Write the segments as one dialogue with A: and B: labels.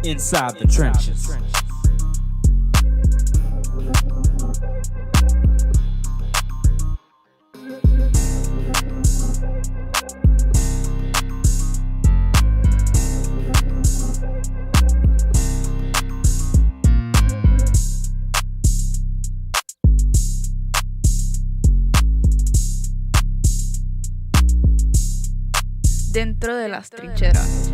A: Inside the trenches.
B: Dentro de las trincheras.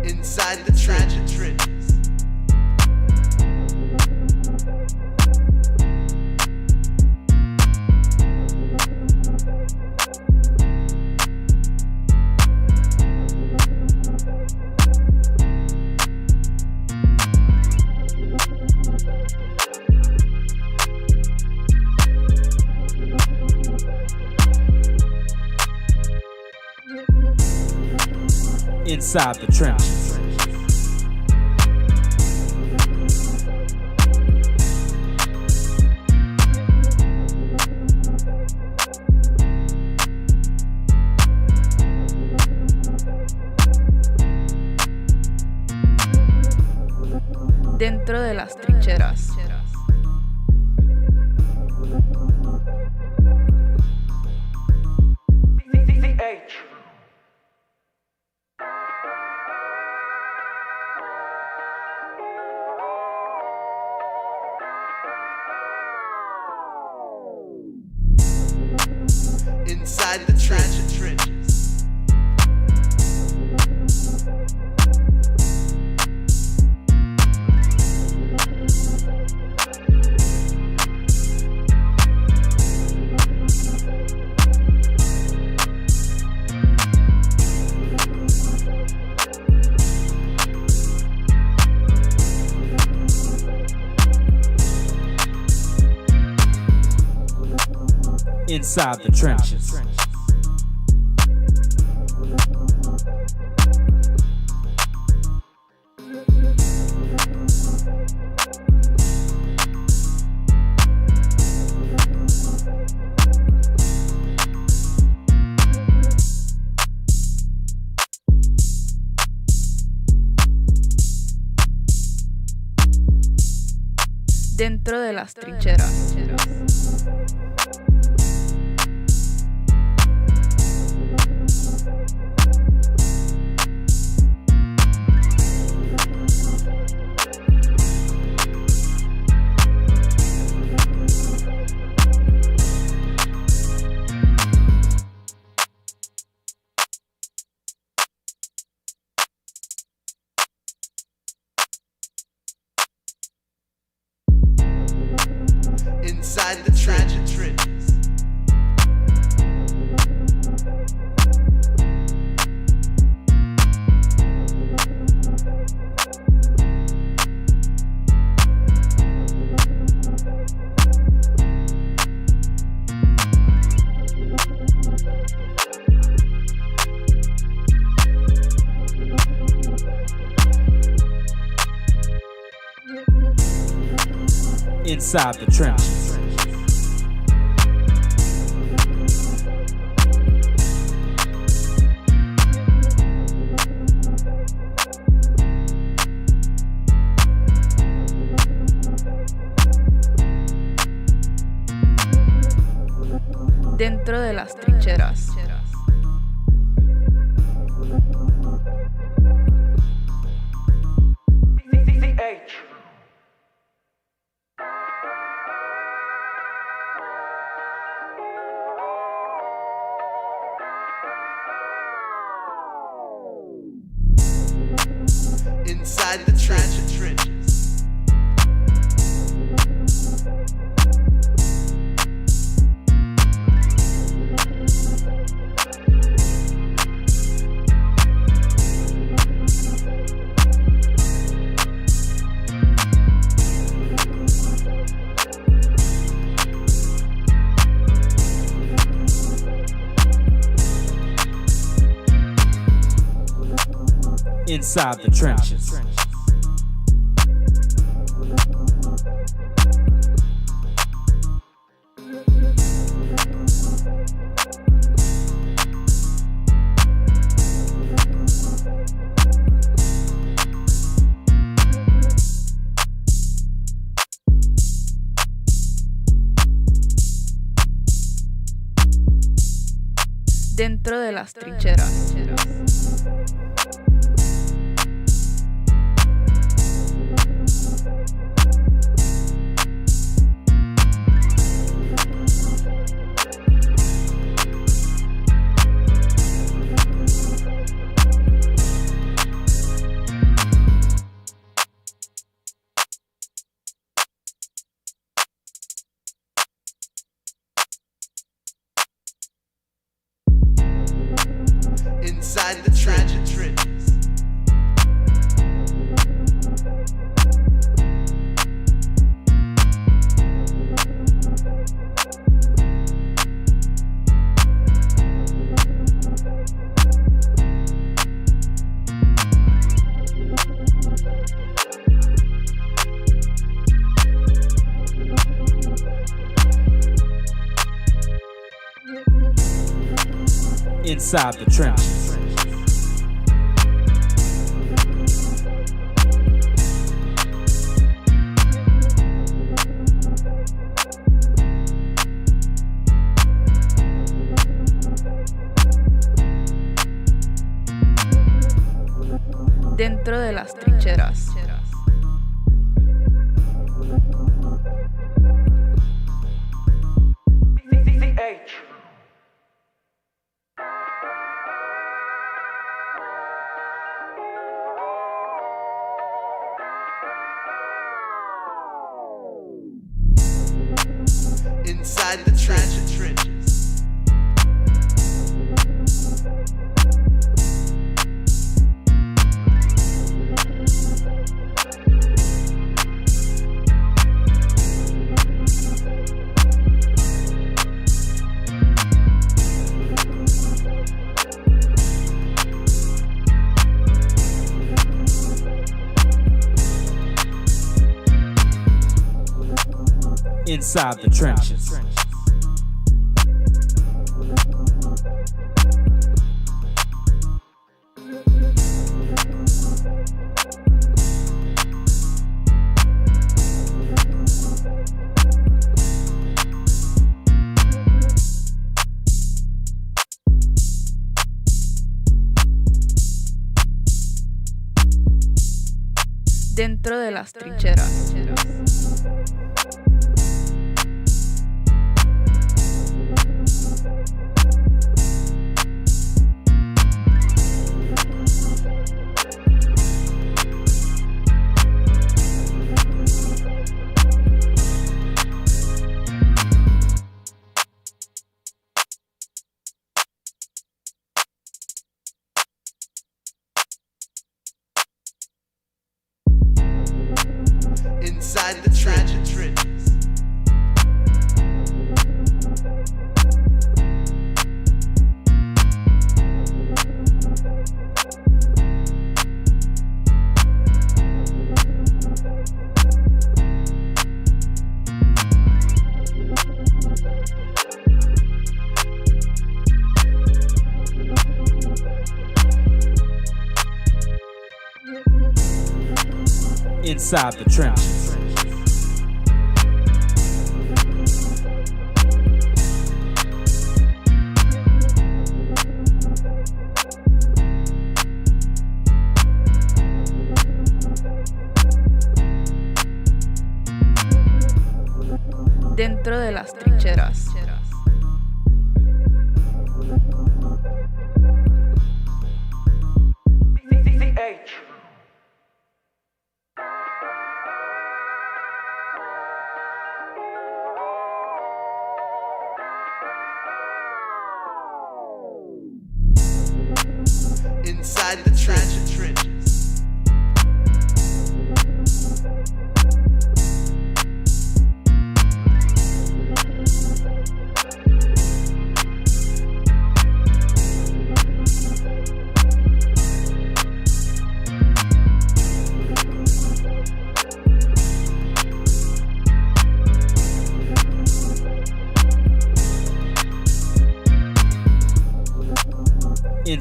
C: Inside the trenches.
A: Inside the trenches.
B: Dentro de las trincheras.
C: Inside the trenches.
A: Inside the trenches.
B: Dentro de las trincheras.
C: Inside the trenches.
A: Inside the trenches.
B: Dentro de las trincheras.
C: Inside the trenches.
A: Inside the trenches.
B: Dentro de las trincheras.
C: Inside the trenches.
A: Inside the trenches.
B: Dentro de las trincheras.
C: Inside the trenches.
A: Inside the trenches.
B: Dentro de las trincheras.
C: Inside the trenches.
A: Inside the trenches.
B: Dentro de las trincheras.
C: Inside the trenches.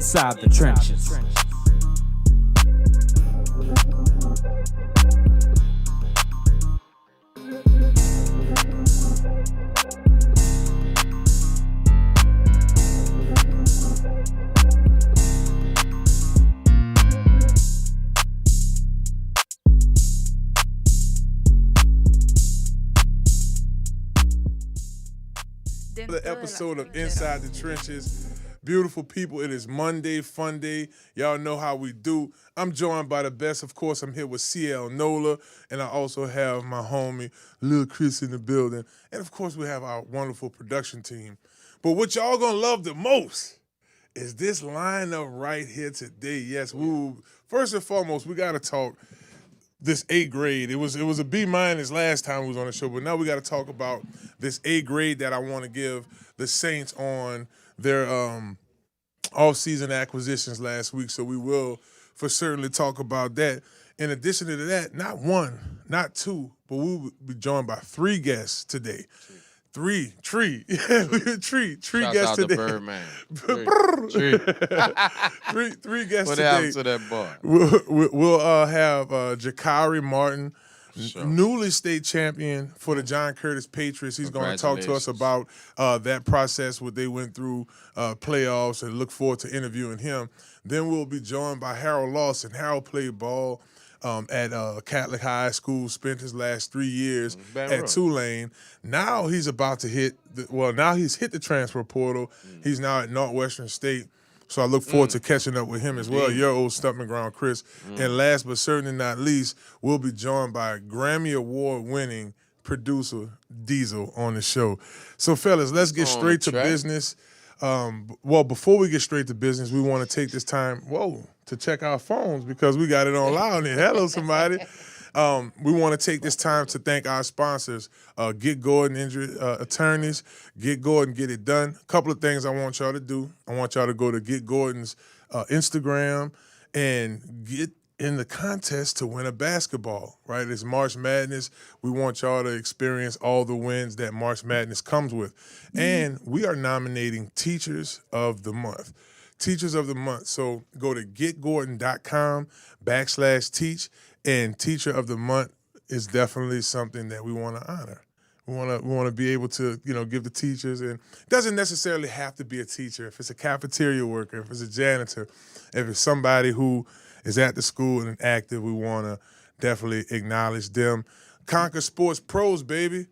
A: inside the trenches.
D: The episode of Inside the Trenches. Beautiful people, it is Monday, fun day. Y'all know how we do. I'm joined by the best. Of course, I'm here with CL NOLA, and I also have my homie, Lil Chris, in the building. And, of course, we have our wonderful production team. But what y'all gonna love the most is this lineup right here today. Yes, first and foremost, we got to talk this A grade. It was a B- last time we was on the show, but now we got to talk about this A grade that I want to give the Saints on their off-season acquisitions last week. So we will for certainly talk about that. In addition to that, not one, not two, but we will be joined by three guests today. Three guests
E: out
D: today.
E: To Birdman.
D: Three guests
E: What
D: today.
E: happened to that boy?
D: We'll have Jakari Martin,
E: Sure.
D: newly state champion for the John Curtis Patriots. He's going to talk to us about that process, what they went through, playoffs, and look forward to interviewing him. Then we'll be joined by Harold Lawson. Harold played ball at Catholic High School, spent his last 3 years at Tulane. Now he's about to hit the transfer portal. He's now at Northwestern State. So I look forward to catching up with him as well, your old Stumping Ground Chris. And last but certainly not least, we'll be joined by Grammy Award-winning producer Deezle on the show. So, fellas, let's get straight to business. Before we get straight to business, we want to take this time, to check our phones because we got it on loud here. Hello, somebody. We want to take this time to thank our sponsors, Get Gordan Injury Attorneys. Get Gordan, get it done. A couple of things I want y'all to do. I want y'all to go to Get Gordan's Instagram and get in the contest to win a basketball, right? It's March Madness. We want y'all to experience all the wins that March Madness comes with. And we are nominating Teachers of the Month. Teachers of the Month. So go to getgordan.com/teach. And Teacher of the Month is definitely something that we want to honor. We want to be able to, give the teachers, and it doesn't necessarily have to be a teacher. If it's a cafeteria worker, if it's a janitor, if it's somebody who is at the school and active, we want to definitely acknowledge them. Conquer Sports Pros, baby.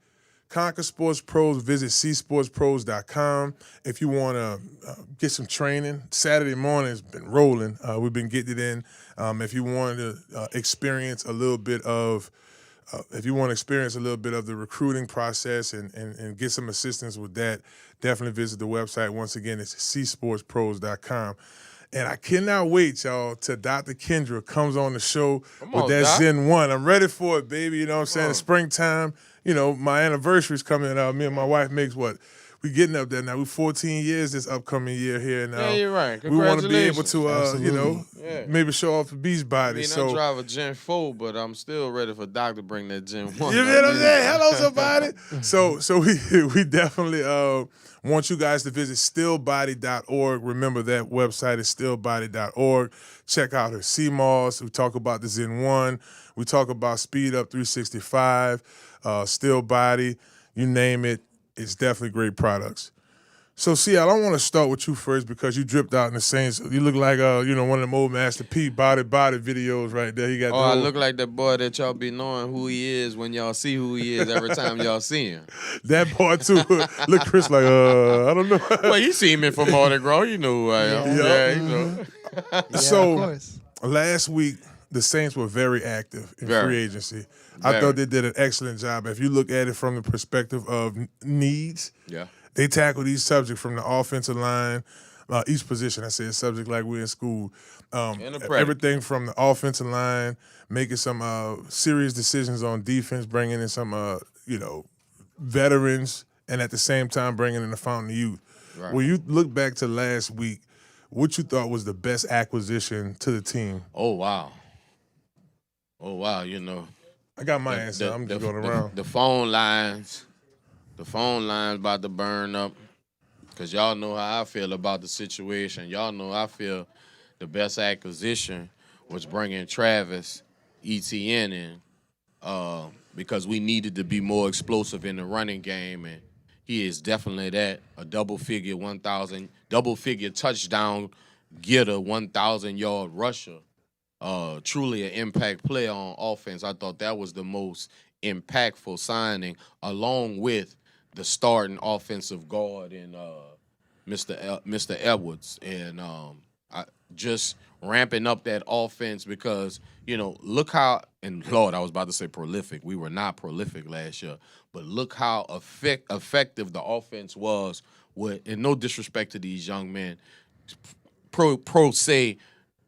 D: Conquer Sports Pros. Visit csportspros.com. If you want to get some training, Saturday morning has been rolling. We've been getting it in. If you want to experience a little bit of the recruiting process and get some assistance with that, definitely visit the website. Once again, it's csportspros.com. And I cannot wait, y'all, till Dr. Kendra comes on the show with that
E: Doc.
D: Zen 1. I'm ready for it, baby. You know what I'm saying? It's springtime. My anniversary's coming up. Me and my wife makes what? We getting up there now. We're 14 years this upcoming year here now.
E: Yeah, you're right.
D: We want to be able to,
E: Yeah.
D: maybe show off the beach body.
E: I drive a Gen 4, but I'm still ready for Doc to bring that Gen 1.
D: You know what I'm saying? Hello, somebody. So we definitely want you guys to visit stillbody.org. Remember that website is stillbody.org. Check out her CMOS. We talk about the Zen 1. We talk about Speed Up 365, Still Body, you name it. It's definitely great products. So, see, I don't want to start with you first because you dripped out in the Saints. You look like, one of them old Master P body videos right there. He got.
E: I look like that boy that y'all be knowing who he is when y'all see who he is every time y'all see him.
D: That part too. Look, Chris, like, I don't know.
E: Well, you see me from Mardi Gras, you know who I am. Yeah, you know.
D: So, last week, the Saints were very active in free agency. I thought they did an excellent job. If you look at it from the perspective of needs, they tackle these subjects from the offensive line, each position. I said subject like we're in school. Everything from the offensive line, making some serious decisions on defense, bringing in some, veterans, and at the same time bringing in the fountain of youth. Right. When you look back to last week, what you thought was the best acquisition to the team?
E: Oh, wow,
D: I got my answer. I'm just going around.
E: The phone lines about to burn up. because y'all know how I feel about the situation. Y'all know I feel the best acquisition was bringing Travis Etienne in because we needed to be more explosive in the running game, and he is definitely that, a double-figure touchdown getter, 1,000-yard rusher. Truly an impact player on offense. I thought that was the most impactful signing, along with the starting offensive guard in Mr. Edwards, and just ramping up that offense because, look how, and Lord, I was about to say prolific. We were not prolific last year, but look how effective the offense was with, and no disrespect to these young men, pro se,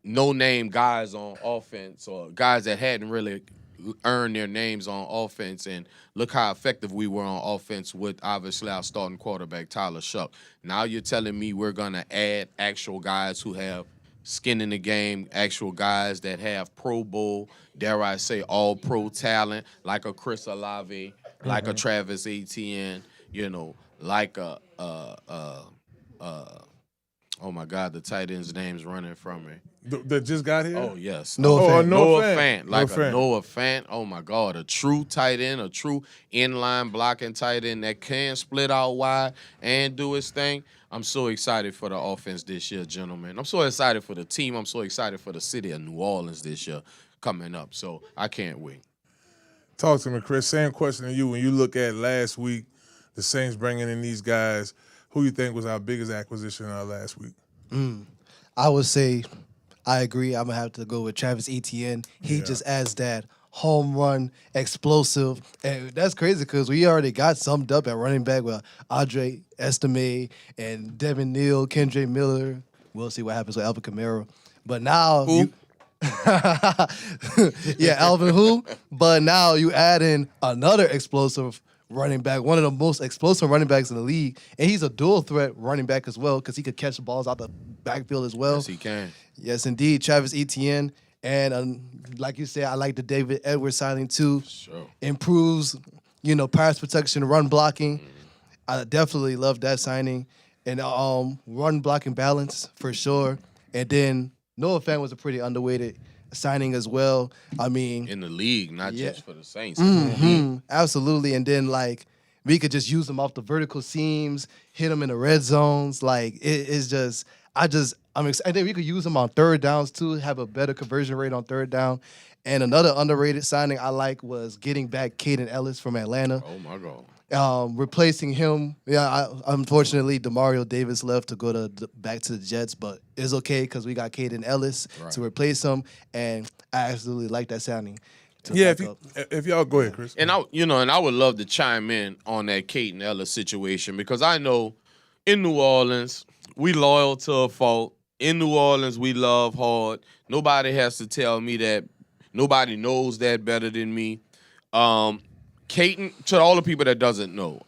E: no-name guys on offense or guys that hadn't really earned their names on offense, and look how effective we were on offense with, obviously, our starting quarterback, Tyler Shuck. Now you're telling me we're going to add actual guys who have skin in the game, actual guys that have Pro Bowl, dare I say, all-pro talent, like a Chris Olave, like a Travis Etienne, like a oh my God, the tight end's name's running from me.
D: That just got here?
E: Oh, yes.
D: Noah
E: Fant. Like
D: Noah Fant.
E: Noah Fant. Oh, my God. A true tight end, a true inline blocking tight end that can split out wide and do his thing. I'm so excited for the offense this year, gentlemen. I'm so excited for the team. I'm so excited for the city of New Orleans this year coming up. So I can't wait.
D: Talk to me, Chris. Same question to you. When you look at last week, the Saints bringing in these guys, who you think was our biggest acquisition last week?
F: I would say I agree. I'm going to have to go with Travis Etienne. He just adds that home run, explosive. And that's crazy because we already got summed up at running back with Audrey Estime and Devin Neal, Kendra Miller. We'll see what happens with Alvin Kamara. But now Alvin who? But now you add in another explosive running back, one of the most explosive running backs in the league, and he's a dual threat running back as well because he could catch the balls out the backfield as well.
E: Yes, he can.
F: Yes, indeed, Travis Etienne, and like you said, I like the David Edwards signing too.
E: Sure.
F: Improves, pass protection, run blocking. I definitely love that signing, and run blocking balance for sure. And then Noah Fant was a pretty underrated signing as well. I mean,
E: in the league, not just for the Saints.
F: Absolutely. And then we could just use them off the vertical seams, hit them in the red zones. It's just, I'm excited. And then we could use them on third downs too, have a better conversion rate on third down. And another underrated signing I like was getting back Caden Ellis from Atlanta.
E: Oh my God.
F: Replacing him, unfortunately, Demario Davis left to go back to the Jets, but it's okay because we got Caden Ellis to replace him, and I absolutely like that signing.
D: If y'all go ahead, Chris.
E: And I would love to chime in on that Caden Ellis situation because I know in New Orleans we loyal to a fault. In New Orleans we love hard. Nobody has to tell me that. Nobody knows that better than me. Caden, to all the people that doesn't know,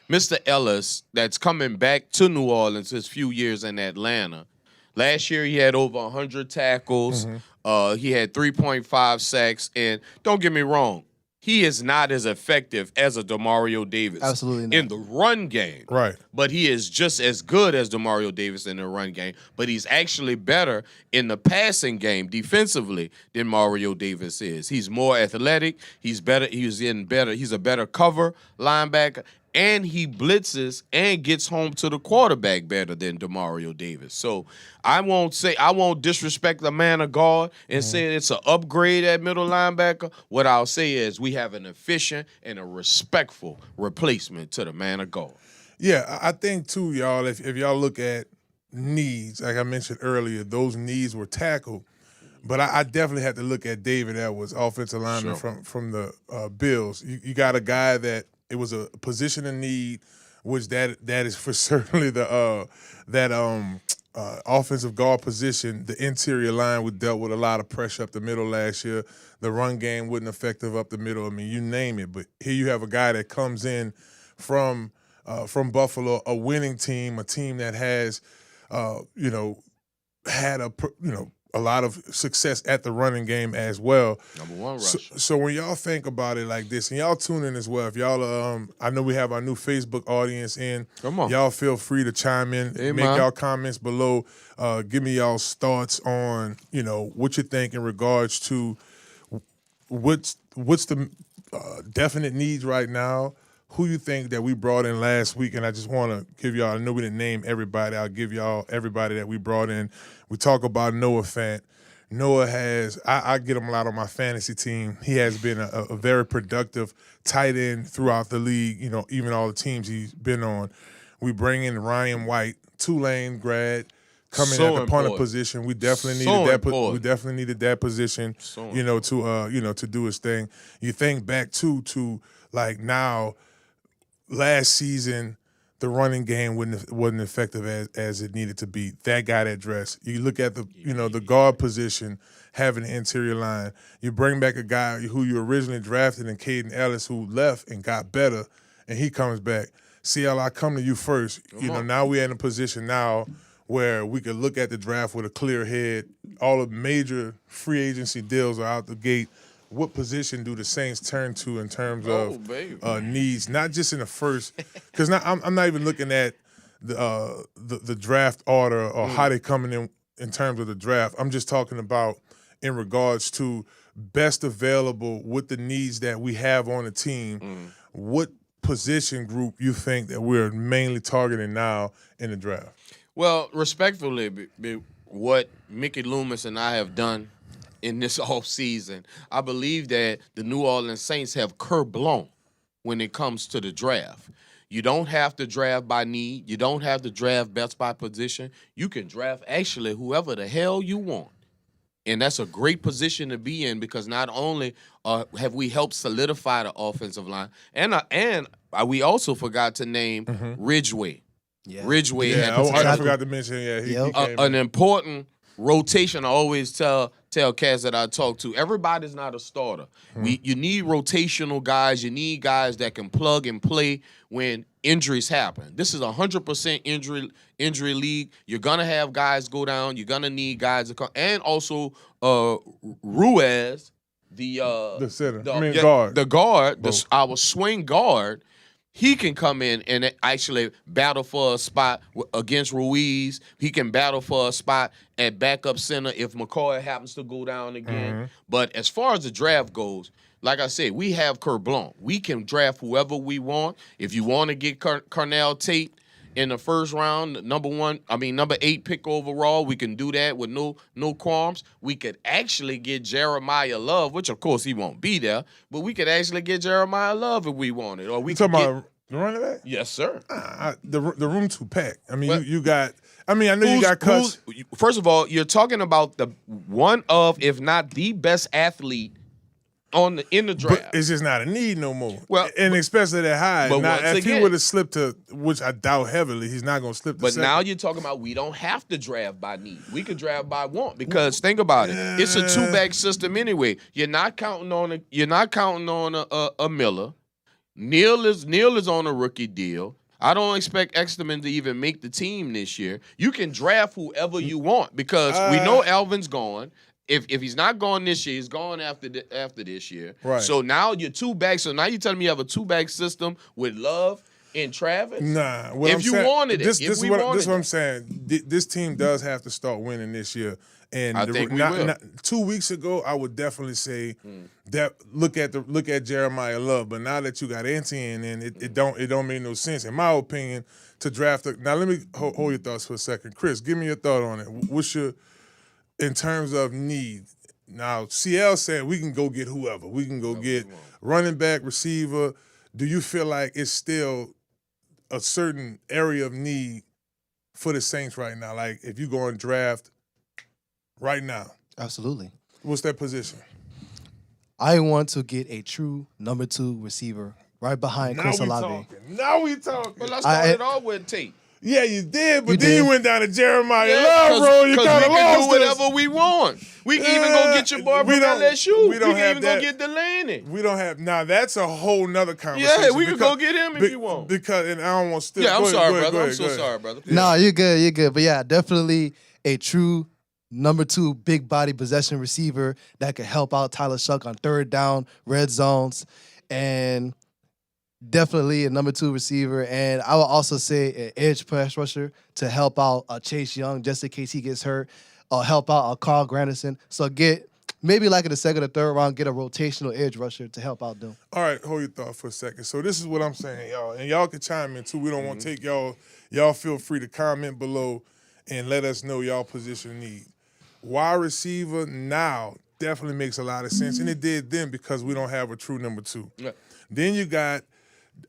E: Mr. Ellis, that's coming back to New Orleans his few years in Atlanta. Last year he had over 100 tackles. He had 3.5 sacks. And don't get me wrong, he is not as effective as a Demario Davis.
F: Absolutely not.
E: In the run game.
D: Right.
E: But he is just as good as Demario Davis in the run game. But he's actually better in the passing game defensively than Mario Davis is. He's more athletic. He's better. He's a better cover linebacker. And he blitzes and gets home to the quarterback better than Demario Davis. So I won't disrespect the man of God and say it's an upgrade at middle linebacker. What I'll say is we have an efficient and a respectful replacement to the man of God.
D: Yeah, I think too, y'all, if y'all look at needs, like I mentioned earlier, those needs were tackled. But I definitely had to look at David Edwards, offensive lineman from the Bills. You got a guy that it was a position of need, which that is for certainly the offensive guard position. The interior line dealt with a lot of pressure up the middle last year. The run game wasn't effective up the middle. I mean, you name it. But here you have a guy that comes in from Buffalo, a winning team, a team that has, had a a lot of success at the running game as well.
E: Number one rusher.
D: So when y'all think about it like this, and y'all tune in as well, if y'all, I know we have our new Facebook audience in.
E: Come on.
D: Y'all feel free to chime in,
E: Hey,
D: make
E: man.
D: y'all comments below. Give me y'all's thoughts on, what you think in regards to what's the definite needs right now. Who you think that we brought in last week? And I just want to give y'all, I know we didn't name everybody. I'll give y'all everybody that we brought in. We talk about Noah Fant. Noah has, I get him a lot on my fantasy team. He has been a very productive tight end throughout the league, even all the teams he's been on. We bring in Ryan White, Tulane grad, coming
E: So
D: at the punter
E: important.
D: position. We definitely
E: So
D: needed
E: important.
D: we definitely needed that position,
E: So
D: to do his thing. You think back to like now, last season, the running game wasn't effective as it needed to be. That got addressed. You look at the guard position, having an interior line. You bring back a guy who you originally drafted in Caden Ellis, who left and got better, and he comes back. CL, I come to you first. Now we're in a position now where we could look at the draft with a clear head. All the major free agency deals are out the gate. What position do the Saints turn to in terms of needs, not just in the first? Because I'm not even looking at the draft order or how they coming in terms of the draft. I'm just talking about in regards to best available with the needs that we have on the team. What position group you think that we're mainly targeting now in the draft?
E: Well, respectfully, what Mickey Loomis and I have done in this offseason, I believe that the New Orleans Saints have carte blanche when it comes to the draft. You don't have to draft by need. You don't have to draft best by position. You can draft actually whoever the hell you want. And that's a great position to be in because not only have we helped solidify the offensive line, and we also forgot to name Ridgeway.
F: Yeah.
E: Ridgeway
D: Yeah,
E: had
D: I forgot to mention. Yeah, he came
E: an important rotation. I always tell cats that I talk to, everybody's not a starter. You need rotational guys. You need guys that can plug and play when injuries happen. This is 100% injury league. You're gonna have guys go down. You're gonna need guys to come, and also Ruiz,
D: the center.
E: guard,
D: Both.
E: our swing guard. He can come in and actually battle for a spot against Ruiz. He can battle for a spot at backup center if McCoy happens to go down again. But as far as the draft goes, like I said, we have carte blanche. We can draft whoever we want. If you want to get Carnell Tate in the first round, number 8 pick overall, we can do that with no qualms. We could actually get Jeremiah Love, which of course he won't be there, but we could actually get Jeremiah Love if we wanted. Or we
D: You
E: could
D: talking
E: get
D: about the running back?
E: yes, sir.
D: The room too packed. I mean,
E: Well,
D: you got. I mean, I know you got cuts.
E: First of all, you're talking about the one of, if not the best athlete in the draft.
D: But it's just not a need no more.
E: Well,
D: and especially that high.
E: but
D: Now,
E: once
D: if he
E: again-
D: would have slipped to, which I doubt heavily, he's not going to slip to
E: But
D: second.
E: now you're talking about we don't have to draft by need. We could draft by want because think about it. It's a two-back system anyway. You're not counting on a Miller. Neal is on a rookie deal. I don't expect Exterman to even make the team this year. You can draft whoever you want because we know Alvin's gone. If he's not gone this year, he's gone after this year.
D: Right.
E: So now you're two back. So now you're telling me you have a two-back system with Love and Travis?
D: Nah.
E: If you wanted it.
D: This
E: If
D: is
E: we
D: what
E: wanted
D: I'm
E: it.
D: saying. This team does have to start winning this year. And
E: I think we will.
D: 2 weeks ago, I would definitely say that look at Jeremiah Love. But now that you got Ante in, it don't make no sense, in my opinion, to draft. Now let me hold your thoughts for a second, Chris. Give me your thought on it. What's your in terms of need? Now CL said we can go get whoever. We can go get running back, receiver. Do you feel like it's still a certain area of need for the Saints right now? Like if you go and draft right now,
F: Absolutely.
D: what's that position?
F: I want to get a true number 2 receiver right behind Chris Olave.
D: Now we talking.
E: Well, I started off with Tate.
D: Yeah, you did, but
F: You
D: then
F: did.
D: you went down to Jeremiah
E: Yeah,
D: Love, bro. You
E: because
D: kind
E: we
D: of
E: can do
D: lost
E: whatever
D: us.
E: we want. We can even go get your boy
D: we
E: from
D: don't-
E: LSU.
D: we don't
E: can
D: have
E: even
D: that.
E: go get Delaney.
D: We don't have now. That's a whole nother conversation.
E: Yeah, we can go get him if you want.
D: Because and I don't want to steal.
E: Yeah, I'm
D: go ahead,
E: sorry,
D: go ahead,
E: brother.
D: go
E: I'm
D: ahead,
E: so
D: go ahead.
E: sorry, brother.
F: No, you're good. But yeah, definitely a true number 2 big body possession receiver that could help out Tyler Shuck on third down, red zones, and definitely a number 2 receiver. And I would also say an edge pass rusher to help out Chase Young just in case he gets hurt, help out Carl Granderson. So get maybe like in the second or third round, get a rotational edge rusher to help out them.
D: All right, hold your thought for a second. So this is what I'm saying, y'all, and y'all can chime in too. We don't want to take y'all. Y'all feel free to comment below and let us know y'all position need. Wide receiver now definitely makes a lot of sense, and it did then because we don't have a true number 2.
E: Yeah.
D: Then you got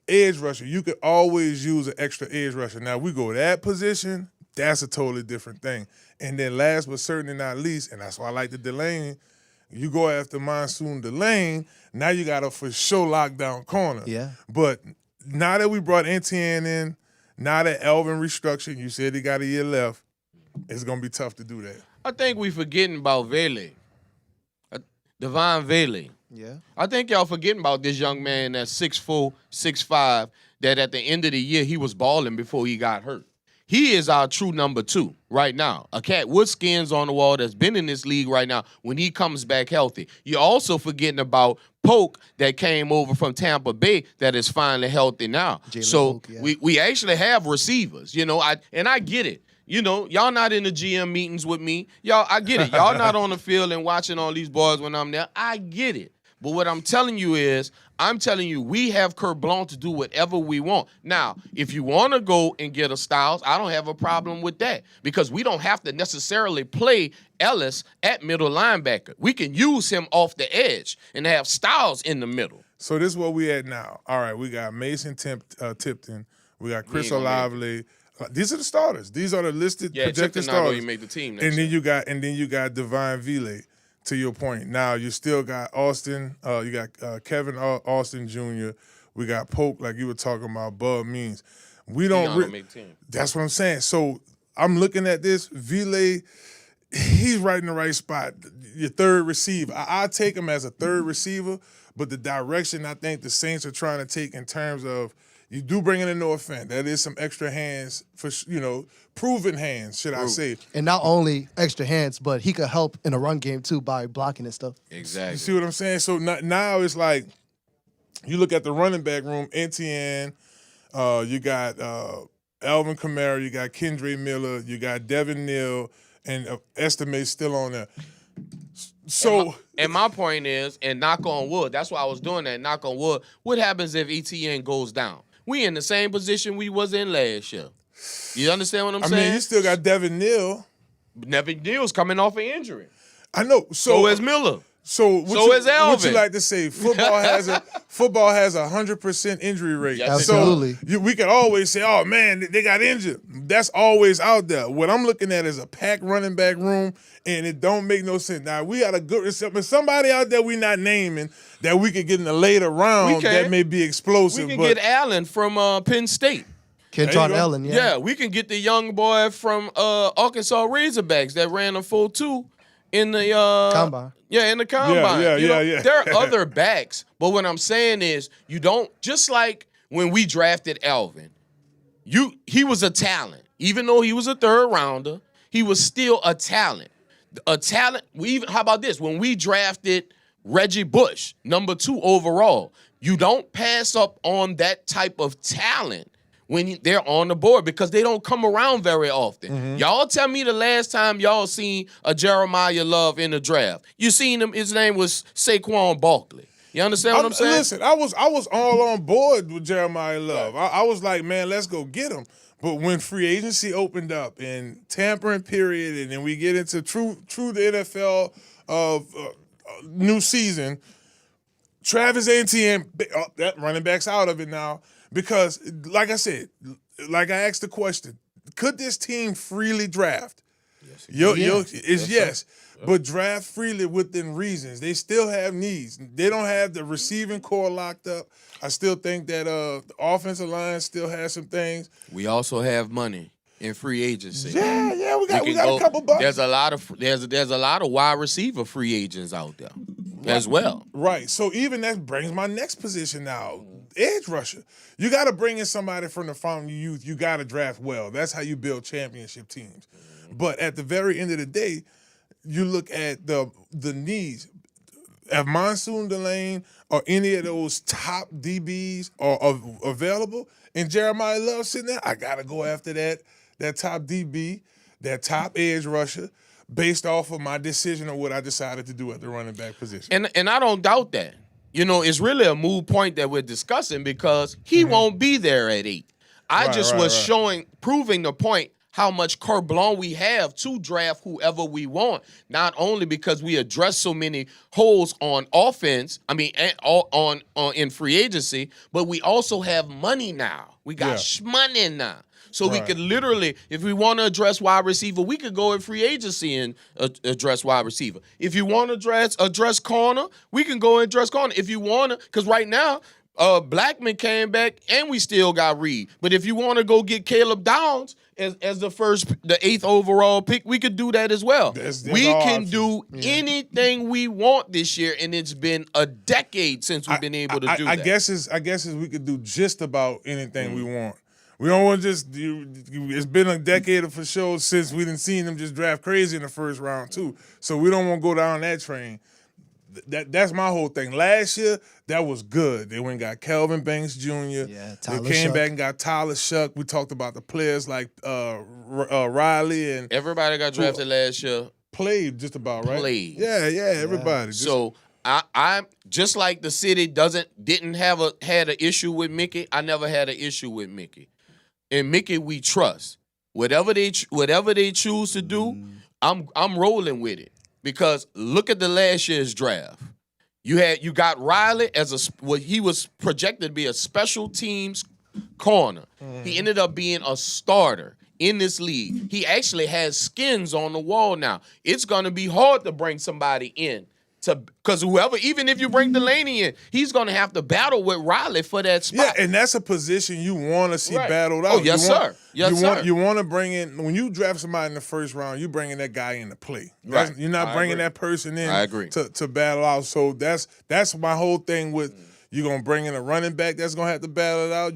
D: edge rusher. You could always use an extra edge rusher. Now we go that position, that's a totally different thing. And then last but certainly not least, and that's why I like the Delane. You go after Monsoon Delane, now you got a for sure lockdown corner.
F: Yeah.
D: But now that we brought NTN in, now that Elvin restructured, you said he got a year left, it's going to be tough to do that.
E: I think we forgetting about Vele. Devon Vele.
F: Yeah.
E: I think y'all forgetting about this young man that's 6'4", 6'5", that at the end of the year he was balling before he got hurt. He is our true number 2 right now. A cat with skins on the wall that's been in this league right now when he comes back healthy. You're also forgetting about Polk that came over from Tampa Bay that is finally healthy now.
F: Jalen
E: so
F: Polk, yeah.
E: we actually have receivers, you know, I get it. You know, y'all not in the GM meetings with me. Y'all, I get it. Y'all not on the field and watching all these boys when I'm there. I get it. But what I'm telling you is, we have carte blanche to do whatever we want. Now, if you want to go and get a Styles, I don't have a problem with that because we don't have to necessarily play Ellis at middle linebacker. We can use him off the edge and have Styles in the middle.
D: So this is where we at now. All right, we got Mason Tipton. We got Chris Olave. These are the starters. These are the listed projected starters.
E: You make the team.
D: And then you got Divine Vile. To your point, now you still got Austin. You got Kevin Austin Jr. We got Polk, like you were talking about. Bud Means. We don't
E: make the team.
D: That's what I'm saying. So I'm looking at this. Vile, he's right in the right spot. Your third receiver. I take him as a third receiver, but the direction I think the Saints are trying to take in terms of you do bring in a no offense. That is some extra hands for, proven hands, should I say.
F: And not only extra hands, but he could help in a run game too by blocking and stuff.
E: Exactly.
D: You see what I'm saying? So now it's like you look at the running back room, NTN, you got Alvin Kamara, you got Kendre Miller, you got Devin Neal, and Estimate's still on there. So
E: and my point is, and knock on wood, that's why I was doing that, knock on wood, what happens if ETN goes down? We in the same position we was in last year. You understand what I'm saying?
D: I mean, you still got Devin Neal.
E: Devin Neal's coming off an injury.
D: I know.
E: So is Miller.
D: So
E: is Alvin.
D: What you like to say? Football has a 100% injury rate.
E: Yes,
F: absolutely.
D: So we can always say, "Oh man, they got injured." That's always out there. What I'm looking at is a packed running back room, and it don't make no sense. Now we got a good somebody out there we not naming that we could get in the later round that may be explosive.
E: We can get Allen from Penn State.
F: Kenton Allen, yeah.
E: Yeah, we can get the young boy from Arkansas Razorbacks that ran a 4.2 in the
F: Combine.
E: Yeah, in the combine.
D: Yeah.
E: There are other backs, but what I'm saying is you don't, just like when we drafted Alvin, he was a talent. Even though he was a third rounder, he was still a talent. How about this? When we drafted Reggie Bush, number 2 overall, you don't pass up on that type of talent when they're on the board because they don't come around very often. Mm-hmm. Y'all tell me the last time y'all seen a Jeremiah Love in the draft. You seen him, his name was Saquon Barkley. You understand what I'm saying?
D: Listen, I was all on board with Jeremiah Love. I was like, man, let's go get him. But when free agency opened up and tampering period, and then we get into true the NFL new season, Travis Etienne, that running back's out of it now. Because, like I said, like I asked the question, could this team freely draft? Yes. But draft freely within reasons. They still have needs. They don't have the receiving core locked up. I still think that the offensive line still has some things.
E: We also have money in free agency.
D: Yeah, we got a couple bucks.
E: There's a lot of wide receiver free agents out there as well.
D: Right. So even that brings my next position now. Edge rusher. You got to bring in somebody from the fountain youth. You got to draft well. That's how you build championship teams. But at the very end of the day, you look at the needs. If Monsoon Delane or any of those top DBs are available, and Jeremiah Love sitting there, I gotta go after that top DB, that top edge rusher, based off of my decision of what I decided to do at the running back position.
E: And I don't doubt that. You know, it's really a moot point that we're discussing because he won't be there at 8. I just was proving the point how much carte blanche we have to draft whoever we want, not only because we address so many holes on offense, in free agency, but we also have money now. We got money now. So we could literally, if we want to address wide receiver, we could go in free agency and address wide receiver. If you want to address corner, we can go and address corner. If you want to, because right now, Blackman came back and we still got Reed. But if you want to go get Caleb Downs as the 8th overall pick, we could do that as well. We can do anything we want this year, and it's been a decade since we've been able to do that.
D: I guess we could do just about anything we want. We don't want to just. It's been a decade for sure since we didn't seen them just draft crazy in the first round too. So we don't want to go down that train. That's my whole thing. Last year, that was good. They went and got Kelvin Banks Jr.
F: Yeah,
D: they came back and got Tyler Shuck. We talked about the players like Riley and
E: everybody got drafted last year.
D: Played just about, right?
E: Played.
D: Yeah, everybody.
E: So I'm just like the city didn't had an issue with Mickey. I never had an issue with Mickey. And Mickey, we trust. Whatever they choose to do, I'm rolling with it. Because look at the last year's draft. You got Riley as he was projected to be a special teams corner. He ended up being a starter in this league. He actually has skins on the wall now. It's going to be hard to bring somebody in. Because whoever, even if you bring Delaney in, he's going to have to battle with Riley for that spot.
D: Yeah, and that's a position you want to see battled out.
E: Oh, yes, sir.
D: You want to bring in, when you draft somebody in the first round, you bringing that guy in to play.
E: Right.
D: You're not bringing that person in
E: I agree.
D: To battle out. So that's my whole thing with you're going to bring in a running back that's going to have to battle it out.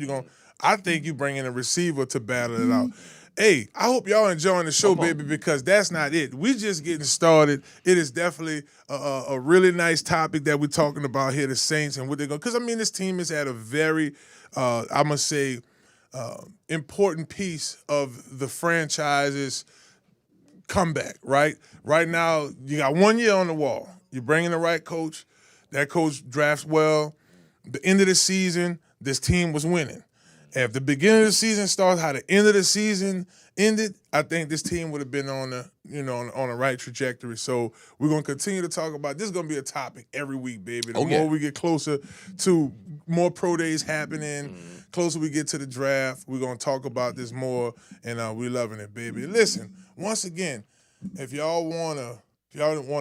D: I think you bring in a receiver to battle it out. Hey, I hope y'all enjoying the show, baby, because that's not it. We just getting started. It is definitely a really nice topic that we're talking about here, the Saints and what they're going. Because this team is at a very, I must say, important piece of the franchise's comeback. Right now, you got 1 year on the wall. You're bringing the right coach. That coach drafts well. The end of the season, this team was winning. If the beginning of the season starts how the end of the season ended, I think this team would have been on the right trajectory. So we're gonna continue to talk about this. Is gonna be a topic every week, baby. The more we get closer to more pro days happening, closer we get to the draft, we're gonna talk about this more, and we're loving it, baby. Listen, once again, if y'all wanna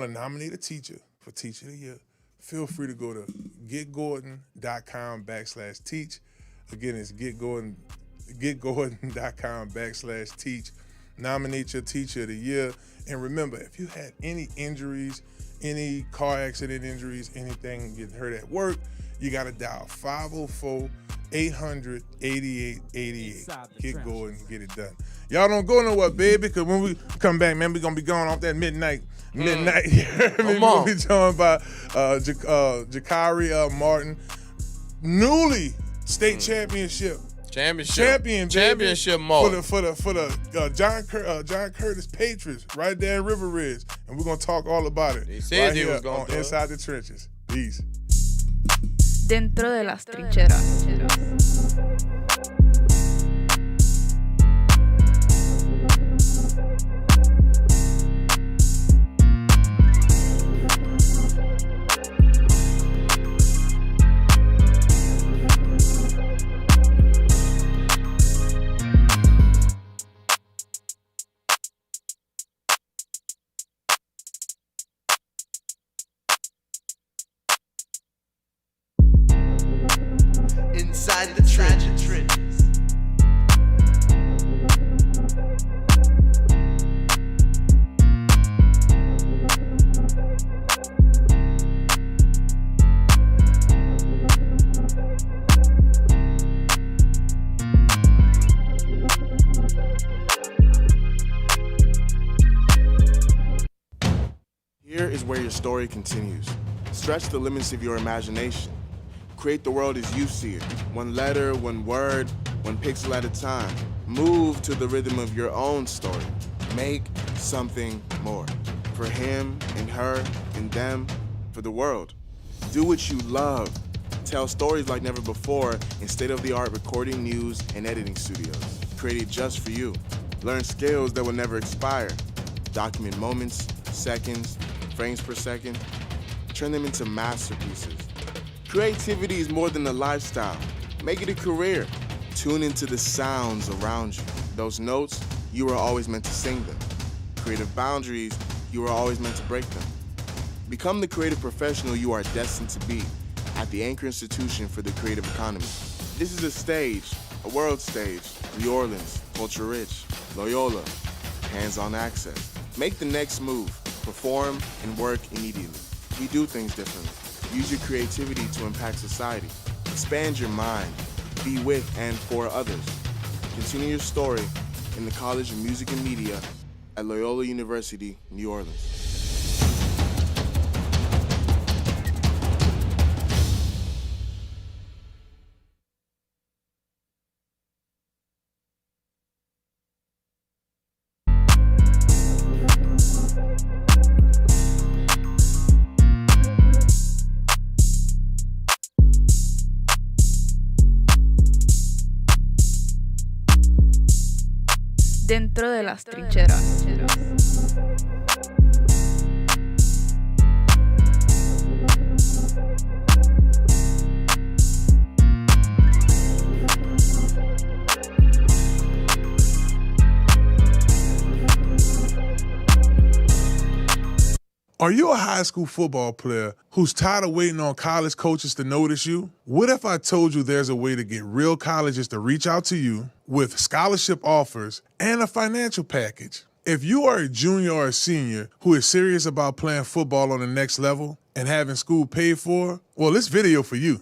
D: nominate a teacher for Teacher of the Year, feel free to go to getgordan.com/teach. Again, it's getgordan.com/teach. Nominate your Teacher of the Year. And remember, if you had any injuries, any car accident injuries, anything getting hurt at work, you got to dial 504-800-8888. Get Gordan, get it done. Y'all don't go nowhere, baby, because when we come back, man, we're going to be going off that midnight. We'll be joined by Jakari Martin, newly state championship mode for the John Curtis Patriots right there in River Ridge, and we're gonna talk all about it.
E: They said
D: right
E: they
D: here
E: was gonna
D: on Inside the Trenches. Peace.
B: Dentro de las trincheras.
C: Inside the trenches.
G: where your story continues. Stretch the limits of your imagination. Create the world as you see it. One letter, one word, one pixel at a time. Move to the rhythm of your own story. Make something more. For him and her and them, for the world. Do what you love. Tell stories like never before in state-of-the-art recording, news, and editing studios. Created just for you. Learn skills that will never expire. Document moments, seconds, frames per second. Turn them into masterpieces. Creativity is more than a lifestyle. Make it a career. Tune into the sounds around you. Those notes, you were always meant to sing them. Creative boundaries, you were always meant to break them. Become the creative professional you are destined to be at the Anchor Institution for the Creative Economy. This is a stage, a world stage. New Orleans, culture rich. Loyola, hands-on access. Make the next move. Perform and work immediately. We do things differently. Use your creativity to impact society. Expand your mind. Be with and for others. Continue your story in the College of Music and Media at Loyola University, New Orleans.
B: Dentro de las trincheras.
D: Are you a high school football player who's tired of waiting on college coaches to notice you? What if I told you there's a way to get real colleges to reach out to you with scholarship offers and a financial package? If you are a junior or a senior who is serious about playing football on the next level and having school paid for, well, this video for you.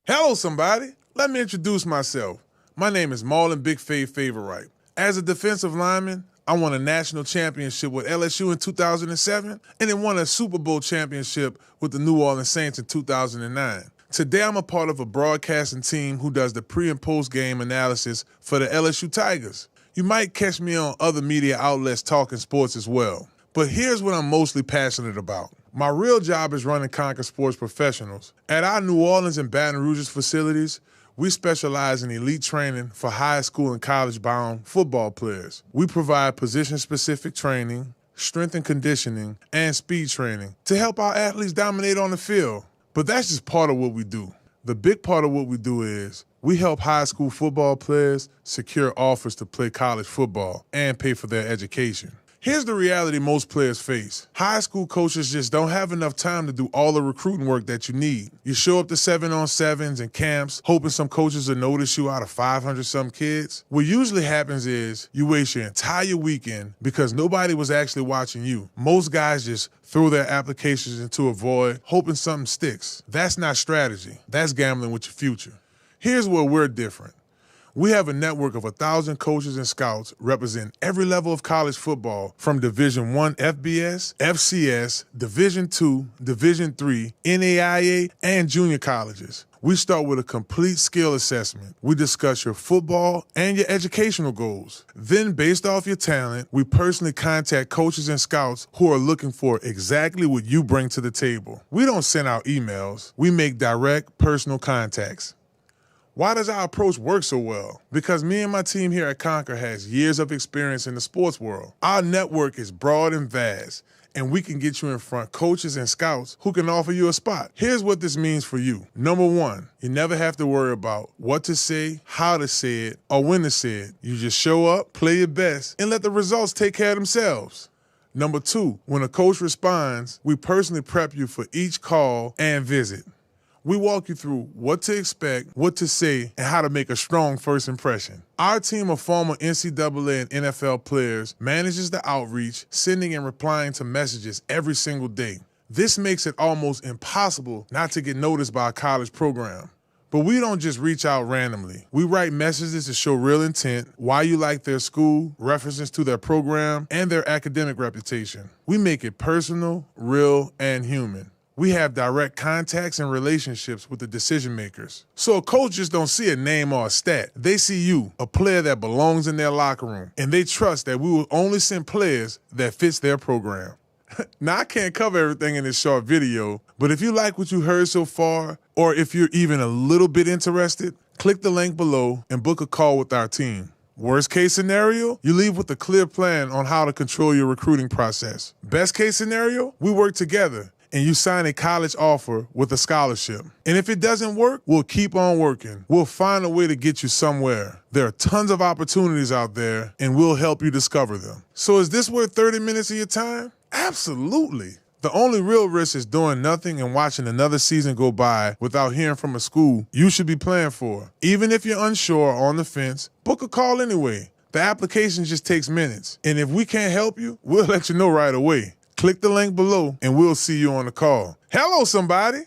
D: Hello, somebody. Let me introduce myself. My name is Marlon Big Fave Favorite. As a defensive lineman, I won a national championship with LSU in 2007 and then won a Super Bowl championship with the New Orleans Saints in 2009. Today, I'm a part of a broadcasting team who does the pre- and post-game analysis for the LSU Tigers. You might catch me on other media outlets talking sports as well. But here's what I'm mostly passionate about. My real job is running Conquer Sports Professionals. At our New Orleans and Baton Rouge's facilities, we specialize in elite training for high school and college-bound football players. We provide position-specific training, strength and conditioning, and speed training to help our athletes dominate on the field. But that's just part of what we do. The big part of what we do is we help high school football players secure offers to play college football and pay for their education. Here's the reality most players face. High school coaches just don't have enough time to do all the recruiting work that you need. You show up to 7-on-7s and camps, hoping some coaches will notice you out of 500-some kids. What usually happens is you waste your entire weekend because nobody was actually watching you. Most guys just throw their applications into a void, hoping something sticks. That's not strategy. That's gambling with your future. Here's where we're different. We have a network of 1,000 coaches and scouts representing every level of college football from Division I FBS, FCS, Division II, Division III, NAIA, and junior colleges. We start with a complete skill assessment. We discuss your football and your educational goals. Then, based off your talent, we personally contact coaches and scouts who are looking for exactly what you bring to the table. We don't send out emails. We make direct, personal contacts. Why does our approach work so well? Because me and my team here at Conquer has years of experience in the sports world. Our network is broad and vast, and we can get you in front coaches and scouts who can offer you a spot. Here's what this means for you. Number one, you never have to worry about what to say, how to say it, or when to say it. You just show up, play your best, and let the results take care of themselves. Number two, when a coach responds, we personally prep you for each call and visit. We walk you through what to expect, what to say, and how to make a strong first impression. Our team of former NCAA and NFL players manages the outreach, sending and replying to messages every single day. This makes it almost impossible not to get noticed by a college program. But we don't just reach out randomly. We write messages to show real intent, why you like their school, references to their program, and their academic reputation. We make it personal, real, and human. We have direct contacts and relationships with the decision makers. So a coach just don't see a name or a stat. They see you, a player that belongs in their locker room, and they trust that we will only send players that fits their program. Now, I can't cover everything in this short video, but if you like what you heard so far, or if you're even a little bit interested, click the link below and book a call with our team. Worst case scenario, you leave with a clear plan on how to control your recruiting process. Best case scenario, we work together and you sign a college offer with a scholarship. And if it doesn't work, we'll keep on working. We'll find a way to get you somewhere. There are tons of opportunities out there, and we'll help you discover them. So is this worth 30 minutes of your time? Absolutely. The only real risk is doing nothing and watching another season go by without hearing from a school you should be playing for. Even if you're unsure or on the fence, book a call anyway. The application just takes minutes. And if we can't help you, we'll let you know right away. Click the link below and we'll see you on the call. Hello, somebody.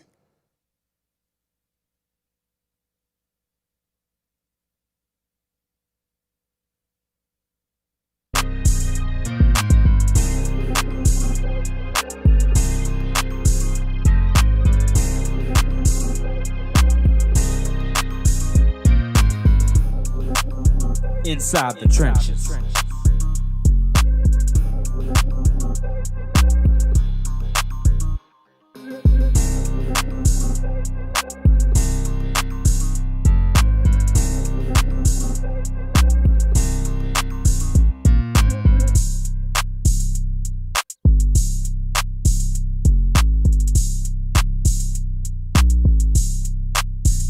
A: Inside the trenches.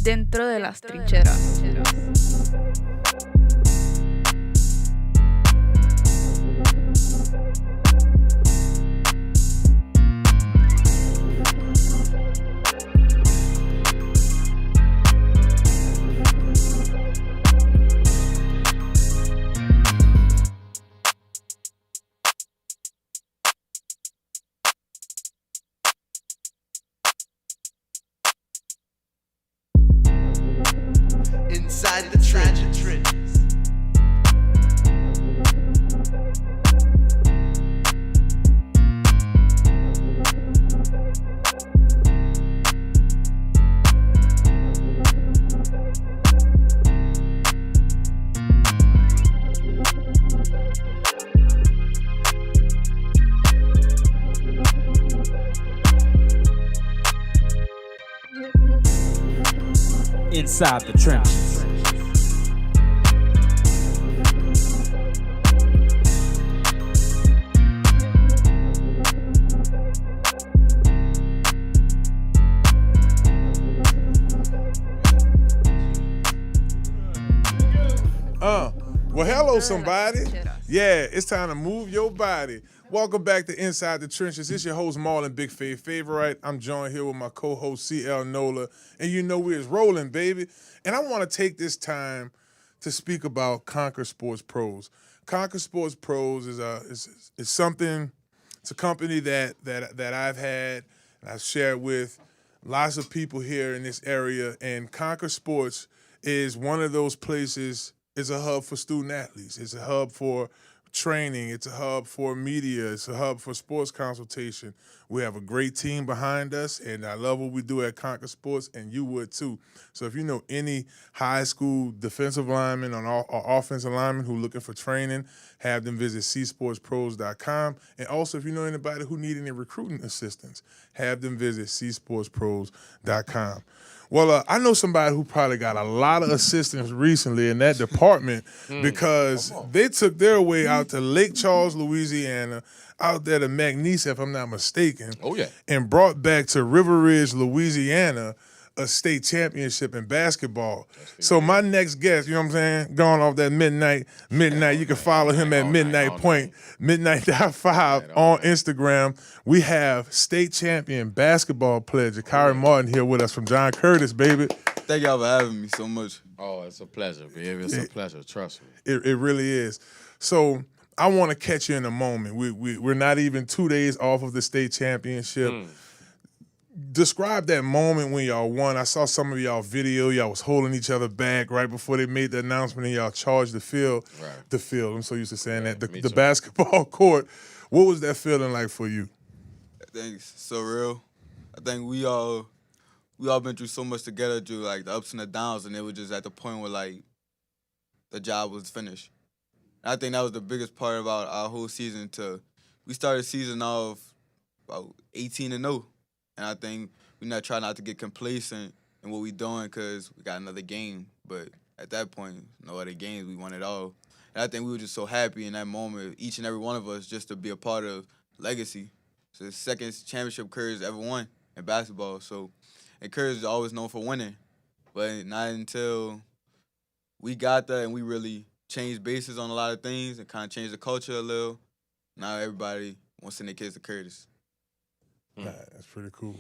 B: Dentro de las trincheras.
C: Inside the trenches.
A: Inside the trenches.
D: Well, hello, somebody. Yeah, it's time to move your body. Welcome back to Inside the Trenches. It's your host, Marlon Big Faith Favorite. I'm joined here with my co-host, CL NOLA. And you know we're rolling, baby. And I want to take this time to speak about Conquer Sports Pros. Conquer Sports Pros is something, it's a company that I've had and I've shared with lots of people here in this area. And Conquer Sports is one of those places. It's a hub for student athletes. It's a hub for training. It's a hub for media. It's a hub for sports consultation. We have a great team behind us, and I love what we do at Conquer Sports, and you would too. So if you know any high school defensive lineman or offensive lineman who looking for training, have them visit csportspros.com. And also, if you know anybody who need any recruiting assistance, have them visit csportspros.com. Well, I know somebody who probably got a lot of assistance recently in that department because they took their way out to St Charles, Louisiana, out there to McNeese, if I'm not mistaken.
E: Oh, yeah.
D: And brought back to River Ridge, Louisiana, a state championship in basketball. So my next guest, you know what I'm saying, going off that midnight, you can follow him at Midnight Point, midnight.5 on Instagram. We have state champion basketball player Jakari Martin here with us from John Curtis, baby.
H: Thank y'all for having me so much.
E: Oh, it's a pleasure, baby. It's a pleasure. Trust me.
D: It really is. So I want to catch you in a moment. We're not even 2 days off of the state championship. describe that moment when y'all won. I saw some of y'all video. Y'all was holding each other back right before they made the announcement, and y'all charged the field.
E: Right.
D: The field. I'm so used to saying that.
E: me
D: The
E: too.
D: basketball court. What was that feeling like for you?
H: I think it's surreal. I think we all been through so much together through like the ups and the downs, and it was just at the point where like the job was finished. And I think that was the biggest part about our whole season. We started the season off about 18-0, and I think we try not to get complacent in what we doing because we got another game. But at that point, no other games, we won it all. And I think we were just so happy in that moment, each and every one of us, just to be a part of legacy. It's the second championship Curry's ever won in basketball. So, and Curry's always known for winning, but not until we got there and we really changed bases on a lot of things and kind of changed the culture a little. Now everybody wants to send their kids to Curtis.
D: Nah, that's pretty cool.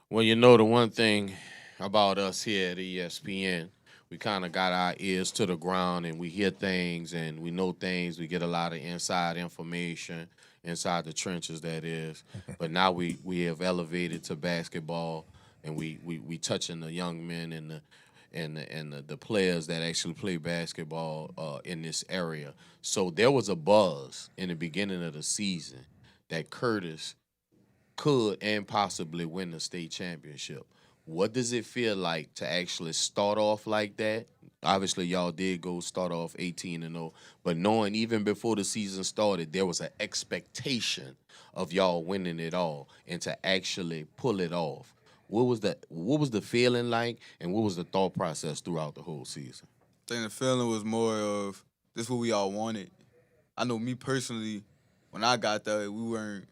E: Well, you know, the one thing about us here at ESPN, we kind of got our ears to the ground and we hear things and we know things. We get a lot of inside information, inside the trenches, that is. But now we have elevated to basketball and we touching the young men and the players that actually play basketball in this area. So there was a buzz in the beginning of the season that Curtis could and possibly win the state championship. What does it feel like to actually start off like that? Obviously, y'all did go start off 18-0, but knowing even before the season started, there was an expectation of y'all winning it all and to actually pull it off. What was the feeling like, and what was the thought process throughout the whole season?
H: I think the feeling was more of this is what we all wanted. I know me personally, when I got there, we weren't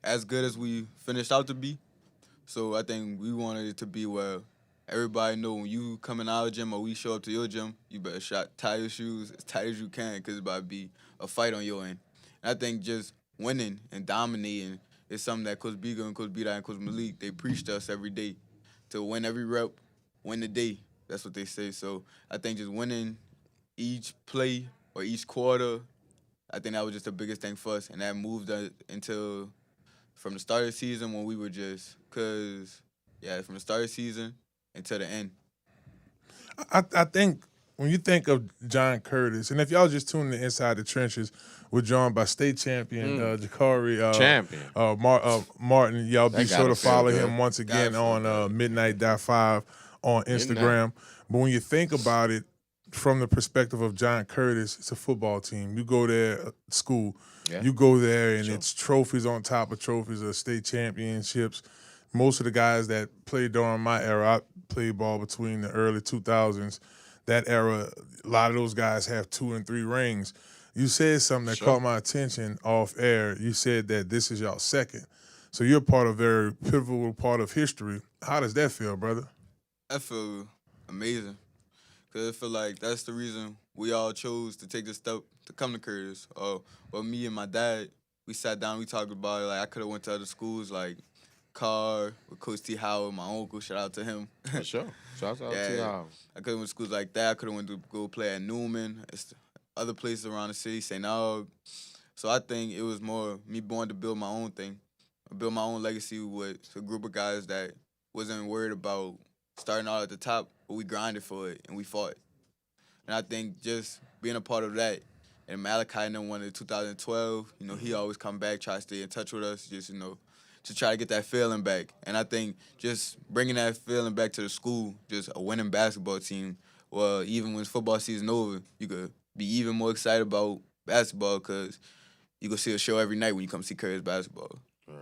H: as good as we finished out to be. So I think we wanted it to be where everybody know when you coming out of the gym or we show up to your gym, you better tie your shoes as tight as you can because it's about to be a fight on your end. And I think just winning and dominating is something that Coach Biga and Coach Bida and Coach Malik, they preach to us every day to win every rep, win the day. That's what they say. So I think just winning each play or each quarter, I think that was just the biggest thing for us. And that moved us until from the start of the season when we were from the start of the season until the end.
D: I think when you think of John Curtis, and if y'all just tuning in Inside the Trenches, we're joined by state champion Jakari
E: Champion.
D: Martin. Y'all be
E: That
D: sure
E: gotta
D: to follow
E: feel good.
D: him once again
H: Gotta feel
D: on Midnight.5 on Instagram. But when you think about it from the perspective of John Curtis, it's a football team. You go there, school.
E: Yeah.
D: You go there, and it's trophies on top of trophies of state championships. Most of the guys that played during my era, I played ball between the early 2000s. That era, a lot of those guys have 2 and 3 rings. You said something that caught my attention off air. You said that this is y'all second. So you're part of a very pivotal part of history. How does that feel, brother?
H: I feel amazing because I feel like that's the reason we all chose to take the step to come to Curtis. Well, me and my dad, we sat down, we talked about it. Like I could have went to other schools like Carr with Coach T. Howard, my uncle. Shout out to him.
E: For sure. Shout out to y'all.
H: I could have went to schools like that. I could have went to go play at Newman. It's other places around the city, St. Aug. So I think it was more me wanting to build my own thing, build my own legacy with a group of guys that wasn't worried about starting out at the top, but we grinded for it and we fought. And I think just being a part of that, and Malachi and them won in 2012, he always come back, try to stay in touch with us, just, to try to get that feeling back. And I think just bringing that feeling back to the school, just a winning basketball team, well, even when football season over, you could be even more excited about basketball because you can see a show every night when you come see Curtis basketball.
E: Right.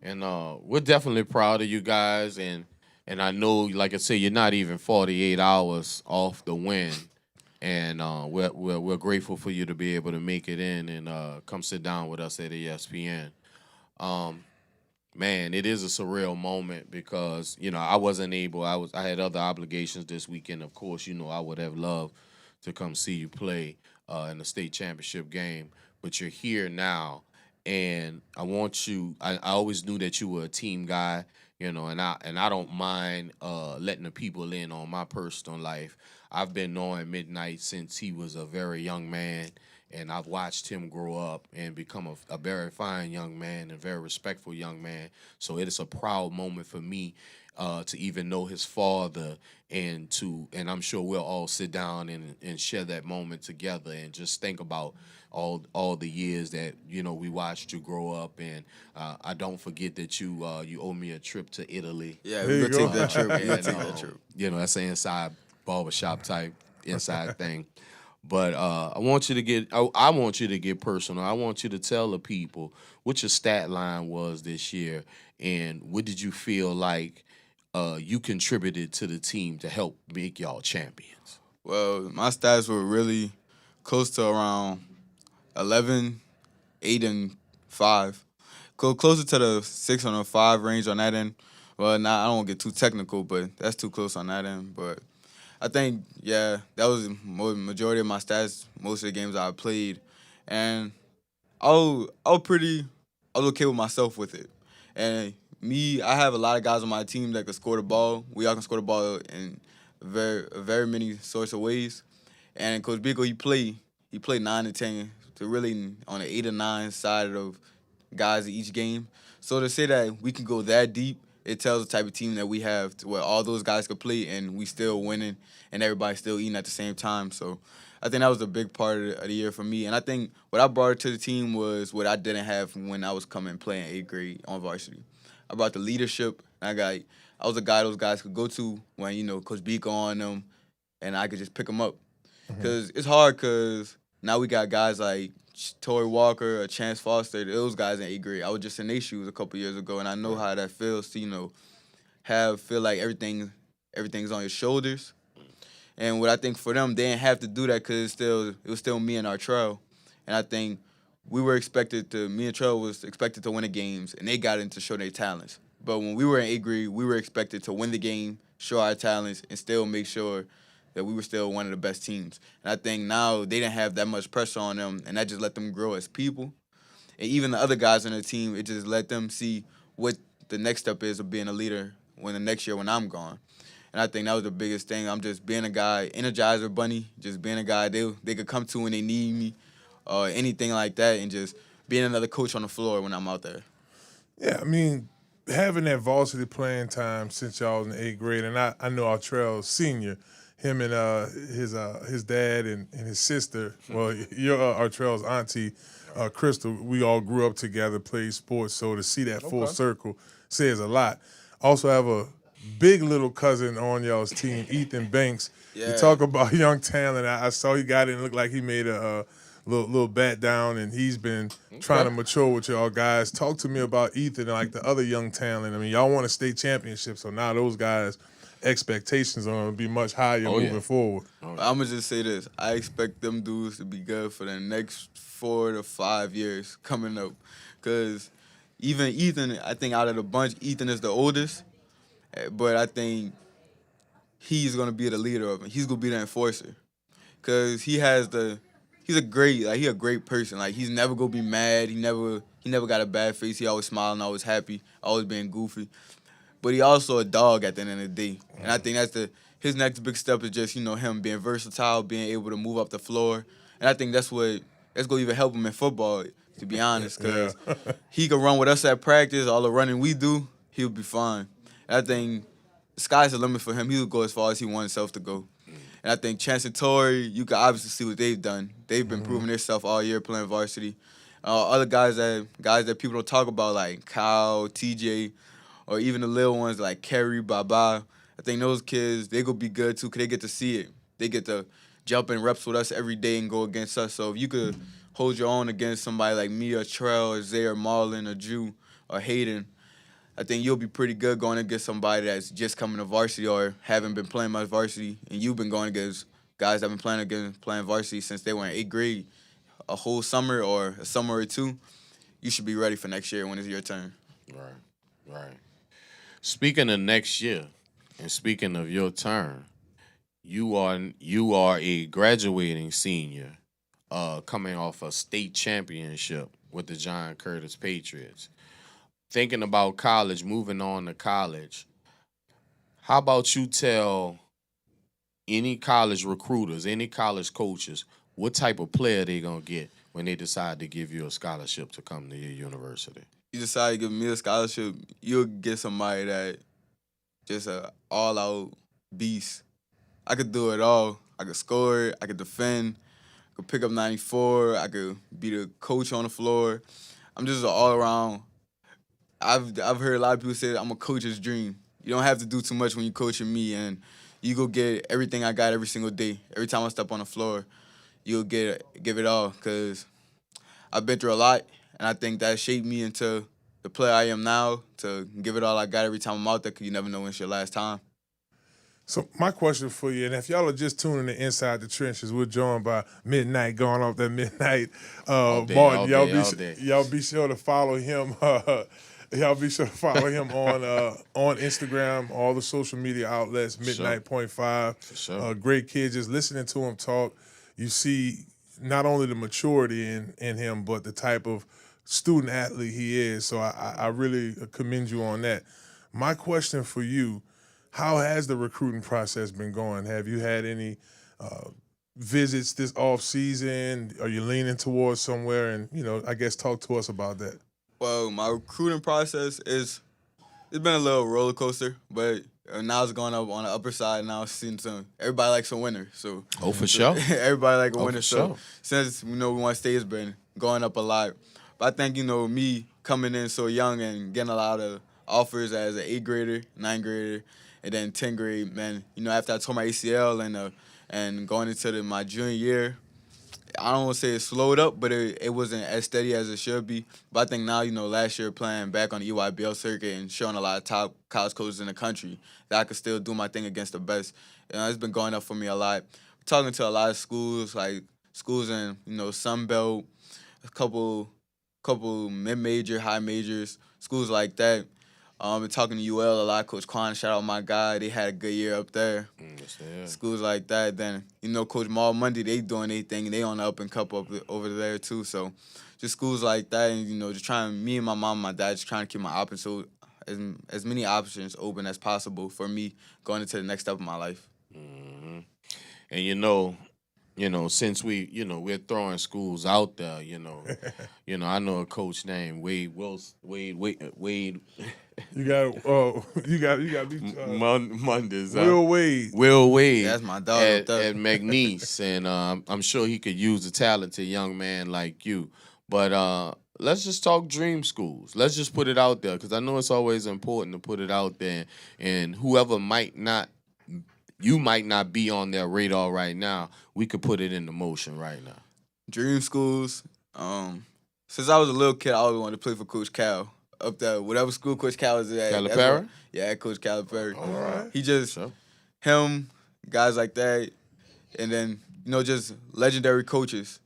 E: And we're definitely proud of you guys, and I know, like I say, you're not even 48 hours off the win, and we're grateful for you to be able to make it in and come sit down with us at ESPN. Man, it is a surreal moment because I wasn't able. I had other obligations this weekend. Of course, I would have loved to come see you play in the state championship game, but you're here now. And I want you. I always knew that you were a team guy, and I don't mind letting the people in on my personal life. I've been knowing Midnight since he was a very young man, and I've watched him grow up and become a very fine young man, a very respectful young man. So it is a proud moment for me to even know his father, and I'm sure we'll all sit down and share that moment together and just think about all the years that we watched you grow up. And I don't forget that you owe me a trip to Italy.
H: Yeah,
D: There
H: we're
D: you
H: gonna
D: go.
H: take that trip. We're gonna
E: And,
H: take that trip.
E: that's an inside barbershop type inside thing. But I want you to get personal. I want you to tell the people what your stat line was this year, and what did you feel like you contributed to the team to help make y'all champions?
H: Well, my stats were really close to around 11, 8, and 5. Closer to the 6 on the 5 range on that end. Well, I don't want to get too technical, but that's too close on that end. But I think, that was the majority of my stats, most of the games I played. And I was okay with myself with it. And I have a lot of guys on my team that can score the ball. We all can score the ball in very many sorts of ways. And Coach Bigo, he played 9 to 10 to really on the 8 or 9 side of guys in each game. So to say that we can go that deep, it tells the type of team that we have, to where all those guys could play and we still winning and everybody still eating at the same time. So I think that was a big part of the year for me. And I think what I brought to the team was what I didn't have when I was coming playing 8th grade on varsity. I brought the leadership. I was a guy those guys could go to when, Coach Biko on them, and I could just pick them up. Because it's hard because now we got guys like Torrey Walker or Chance Foster, those guys in 8th grade. I was just in their shoes a couple years ago, and I know how that feels to, feel like everything's on your shoulders. And what I think for them, they didn't have to do that because it was still me and our trail. And I think me and Trail was expected to win the games, and they got in to show their talents. But when we were in 8th grade, we were expected to win the game, show our talents, and still make sure that we were still one of the best teams. And I think now they didn't have that much pressure on them, and that just let them grow as people. And even the other guys on the team, it just let them see what the next step is of being a leader the next year when I'm gone. And I think that was the biggest thing. I'm just being a guy, Energizer Bunny, just being a guy they could come to when they need me, or anything like that, and just being another coach on the floor when I'm out there.
D: Yeah, I mean, having that varsity playing time since y'all was in 8th grade, and I know our trail senior, him and his dad and his sister, well, you're Artrell's auntie, Crystal, we all grew up together, played sports, so to see that full circle says a lot. Also have a big little cousin on y'all's team, Ethan Banks.
H: Yeah.
D: You talk about young talent. I saw he got in, looked like he made a little bat down, and he's been trying to mature with y'all guys. Talk to me about Ethan and like the other young talent. I mean, y'all won a state championship, so now those guys' expectations are going to be much higher moving forward.
H: I'm going to just say this. I expect them dudes to be good for the next 4 to 5 years coming up. Because even Ethan, I think out of the bunch, Ethan is the oldest. But I think he's going to be the leader of it. He's going to be the enforcer. Because he's a great person. Like, he's never going to be mad. He never got a bad face. He always smiling, always happy, always being goofy. But he also a dog at the end of the day. And I think his next big step is just, him being versatile, being able to move up the floor. And I think that's going to even help him in football, to be honest, because he can run with us at practice. All the running we do, he'll be fine. And I think the sky's the limit for him. He'll go as far as he wants himself to go. And I think Chance and Torrey, you can obviously see what they've done. They've been proving themselves all year playing varsity. Other guys that people don't talk about, like Kyle, TJ, or even the little ones like Kerry, Baba. I think those kids, they going to be good too because they get to see it. They get to jump in reps with us every day and go against us. So if you could hold your own against somebody like me or Trell or Zay or Marlon or Drew or Hayden, I think you'll be pretty good going against somebody that's just coming to varsity or haven't been playing much varsity, and you've been going against guys that have been playing varsity since they were in 8th grade, a whole summer or a summer or two. You should be ready for next year when it's your turn.
E: Right. Speaking of next year, and speaking of your turn, you are a graduating senior, coming off a state championship with the John Curtis Patriots. Thinking about college, moving on to college, how about you tell any college recruiters, any college coaches, what type of player they gonna get when they decide to give you a scholarship to come to your university?
H: You decide to give me a scholarship, you'll get somebody that just a all-out beast. I could do it all. I could score, I could defend, I could pick up 94, I could be the coach on the floor. I'm just an all-around. I've heard a lot of people say that I'm a coach's dream. You don't have to do too much when you're coaching me, and you go get everything I got every single day. Every time I step on the floor, you'll give it all, because I've been through a lot, and I think that shaped me into the player I am now, to give it all I got every time I'm out there, because you never know when it's your last time.
D: So my question for you, and if y'all are just tuning in Inside the Trenches, we're joined by Midnight, going off that Midnight. Marlon, y'all be sure to follow him. Y'all be sure to follow him on Instagram, all the social media outlets, Midnight.5.
E: For sure.
D: Great kid. Just listening to him talk, you see not only the maturity in him, but the type of student athlete he is. So I really commend you on that. My question for you, how has the recruiting process been going? Have you had any visits this off season? Are you leaning towards somewhere? And, I guess talk to us about that.
H: Well, my recruiting process it's been a little roller coaster, but now it's going up on the upper side. Now seeing everybody likes a winner. So
E: for sure.
H: Everybody like a winner.
E: So
H: sure. Since we want to stay, it's been going up a lot. But I think, me coming in so young and getting a lot of offers as an 8th grader, 9th grader, and then 10th grade, man, after I tore my ACL and going into my junior year, I don't want to say it slowed up, but it wasn't as steady as it should be. But I think now, last year playing back on the EYBL circuit and showing a lot of top college coaches in the country, that I could still do my thing against the best. It's been going up for me a lot. Talking to a lot of schools, like schools in, Sun Belt, a couple mid-major, high majors, schools like that. Been talking to UL a lot. Coach Quan, shout out my guy. They had a good year up there. Schools like that. Then, Coach Marlon Monday, they doing their thing. They on the up and cup over there, too. So just schools like that. And, just trying, me and my mom and my dad, just trying to keep my options, so as many options open as possible for me going into the next step of my life.
E: Mm-hmm. And, since we're throwing schools out there, I know a coach named Wade.
D: You got
E: Mondays.
D: Will
E: Wade.
H: That's my dog
E: at McNeese, and I'm sure he could use a talented young man like you. But let's just talk dream schools. Let's just put it out there, because I know it's always important to put it out there. And whoever you might not be on their radar right now, we could put it into motion right now.
H: Dream schools. Since I was a little kid, I always wanted to play for Coach Cal. Up there, whatever school Coach Cal is at.
E: Calipari?
H: Yeah, Coach Calipari.
D: All right.
H: He just, him, guys like that, and then, just legendary coaches.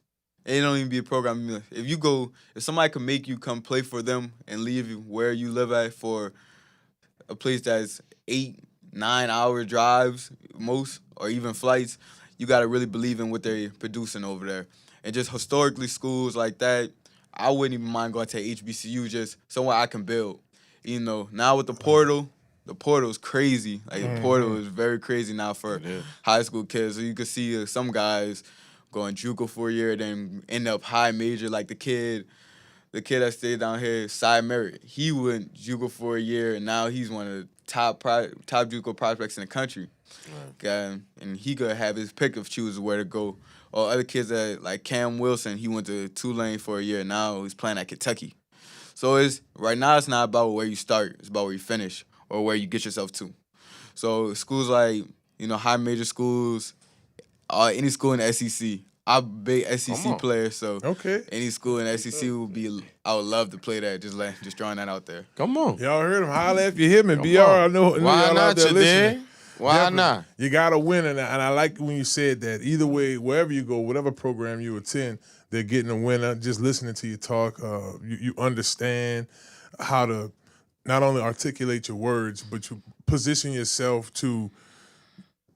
H: It don't even be a program. If somebody can make you come play for them and leave you where you live at for a place that's 8-9 hour drives most, or even flights, you got to really believe in what they're producing over there. And just historically, schools like that, I wouldn't even mind going to HBCU, just somewhere I can build. Now with the portal is crazy. Like, the portal is very crazy now for high school kids. So you can see some guys going JUCO for a year, then end up high major. Like the kid that stayed down here, Cy Merritt, he went JUCO for a year, and now he's one of the top JUCO prospects in the country. Right. And he could have his pick of choose where to go. Or other kids like Cam Wilson, he went to Tulane for a year. Now he's playing at Kentucky. So right now it's not about where you start. It's about where you finish or where you get yourself to. So schools like, high major schools, any school in the SEC. I'm a big SEC player, so any school in the SEC I would love to play that. Just throwing that out there.
E: Come on.
D: Y'all heard him. Holla if you hear me. BR, I know
E: why
D: y'all
E: not
D: out there listening.
E: Why
D: Definitely.
E: not?
D: You got to win, and I like when you said that. Either way, wherever you go, whatever program you attend, they're getting a winner. Just listening to you talk, you understand how to not only articulate your words, but you position yourself to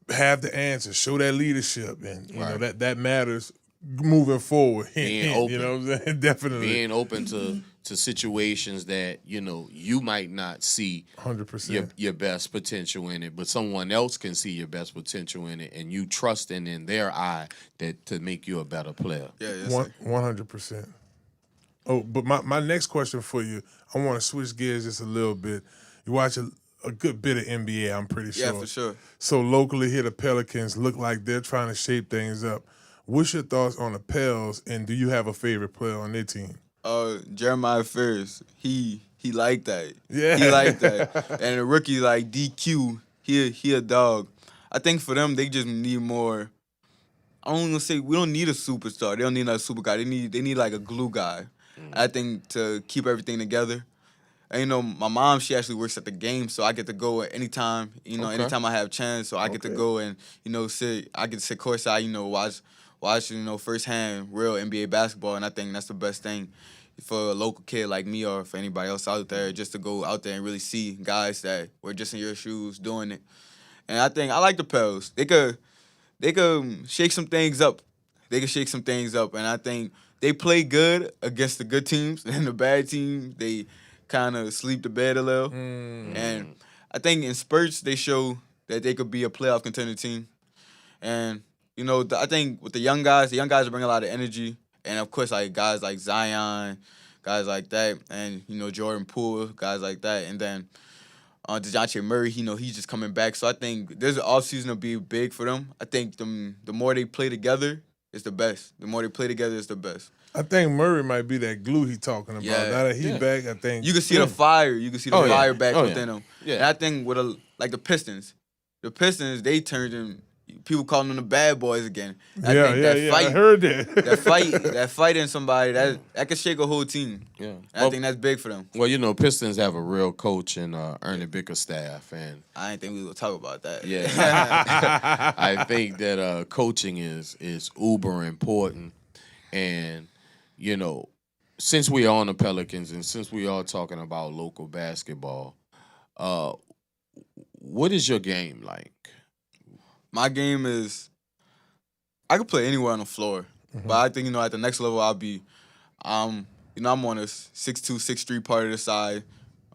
D: have the answer, show that leadership, and you know that matters moving forward.
E: Being open.
D: You know what I'm saying? Definitely.
E: Being open to situations that, you know, you might not see
D: 100%.
E: your best potential in it, but someone else can see your best potential in it, and you trusting in their eye that to make you a better player.
H: Yeah, yes,
D: One-
H: sir.
D: 100%. Oh, but my next question for you, I want to switch gears just a little bit. You watch a good bit of NBA, I'm pretty sure.
H: Yeah, for sure.
D: So locally here, the Pelicans look like they're trying to shape things up. What's your thoughts on the Pels, and do you have a favorite player on their team?
H: Jeremiah Ferris, he like that.
D: Yeah.
H: He like that. And a rookie like DQ, he a dog. I think for them, they just need more. I don't even say we don't need a superstar. They don't need another super guy. They need like a glue guy. I think to keep everything together. And you know, my mom, she actually works at the game, so I get to go at any time. You know, anytime I have a chance, so I get to go and sit. I get to sit courtside. Watch firsthand real NBA basketball, and I think that's the best thing for a local kid like me or for anybody else out there, just to go out there and really see guys that were just in your shoes doing it. And I think I like the Pels. They could shake some things up. And I think they play good against the good teams, and the bad teams, they kind of sleep the bed a little. And I think in spurts, they show that they could be a playoff contender team. And, I think with the young guys bring a lot of energy. And, of course, like guys like Zion, guys like that, and, Jordan Poole, guys like that. And then DeJounte Murray, he's just coming back. So I think there's an offseason to be big for them. I think the more they play together, it's the best. The more they play together, it's the best.
D: I think Murray might be that glue he's talking about.
H: Yeah.
D: Now that he's back, I think
H: You can see the fire. You can see the fire back within them.
E: Yeah.
H: And I think with the Pistons, they turned them. People calling them the bad boys again. I think that fight,
D: I heard that.
H: that fight in somebody that could shake a whole team.
E: Yeah.
H: And I think that's big for them.
E: Well, Pistons have a real coach in Ernie Bickerstaff, and
H: I didn't think we would talk about that.
E: yeah, I think that coaching is uber important, and since we are on the Pelicans and since we are talking about local basketball, what is your game like?
H: My game is, I could play anywhere on the floor, but I think at the next level I'll be, I'm on a 6'2", 6'3" part of the side.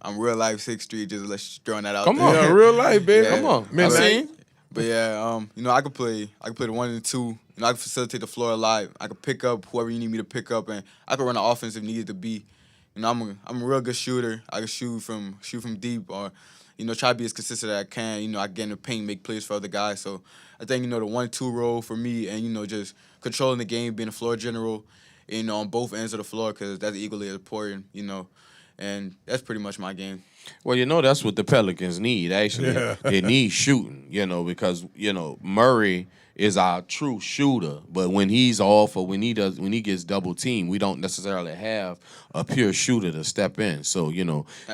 H: I'm real life 6'3", just throwing that out there.
E: Come on,
D: Yeah, real life, baby.
H: Yeah.
E: Come on,
D: Man,
E: see?
H: But yeah, I could play the 1 and 2. I could facilitate the floor a lot. I could pick up whoever you need me to pick up, and I could run the offense if needed to be. I'm a real good shooter. I can shoot from deep, or try to be as consistent as I can. I get in the paint, make plays for other guys. So I think the 1-2 role for me, and just controlling the game, being a floor general, on both ends of the floor, because that's equally as important. And that's pretty much my game.
E: Well, that's what the Pelicans need, actually.
D: Yeah.
E: They need shooting, because, Murray is our true shooter, but when he's off or when he gets double teamed, we don't necessarily have a pure shooter to step in. So,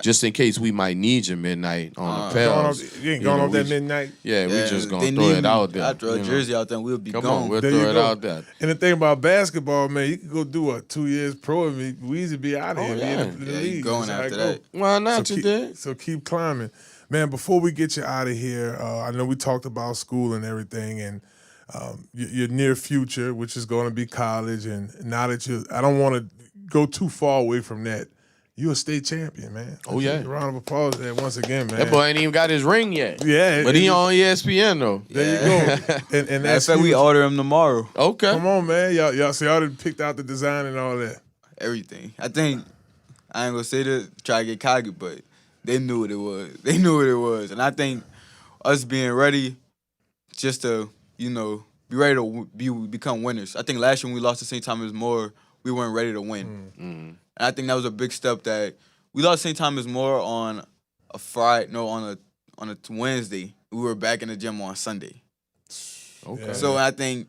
E: just in case we might need you midnight on the Pels.
D: You ain't going off that midnight.
E: Yeah, we just
H: they
E: gonna throw
H: need
E: it
H: me.
E: out there.
H: I throw a jersey out there and we'll be
E: Come
H: gone.
E: on, we'll
D: There
E: throw
D: you
E: it
D: go.
E: out there.
D: And the thing about basketball, man, you can go do a 2 years pro and we easy be out of here.
E: yeah.
D: Be in the
H: Yeah, you
D: league.
H: going
D: That's how it
H: after
D: go.
H: that.
E: Why not,
D: So
E: you
D: keep,
E: did?
D: so keep climbing. Man, before we get you out of here, I know we talked about school and everything, and your near future, which is going to be college, and now that I don't want to go too far away from that. You're a state champion, man.
E: Oh, yeah.
D: Round of applause there once again, man.
E: That boy ain't even got his ring yet.
D: Yeah.
E: But he on ESPN, though.
D: There you go. And
H: Matter of
D: that's
H: fact, we
D: huge.
H: order him tomorrow.
E: Okay.
D: Come on, man. Y'all done picked out the design and all that.
H: Everything. I think, I ain't gonna say this, try to get cocky, but they knew what it was. They knew what it was. And I think us being ready just to, be ready to become winners. I think last year when we lost to St. Thomas More, we weren't ready to win. And I think that was a big step that we lost St. Thomas More on a Wednesday. We were back in the gym on Sunday.
E: Okay.
D: Yeah.
H: So I think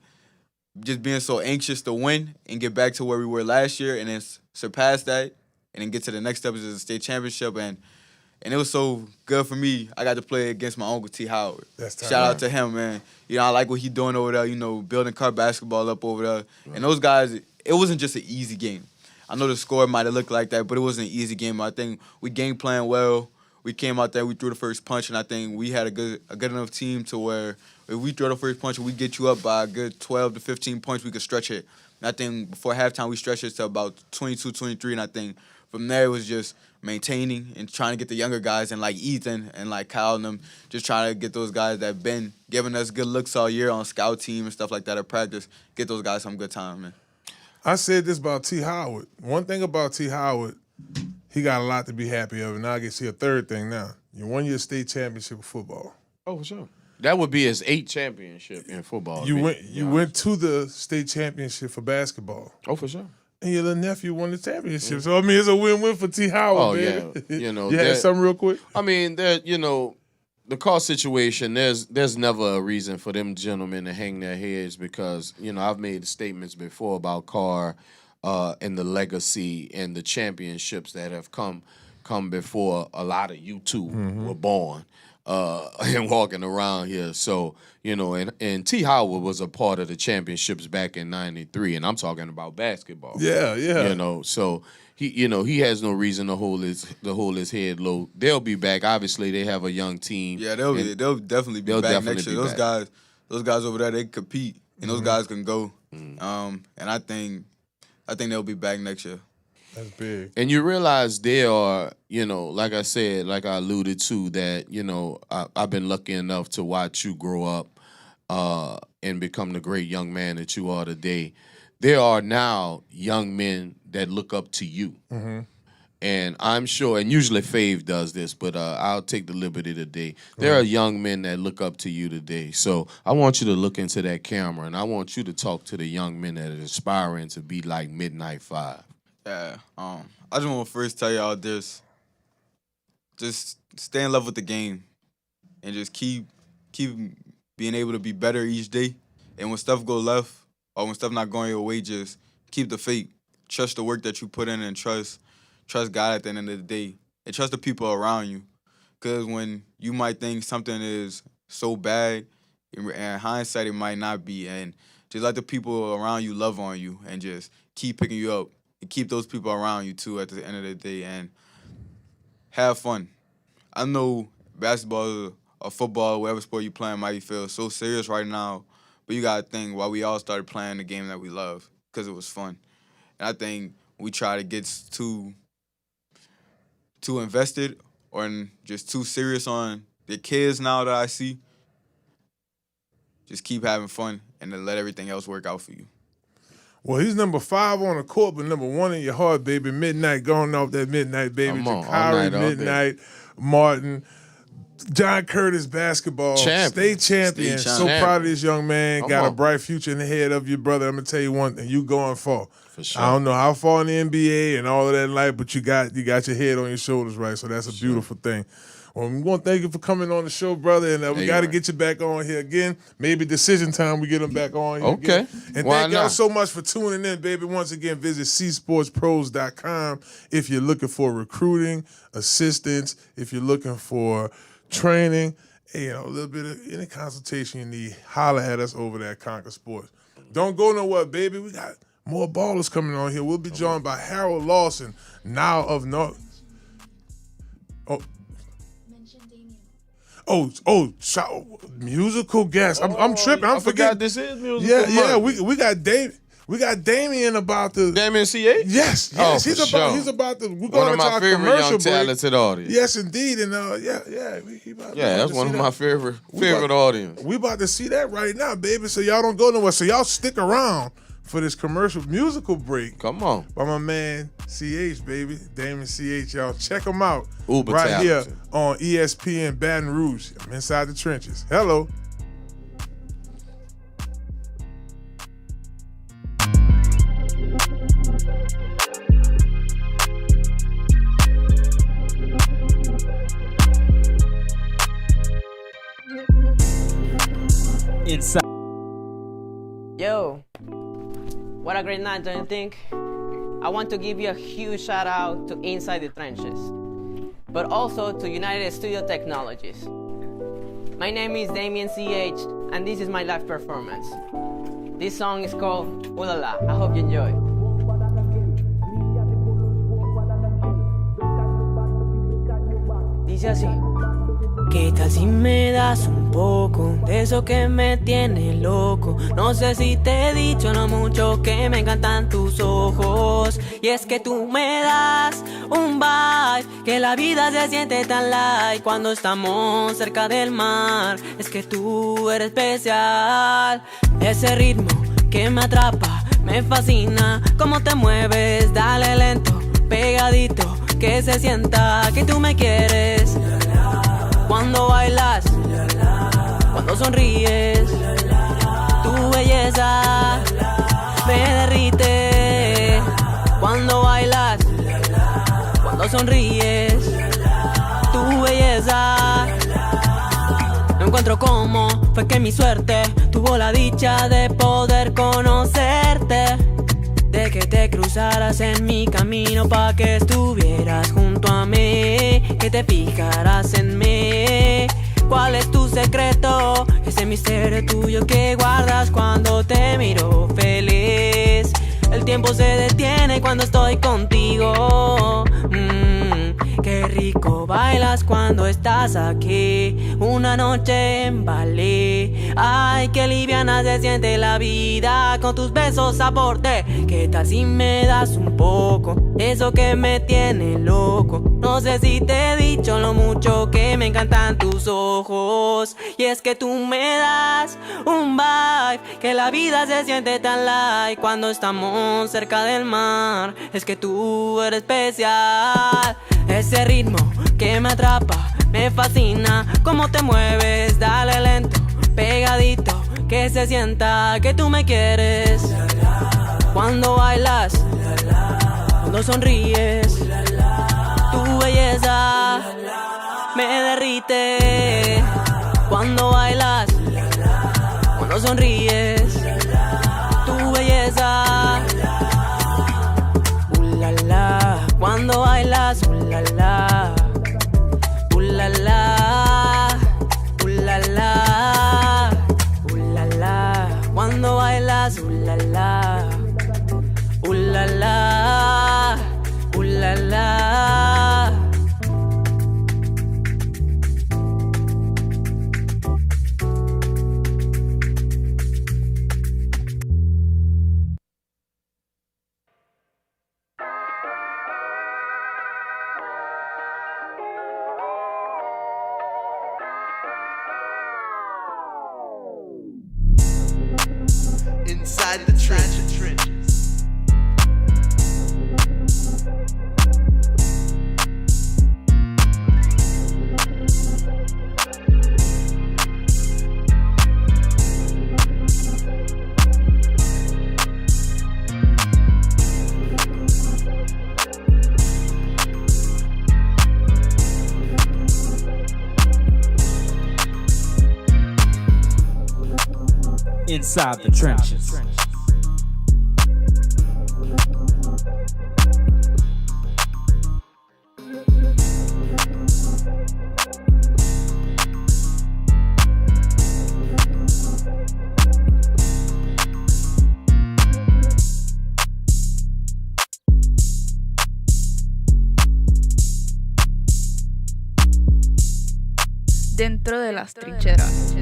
H: just being so anxious to win and get back to where we were last year and then surpass that and then get to the next step, which is the state championship. And it was so good for me. I got to play against my uncle T. Howard.
D: That's tight.
H: Shout out to him, man. I like what he's doing over there, building car basketball up over there. And those guys, it wasn't just an easy game. I know the score might have looked like that, but it wasn't an easy game. I think we game planned well. We came out there, we threw the first punch, and I think we had a good enough team to where if we throw the first punch and we get you up by a good 12 to 15 points, we could stretch it. And I think before halftime, we stretched it to about 22, 23, and I think from there, it was just maintaining and trying to get the younger guys and like Ethan and like Kyle and them, just trying to get those guys that been giving us good looks all year on scout team and stuff like that at practice, get those guys some good time, man.
D: I said this about T. Howard. One thing about T. Howard, he got a lot to be happy of. And now I can see a third thing now. You won your state championship of football.
E: Oh, for sure. That would be his 8th championship in football.
D: You went to the state championship for basketball.
E: Oh, for sure.
D: And your little nephew won the championship. So, I mean, it's a win-win for T. Howard,
E: Oh,
D: baby.
E: yeah. You know,
D: you had something real quick?
E: I mean, the car situation, there's never a reason for them gentlemen to hang their heads because, I've made statements before about Carr and the legacy and the championships that have come before a lot of you two were born and walking around here. So, and T. Howard was a part of the championships back in '93, and I'm talking about basketball.
D: Yeah.
E: So he has no reason to hold his head low. They'll be back. Obviously, they have a young team.
H: Yeah, they'll definitely be back next year. Those guys over there, they compete, and those guys can go. And I think they'll be back next year.
D: That's big.
E: And you realize they are, like I said, like I alluded to, that, I've been lucky enough to watch you grow up and become the great young man that you are today. There are now young men that look up to you.
D: Mm-hmm.
E: And I'm sure, and usually Fave does this, but I'll take the liberty today. There are young men that look up to you today. So I want you to look into that camera, and I want you to talk to the young men that are aspiring to be like Midnight 5.
H: Yeah, I just want to first tell y'all this. Just stay in love with the game and just keep being able to be better each day. And when stuff go left or when stuff not going your way, just keep the faith. Trust the work that you put in and trust God at the end of the day. And trust the people around you. Because when you might think something is so bad, in hindsight it might not be. And just let the people around you love on you and just keep picking you up. And keep those people around you, too, at the end of the day. And have fun. I know basketball or football, whatever sport you playing might feel so serious right now, but you got to think why we all started playing the game that we love, because it was fun. And I think we try to get too invested or just too serious on the kids now that I see. Just keep having fun and then let everything else work out for you.
D: Well, he's number 5 on the court, but number 1 in your heart, baby. Midnight, going off that Midnight, baby. Jakari, Midnight, Martin, John Curtis basketball, state champion. So proud of this young man. Got a bright future in the head of your brother. I'm going to tell you one thing. You going far.
E: For sure.
D: I don't know how far in the NBA and all of that in life, but you got your head on your shoulders, right? So that's a beautiful thing. Well, we want to thank you for coming on the show, brother, and we got to get you back on here again. Maybe decision time we get them back on here again. And thank y'all so much for tuning in, baby. Once again, visit csportspros.com if you're looking for recruiting, assistance, if you're looking for training, a little bit of any consultation you need, holler at us over there at Conquer Sports. Don't go nowhere, baby. We got more ballers coming on here. We'll be joined by Harold Lawson, now of North. Musical guest. I'm tripping. I
E: forgot this is musical.
D: Yeah. We got Damian. We got Damian about the
E: Damian CH?
D: Yes. He's about to. We're going to talk commercial
E: one of my favorite young
D: break.
E: talented audience.
D: Yes, indeed, and
E: that's one of my favorite audience.
D: We about to see that right now, baby. So y'all don't go nowhere. So y'all stick around for this commercial musical break.
E: Come on.
D: By my man CH, baby. Damian CH, y'all. Check him out.
E: Uber
D: right
E: talented.
D: Here on ESPN Baton Rouge. I'm inside the trenches. Hello.
A: Inside.
I: Yo, what a great night, don't you think? I want to give you a huge shout out to Inside the Trenches, but also to United Studio Technologies. My name is Damian CH, and this is my live performance. This song is called Ooh La La. I hope you enjoy. Dice así. ¿Qué tal si me das un poco de eso que me tiene loco? No sé si te he dicho lo mucho que me encantan tus ojos. Y es que tú me das un vibe, que la vida se siente tan light cuando estamos cerca del mar. Es que tú eres especial. Ese ritmo que me atrapa, me fascina. Cómo te mueves, dale lento, pegadito, que se sienta que tú me quieres. Cuando bailas, cuando sonríes, tu belleza me derrite. Cuando bailas, cuando sonríes, tu belleza. No encuentro cómo fue que mi suerte tuvo la dicha de poder conocerte, de que te cruzaras en mi camino pa' que estuvieras junto a mí, que te fijaras en mí. ¿Cuál es tu secreto? Ese misterio tuyo que guardas cuando te miro feliz. El tiempo se detiene cuando estoy contigo. Qué rico bailas cuando estás aquí. Una noche en Bali. Ay, qué liviana se siente la vida con tus besos a borde. ¿Qué tal si me das un poco? Eso que me tiene loco. No sé si te he dicho lo mucho que me encantan tus ojos. Y es que tú me das un vibe, que la vida se siente tan light cuando estamos cerca del mar. Es que tú eres especial. Ese ritmo que me atrapa, me fascina. Cómo te mueves, dale lento, pegadito, que se sienta que tú me quieres. Cuando bailas, cuando sonríes, tu belleza me derrite. Cuando bailas, cuando sonríes, tu belleza. La la, cuando bailas, la la, la la, la la, la la, cuando bailas, la la, la la, la la.
C: Inside the trenches.
A: Inside the trenches.
B: Dentro de las trincheras.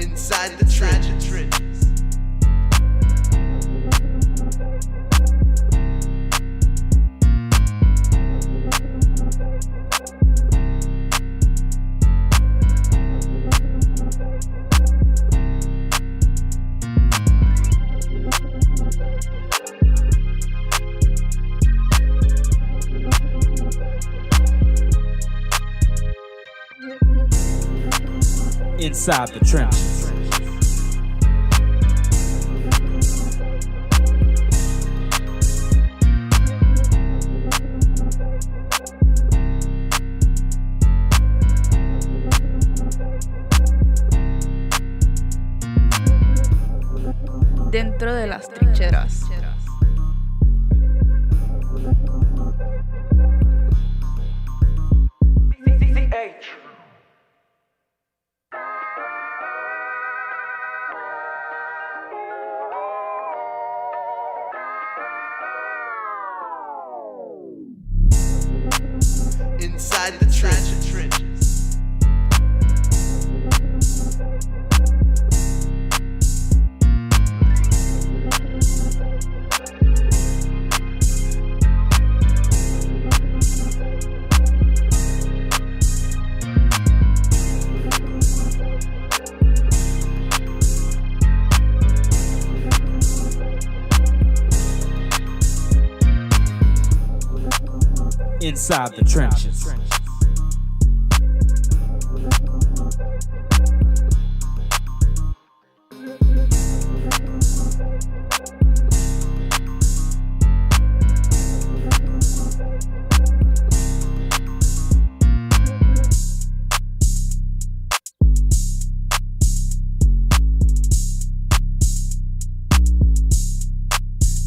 C: Inside the trenches.
A: Inside the trenches.
B: Dentro de las trincheras.
C: Inside the trenches.
A: Inside the trenches.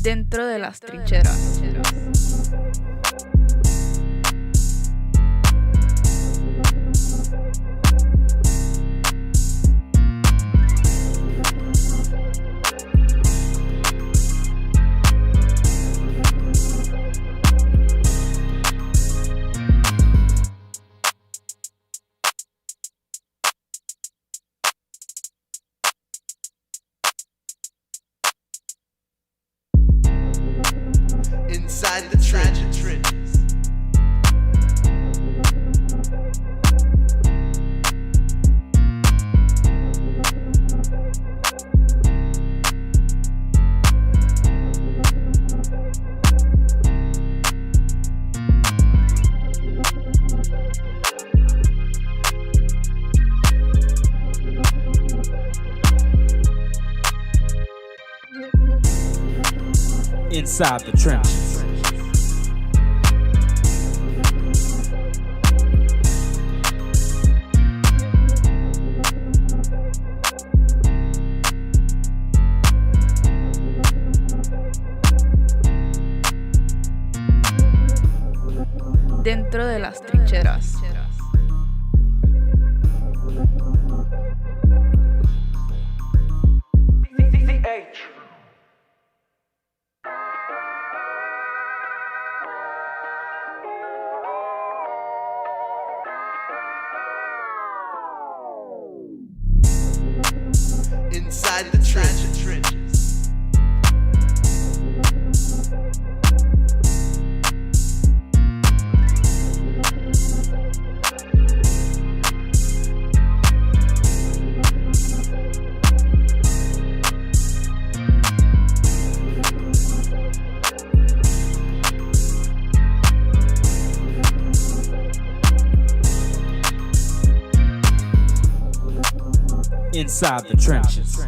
B: Dentro de las trincheras.
C: Inside the trenches.
A: Inside the trenches.
B: Dentro de las trincheras.
C: Inside the trenches.
A: Inside the trenches.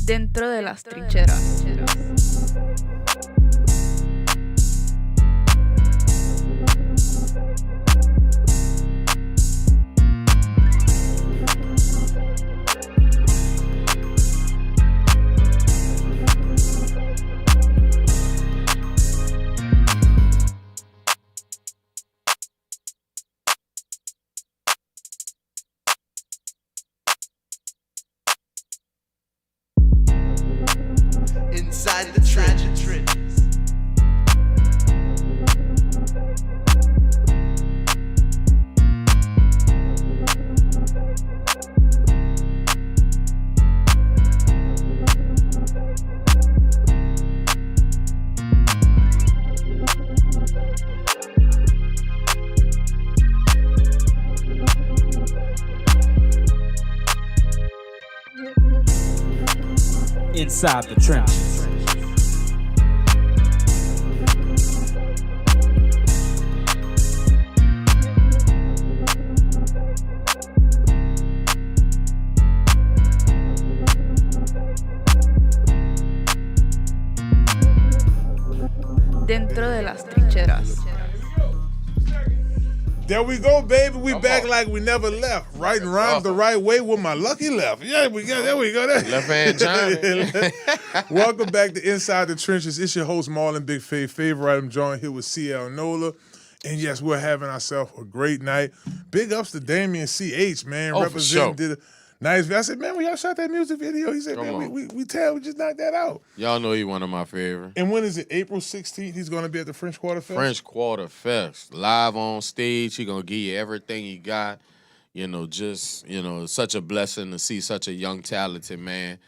B: Dentro de las trincheras.
C: Inside the trenches.
A: Inside the trenches.
B: Dentro de las trincheras.
D: There we go, baby. We back like we never left. Writing rhymes the right way with my lucky left. Yeah, we got there. We go.
E: Left hand Johnny.
D: Welcome back to Inside the Trenches. It's your host, Marlon Big Favorite. I'm joined here with CL NOLA. And yes, we're having ourselves a great night. Big ups to Damian CH, man.
E: Oh,
D: Representing,
E: for sure.
D: did a nice video. I said, man, when y'all shot that music video, he said, man, we just knocked that out.
E: Y'all know he one of my favorite.
D: And when is it? April 16th, he's going to be at the French Quarter Fest?
E: French Quarter Fest. Live on stage. He going to give you everything he got. It's such a blessing to see such a young, talented man.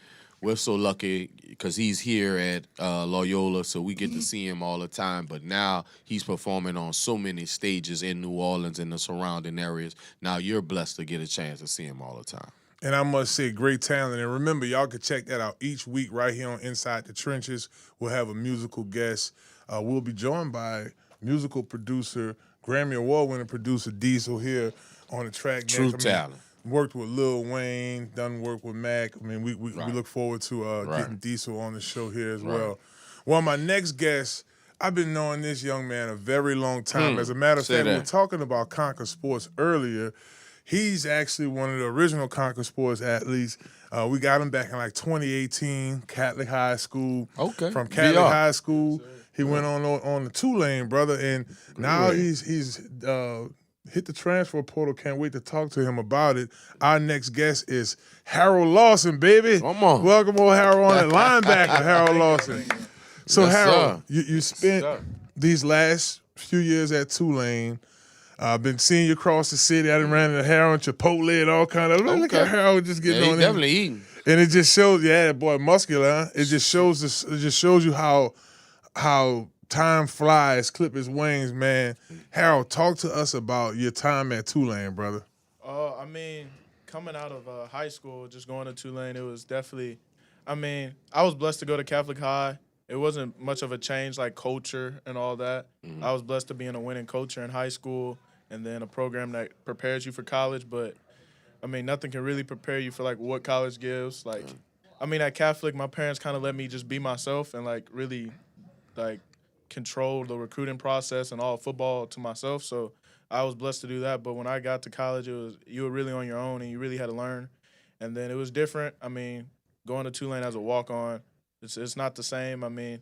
E: We're so lucky because he's here at Loyola, so we get to see him all the time. But now he's performing on so many stages in New Orleans and the surrounding areas. Now you're blessed to get a chance to see him all the time.
D: And I must say, great talent. And remember, y'all can check that out each week right here on Inside the Trenches. We'll have a musical guest. We'll be joined by musical producer, Grammy Award-winning producer Deezle here on the track.
E: True talent.
D: Worked with Lil Wayne, done work with Mac. I mean, we look forward to getting Deezle on the show here as well. Well, my next guest, I've been knowing this young man a very long time. As a matter of fact, we were talking about Concord Sports earlier. He's actually one of the original Concord Sports athletes. We got him back in like 2018, Catholic High School.
E: Okay.
D: From Catholic High School, he went on the Tulane, brother, and now he's hit the transfer portal. Can't wait to talk to him about it. Our next guest is Harold Lawson, baby.
E: Come on.
D: Welcome, old Harold, on it. Linebacker, Harold Lawson. So,
E: Yes,
D: Harold,
E: sir.
D: you spent these last few years at Tulane. I've been seeing you across the city. I done ran into Harold, Chipotle, and all kind of. Look at Harold just getting on
E: He's
D: there.
E: definitely eating.
D: And it just shows, boy, muscular. Huh? It just shows this. It just shows you how time flies. Clip his wings, man. Harold, talk to us about your time at Tulane, brother.
J: I mean, coming out of high school, just going to Tulane, it was definitely. I mean, I was blessed to go to Catholic High. It wasn't much of a change, like culture and all that. I was blessed to be in a winning culture in high school, and then a program that prepares you for college. But I mean, nothing can really prepare you for like what college gives. Like, I mean, at Catholic, my parents kind of let me just be myself and like really, like, control the recruiting process and all football to myself. So I was blessed to do that. But when I got to college, you were really on your own and you really had to learn. And then it was different. I mean, going to Tulane as a walk-on, it's not the same. I mean,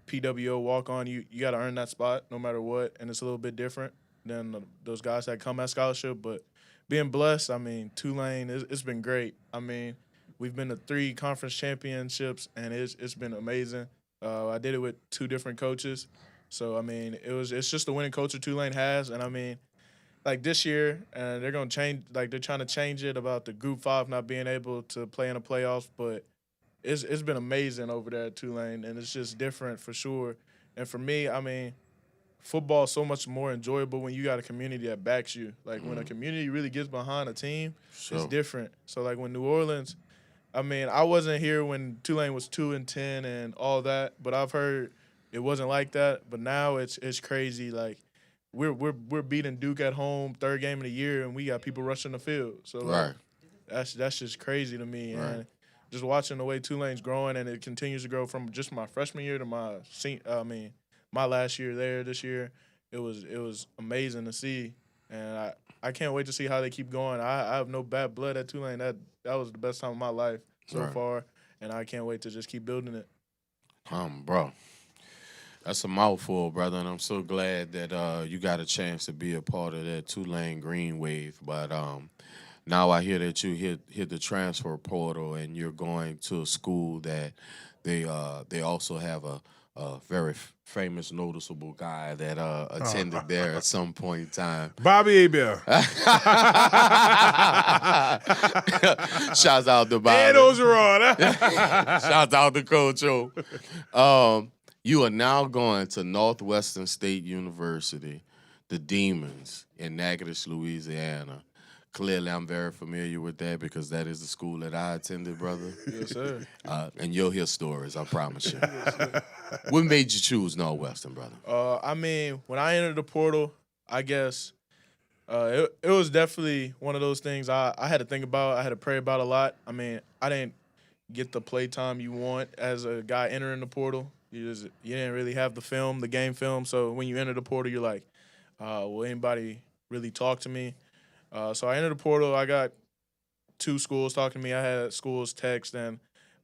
J: PWO walk-on, you got to earn that spot no matter what, and it's a little bit different than those guys that come at scholarship. But being blessed, I mean, Tulane, it's been great. I mean, we've been to 3 conference championships, and it's been amazing. I did it with 2 different coaches. So, I mean, it's just the winning culture Tulane has. And, I mean, like this year, they're going to change, like they're trying to change it about the Group 5 not being able to play in the playoffs. But it's been amazing over there at Tulane, and it's just different for sure. And for me, I mean, football is so much more enjoyable when you got a community that backs you. Like when a community really gets behind a team, it's different. So, like when New Orleans – I mean, I wasn't here when Tulane was 2-10 and all that, but I've heard it wasn't like that. But now it's crazy. Like we're beating Duke at home, 3rd game of the year, and we got people rushing the field. So like, that's just crazy to me.
E: Right.
J: And just watching the way Tulane's growing, and it continues to grow from just my freshman year to my last year there this year. It was amazing to see, and I can't wait to see how they keep going. I have no bad blood at Tulane. That was the best time of my life so far, and I can't wait to just keep building it.
E: Bro, that's a mouthful, brother, and I'm so glad that you got a chance to be a part of that Tulane Green Wave. But now I hear that you hit the transfer portal and you're going to a school that they also have a very famous, noticeable guy that attended there at some point in time.
D: Bobby Abel.
E: Shouts out to Bobby.
D: And those are on.
E: Shouts out to Coach O. You are now going to Northwestern State University, the Demons, in Natchitoches, Louisiana. Clearly, I'm very familiar with that because that is the school that I attended, brother.
J: Yes, sir.
E: And you'll hear stories, I promise you. What made you choose Northwestern, brother?
J: I mean, when I entered the portal, I guess it was definitely one of those things I had to think about. I had to pray about a lot. I mean, I didn't get the play time you want as a guy entering the portal. You didn't really have the game film. So when you enter the portal, you're like, will anybody really talk to me? So I entered the portal. I got 2 schools talking to me. I had schools text,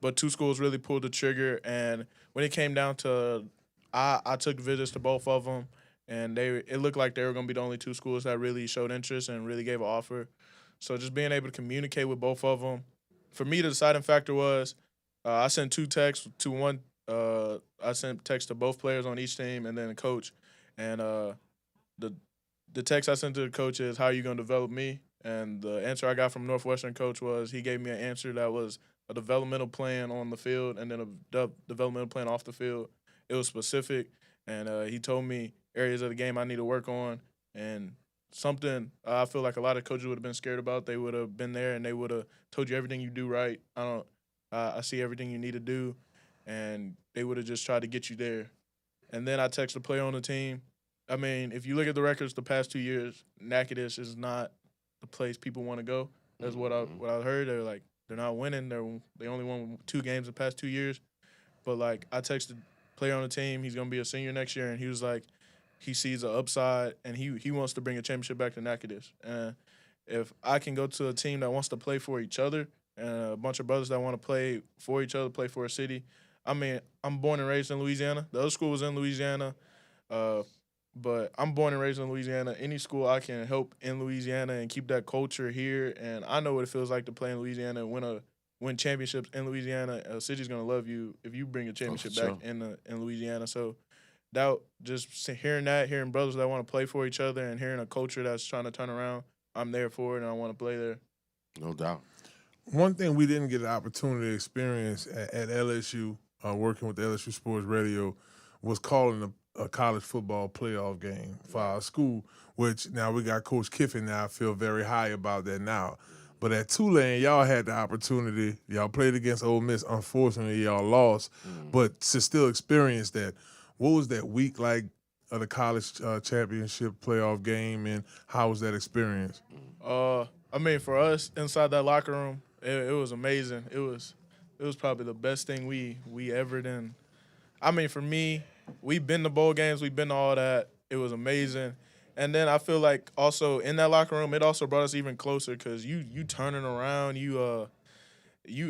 J: but 2 schools really pulled the trigger. And when it came down to, I took visits to both of them, and it looked like they were going to be the only 2 schools that really showed interest and really gave an offer. So just being able to communicate with both of them, for me, the deciding factor was I sent 2 texts to one. I sent texts to both players on each team and then a coach. And the text I sent to the coach is, how are you going to develop me? And the answer I got from Northwestern coach was he gave me an answer that was a developmental plan on the field and then a developmental plan off the field. It was specific, and he told me areas of the game I need to work on, and something I feel like a lot of coaches would have been scared about. They would have been there and they would have told you everything you do right. I see everything you need to do, and they would have just tried to get you there. And then I text a player on the team. I mean, if you look at the records the past 2 years, Natchitoches is not the place people want to go. That's what I heard. They're like, they're not winning. They only won 2 games the past 2 years. But like, I texted player on the team. He's gonna be a senior next year, and he was like, he sees an upside, and he wants to bring a championship back to Natchitoches. And if I can go to a team that wants to play for each other and a bunch of brothers that want to play for each other, play for a city. I mean, I'm born and raised in Louisiana. The other school was in Louisiana. But I'm born and raised in Louisiana. Any school I can help in Louisiana and keep that culture here, and I know what it feels like to play in Louisiana and win championships in Louisiana. A city's gonna love you if you bring a championship back in Louisiana. So that just hearing brothers that want to play for each other, and hearing a culture that's trying to turn around, I'm there for it, and I want to play there.
E: No doubt.
D: One thing we didn't get the opportunity to experience at LSU, working with the LSU Sports Radio, was calling a college football playoff game for our school, which now we got Coach Kiffin now. I feel very high about that now. But at Tulane, y'all had the opportunity. Y'all played against Ole Miss. Unfortunately, y'all lost. But to still experience that, what was that week like of the college championship playoff game, and how was that experience?
J: I mean, for us inside that locker room, it was amazing. It was probably the best thing we ever done. I mean, for me, we've been to bowl games, we've been to all that. It was amazing. And then I feel like also in that locker room, it also brought us even closer because you turning around, you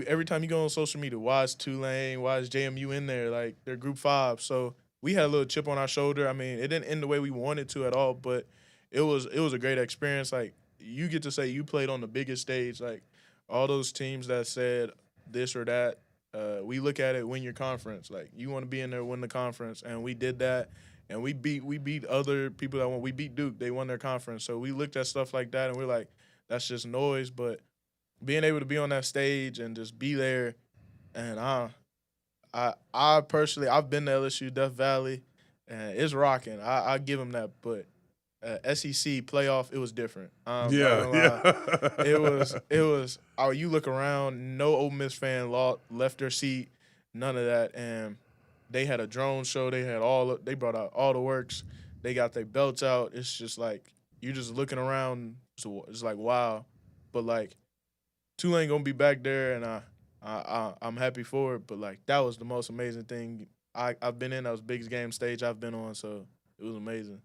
J: every time you go on social media, why is Tulane, why is JMU in there? Like, they're Group 5. So we had a little chip on our shoulder. I mean, it didn't end the way we wanted to at all, but it was a great experience. Like, you get to say you played on the biggest stage. Like, all those teams that said this or that, we look at it, win your conference. Like, you want to be in there, win the conference, and we did that. And we beat other people that won. We beat Duke. They won their conference. So we looked at stuff like that, and we're like, that's just noise. But being able to be on that stage and just be there, and I personally, I've been to LSU, Death Valley, and it's rocking. I give them that. But SEC playoff, it was different. It was. Oh, you look around, no Ole Miss fan left their seat, none of that, and they had a drone show. They brought out all the works. They got their belts out. It's just like you're just looking around. So it's like wow, but like Tulane gonna be back there, and I'm happy for it. But like that was the most amazing thing I've been in. That was the biggest game stage I've been on. So it was amazing.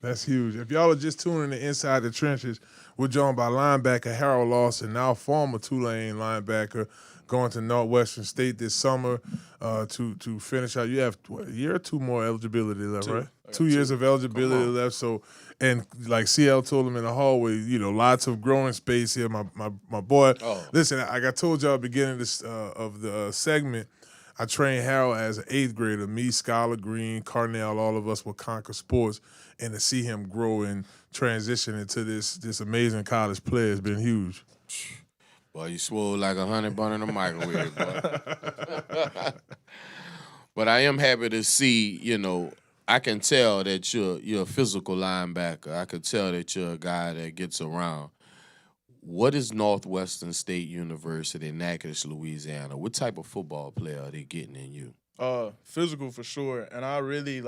D: That's huge. If y'all are just tuning in Inside the Trenches, we're joined by linebacker Harold Lawson, now former Tulane linebacker, going to Northwestern State this summer to finish out. You have a year or 2 more eligibility left, right? 2 years of eligibility left. So, and like CL told him in the hallway, lots of growing space here. My boy, listen, like I told y'all at the beginning of the segment, I trained Harold as an 8th grader. Me, Skylar Green, Carnell, all of us were Conquer Sports, and to see him grow and transition into this amazing college player has been huge.
E: Boy, you swole like a honey bun in a microwave, boy. But I am happy to see, I can tell that you're a physical linebacker. I can tell that you're a guy that gets around. What is Northwestern State University, Natchitoches, Louisiana? What type of football player are they getting in you?
J: Physical for sure. And I really,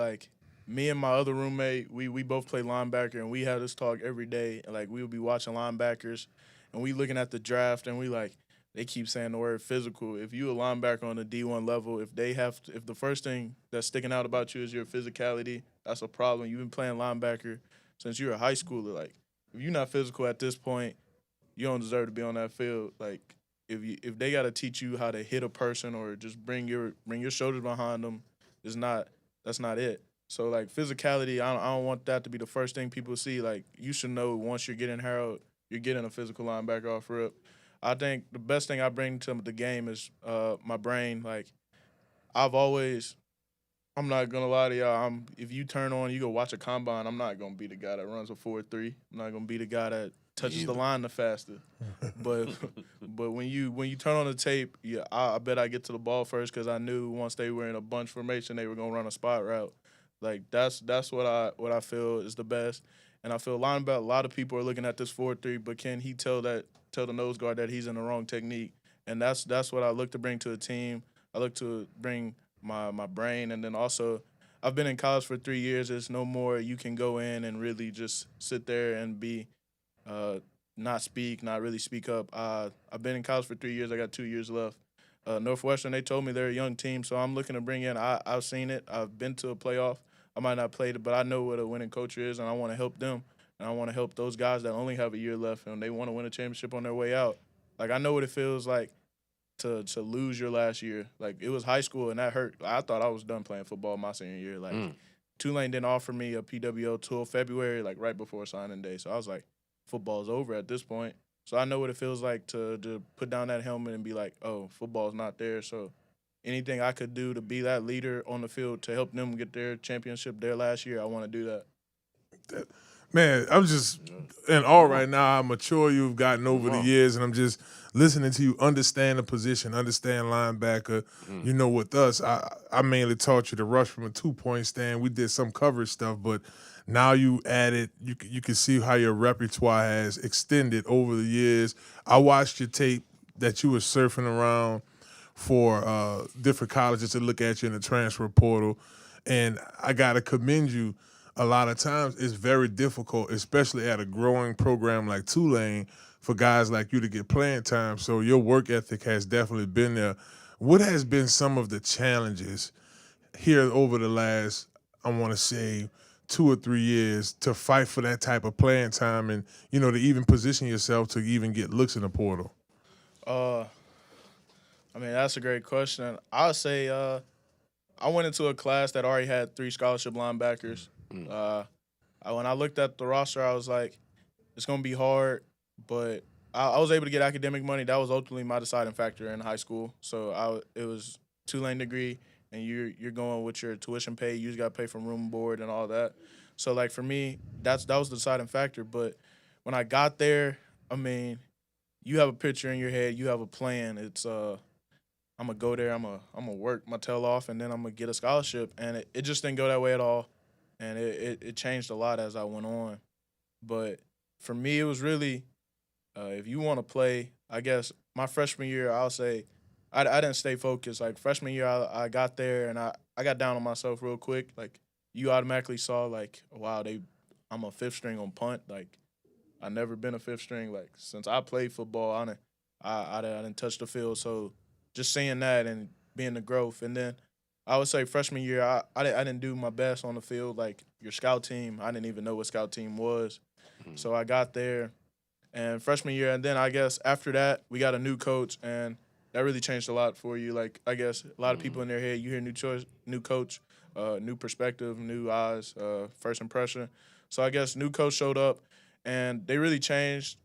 J: me and my other roommate, we both play linebacker, and we have this talk every day. Like, we would be watching linebackers, and we looking at the draft, and we like, they keep saying the word physical. If you a linebacker on the D1 level, if the first thing that's sticking out about you is your physicality, that's a problem. You've been playing linebacker since you were a high schooler. Like, if you're not physical at this point, you don't deserve to be on that field. Like, if they got to teach you how to hit a person or just bring your shoulders behind them, that's not it. So, like, physicality, I don't want that to be the first thing people see. Like, you should know once you're getting Harold, you're getting a physical linebacker off rip. I think the best thing I bring to the game is my brain. Like, I'm not going to lie to y'all, if you turn on, you go watch a combine, I'm not going to be the guy that runs a 4.3. I'm not going to be the guy that touches the line the fastest. but when you turn on the tape, yeah, I bet I get to the ball first because I knew once they were in a bunch formation, they were going to run a spot route. Like, that's what I feel is the best. And I feel a lot of people are looking at this 4.3, but can he tell the nose guard that he's in the wrong technique? And that's what I look to bring to a team. I look to bring my brain. And then also, I've been in college for 3 years. It's no more you can go in and really just sit there and be not really speak up. I've been in college for 3 years. I got 2 years left. Northwestern, they told me they're a young team, so I'm looking to bring in. I've seen it. I've been to a playoff. I might not play it, but I know what a winning coach is, and I want to help them. And I want to help those guys that only have a year left and they want to win a championship on their way out. Like, I know what it feels like to lose your last year. Like, it was high school, and that hurt. I thought I was done playing football my senior year. Like, Tulane didn't offer me a PWO till February, like, right before signing day. So I was like, football's over at this point. So I know what it feels like to put down that helmet and be like, oh, football's not there. So anything I could do to be that leader on the field to help them get their championship their last year, I want to do that.
D: Man, I'm just in awe right now how mature you've gotten over the years, and I'm just listening to you understand the position, understand linebacker. You know, with us, I mainly taught you to rush from a 2-point stand. We did some coverage stuff, but now you added, you can see how your repertoire has extended over the years. I watched your tape that you were surfing around for different colleges to look at you in the transfer portal, and I got to commend you. A lot of times it's very difficult, especially at a growing program like Tulane, for guys like you to get playing time. So your work ethic has definitely been there. What has been some of the challenges here over the last, I want to say, 2 or 3 years to fight for that type of playing time and, you know, to even position yourself to even get looks in the portal?
J: I mean, that's a great question. I would say I went into a class that already had 3 scholarship linebackers. When I looked at the roster, I was like, it's going to be hard, but I was able to get academic money. That was ultimately my deciding factor in high school. So it was Tulane degree, and you're going with your tuition pay. You just got to pay for room and board and all that. So, like, for me, that was the deciding factor. But when I got there, I mean, you have a picture in your head. You have a plan. It's I'm going to go there. I'm gonna work my tail off, and then I'm going to get a scholarship. And it just didn't go that way at all. And it changed a lot as I went on. But for me, it was really, if you want to play, I guess my freshman year, I'll say, I didn't stay focused. Like, freshman year, I got there, and I got down on myself real quick. Like, you automatically saw, like, wow, I'm a 5th string on punt. Like, I never been a 5th string. Like, since I played football, I didn't touch the field. So just seeing that and being the growth. And then I would say freshman year, I didn't do my best on the field. Like, your scout team, I didn't even know what scout team was. So I got there, and freshman year, and then I guess after that, we got a new coach, and that really changed a lot for you. Like, I guess a lot of people in their head, you hear new coach, new perspective, new eyes, first impression. So I guess new coach showed up, and they really changed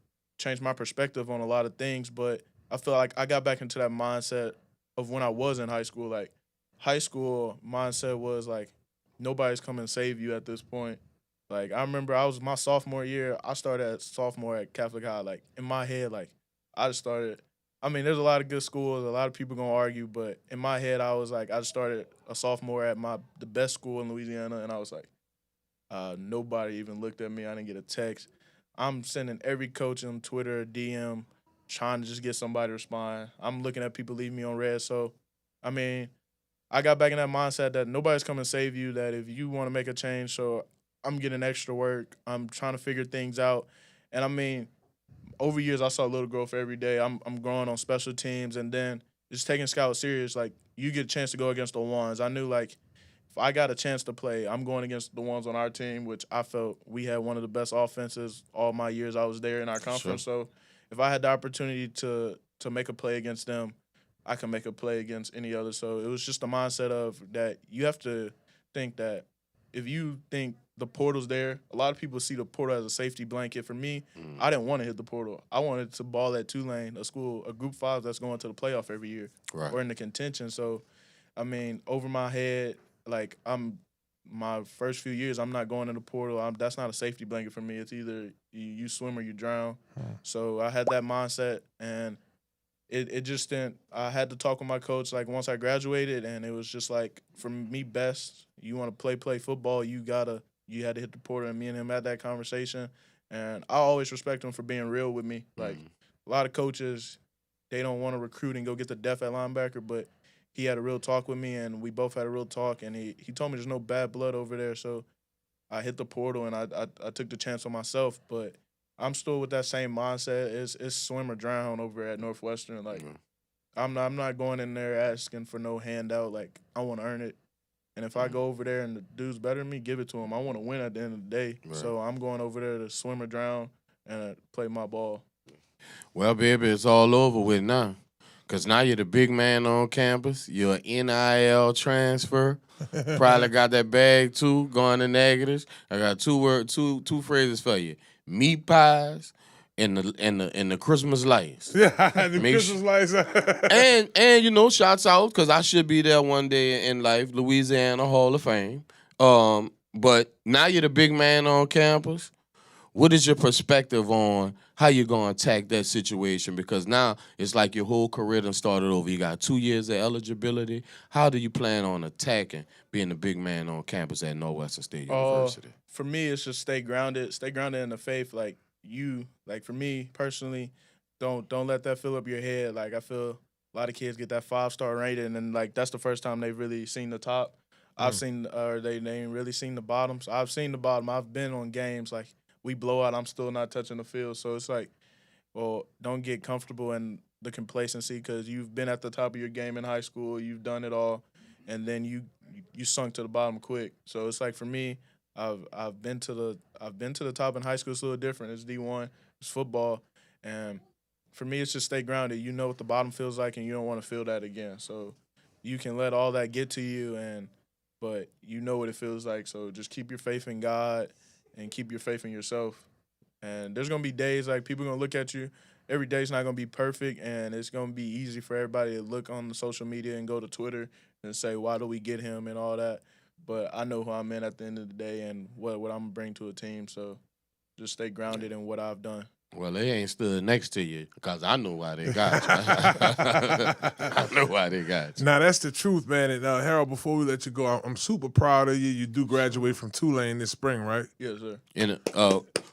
J: my perspective on a lot of things. But I feel like I got back into that mindset of when I was in high school. Like, high school mindset was like, nobody's coming to save you at this point. Like, I remember my sophomore year, I started as sophomore at Catholic High. Like, in my head, like, I just started. I mean, there's a lot of good schools, a lot of people going to argue, but in my head, I was like, I just started a sophomore at the best school in Louisiana, and I was like, nobody even looked at me. I didn't get a text. I'm sending every coach on Twitter, DM, trying to just get somebody to respond. I'm looking at people leaving me on red. So, I mean, I got back in that mindset that nobody's coming to save you, that if you want to make a change, so I'm getting extra work. I'm trying to figure things out. And, I mean, over years, I saw little growth every day. I'm growing on special teams, and then just taking scouts serious. Like, you get a chance to go against the ones. I knew, like, if I got a chance to play, I'm going against the ones on our team, which I felt we had one of the best offenses all my years I was there in our conference.
E: Sure.
J: So if I had the opportunity to make a play against them, I can make a play against any other. So it was just the mindset of that you have to think that if you think the portal's there, a lot of people see the portal as a safety blanket. For me, I didn't want to hit the portal. I wanted to ball at Tulane, a Group 5 that's going to the playoff every year or in the contention. So, I mean, over my head, like, my first few years, I'm not going in the portal. That's not a safety blanket for me. It's either you swim or you drown. So I had that mindset, and it just didn't. I had to talk with my coach, like, once I graduated, and it was just like, for me, best, you want to play football, you had to hit the portal, and me and him had that conversation. And I always respect him for being real with me. Like, a lot of coaches, they don't want to recruit and go get the depth at linebacker, but he had a real talk with me, and we both had a real talk, and he told me there's no bad blood over there. So I hit the portal, and I took the chance on myself. But I'm still with that same mindset. It's swim or drown over at Northwestern. Like, I'm not going in there asking for no handout. Like, I want to earn it. And if I go over there and the dude's better than me, give it to him. I want to win at the end of the day. Right. So I'm going over there to swim or drown and play my ball.
E: Well, baby, it's all over with now. Because now you're the big man on campus. You're an NIL transfer. Probably got that bag, too, going to negatives. I got two phrases for you. Meat pies and the Christmas lights.
D: Yeah, the Christmas lights.
E: and you know, shouts out, because I should be there one day in life, Louisiana Hall of Fame. But now you're the big man on campus. What is your perspective on how you're going to attack that situation? Because now it's like your whole career done started over. You got 2 years of eligibility. How do you plan on attacking being the big man on campus at Northwestern State University?
J: For me, it's just stay grounded in the faith. Like, for me personally, don't let that fill up your head. Like, I feel a lot of kids get that 5-star rating, and then, like, that's the first time they've really seen the top. I've seen, they ain't really seen the bottom. So I've seen the bottom. I've been on games, like, we blow out, I'm still not touching the field. So it's like, well, don't get comfortable in the complacency, because you've been at the top of your game in high school, you've done it all, and then you sunk to the bottom quick. So it's like, for me, I've been to the top in high school. It's a little different. It's D1, it's football, and for me, it's just stay grounded. You know what the bottom feels like, and you don't want to feel that again. So you can let all that get to you, but you know what it feels like. So just keep your faith in God and keep your faith in yourself. And there's going to be days, like, people are going to look at you. Every day's not going to be perfect, and it's going to be easy for everybody to look on the social media and go to Twitter and say, why do we get him and all that. But I know who I'm in at the end of the day and what I'm going to bring to a team. So just stay grounded in what I've done.
E: Well, they ain't stood next to you, because I know why they got you. I know why they got you.
D: Now, that's the truth, man. And Harold, before we let you go, I'm super proud of you. You do graduate from Tulane this spring, right?
J: Yes, sir.
E: And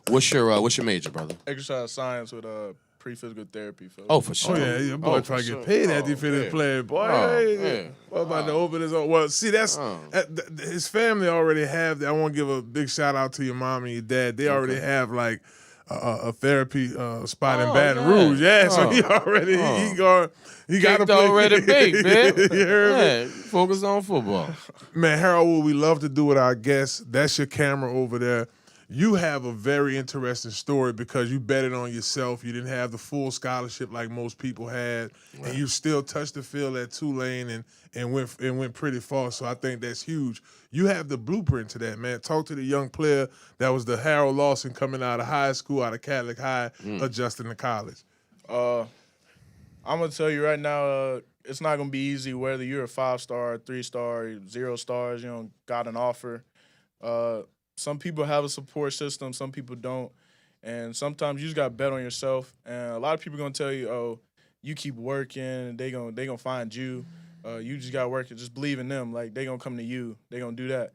E: what's your major, brother?
J: Exercise science with pre-physical therapy.
E: Oh, for sure.
D: Oh, yeah, your boy trying to get paid after he finished playing. Boy, what about to open his own? Well, see, that's his family already have. I want to give a big shout out to your mom and your dad. They already have, like, a therapy spot in Baton Rouge. Yeah, so he already he got to play.
E: Already baked, man.
D: You heard me?
E: Focus on football.
D: Man, Harold, what we love to do with our guests, that's your camera over there. You have a very interesting story, because you betted on yourself. You didn't have the full scholarship like most people had, and you still touched the field at Tulane and went pretty far. So I think that's huge. You have the blueprint to that, man. Talk to the young player that was the Harold Lawson coming out of high school, out of Catholic High, adjusting to college.
J: I'm gonna tell you right now, it's not gonna be easy whether you're a 5-star, 3-star, 0 stars. You know, got an offer. Some people have a support system, some people don't. And sometimes you just got to bet on yourself. And a lot of people are going to tell you, oh, you keep working, they gonna find you. You just got to work it. Just believe in them. Like, they going to come to you. They going to do that.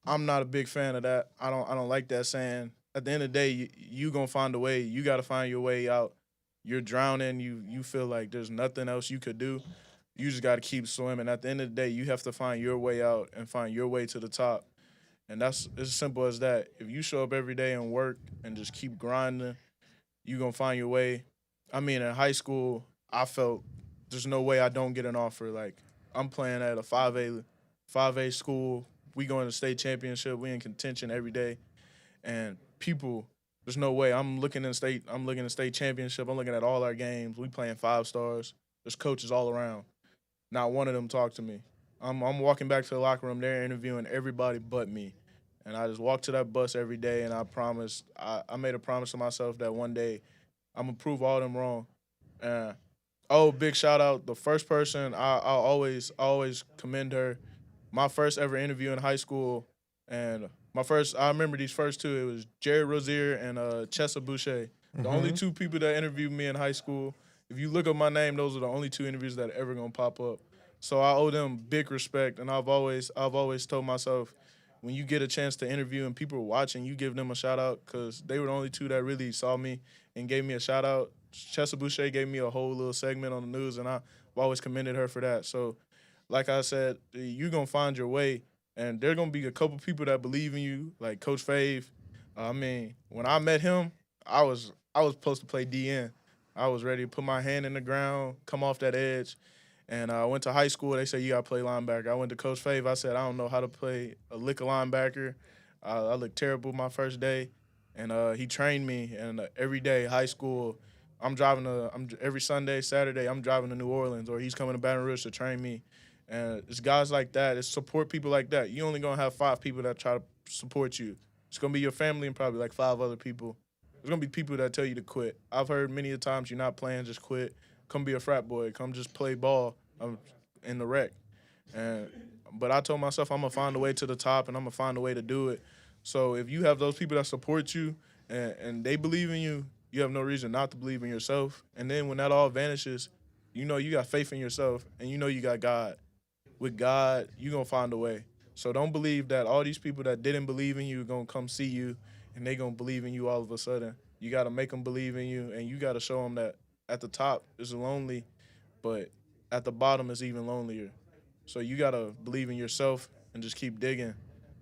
J: I'm not a big fan of that. I don't like that saying. At the end of the day, you going to find a way. You got to find your way out. You're drowning. You feel like there's nothing else you could do. You just got to keep swimming. At the end of the day, you have to find your way out and find your way to the top. And it's as simple as that. If you show up every day and work and just keep grinding, you're going to find your way. I mean, in high school, I felt there's no way I don't get an offer. Like, I'm playing at a 5A school. We going to state championship. We in contention every day. And people, there's no way. I'm looking at state championship. I'm looking at all our games. We playing 5 stars. There's coaches all around. Not one of them talk to me. I'm walking back to the locker room. They're interviewing everybody but me. And I just walk to that bus every day, and I made a promise to myself that one day I'm going to prove all them wrong. Big shout out. The first person, I always commend her. My first ever interview in high school, and I remember these first 2. It was Jared Rozier and Chessa Boucher. The only 2 people that interviewed me in high school. If you look up my name, those are the only 2 interviews that are ever going to pop up. So I owe them big respect, and I've always told myself, when you get a chance to interview and people are watching, you give them a shout-out, because they were the only 2 that really saw me and gave me a shout-out. Chessa Boucher gave me a whole little segment on the news, and I've always commended her for that. So, like I said, you're going to find your way, and there are going to be a couple people that believe in you, like Coach Fave. I mean, when I met him, I was supposed to play DN. I was ready to put my hand in the ground, come off that edge. And I went to high school. They said, you got to play linebacker. I went to Coach Fave. I said, I don't know how to play a lick of linebacker. I looked terrible my first day. And he trained me. And every day, high school, every Sunday, Saturday, I'm driving to New Orleans, or he's coming to Baton Rouge to train me. And it's guys like that. It's support people like that. You only going to have 5 people that try to support you. It's going to be your family and probably like 5 other people. There's going to be people that tell you to quit. I've heard many a times, you're not playing, just quit. Come be a frat boy. Come just play ball in the rec. But I told myself I'm going to find a way to the top, and I'm going to find a way to do it. So if you have those people that support you and they believe in you, you have no reason not to believe in yourself. And then when that all vanishes, you know you got faith in yourself, and you know you got God. With God, you're going to find a way. So don't believe that all these people that didn't believe in you are going to come see you, and they're going to believe in you all of a sudden. You got to make them believe in you, and you got to show them that at the top is lonely, but at the bottom is even lonelier. So you got to believe in yourself and just keep digging.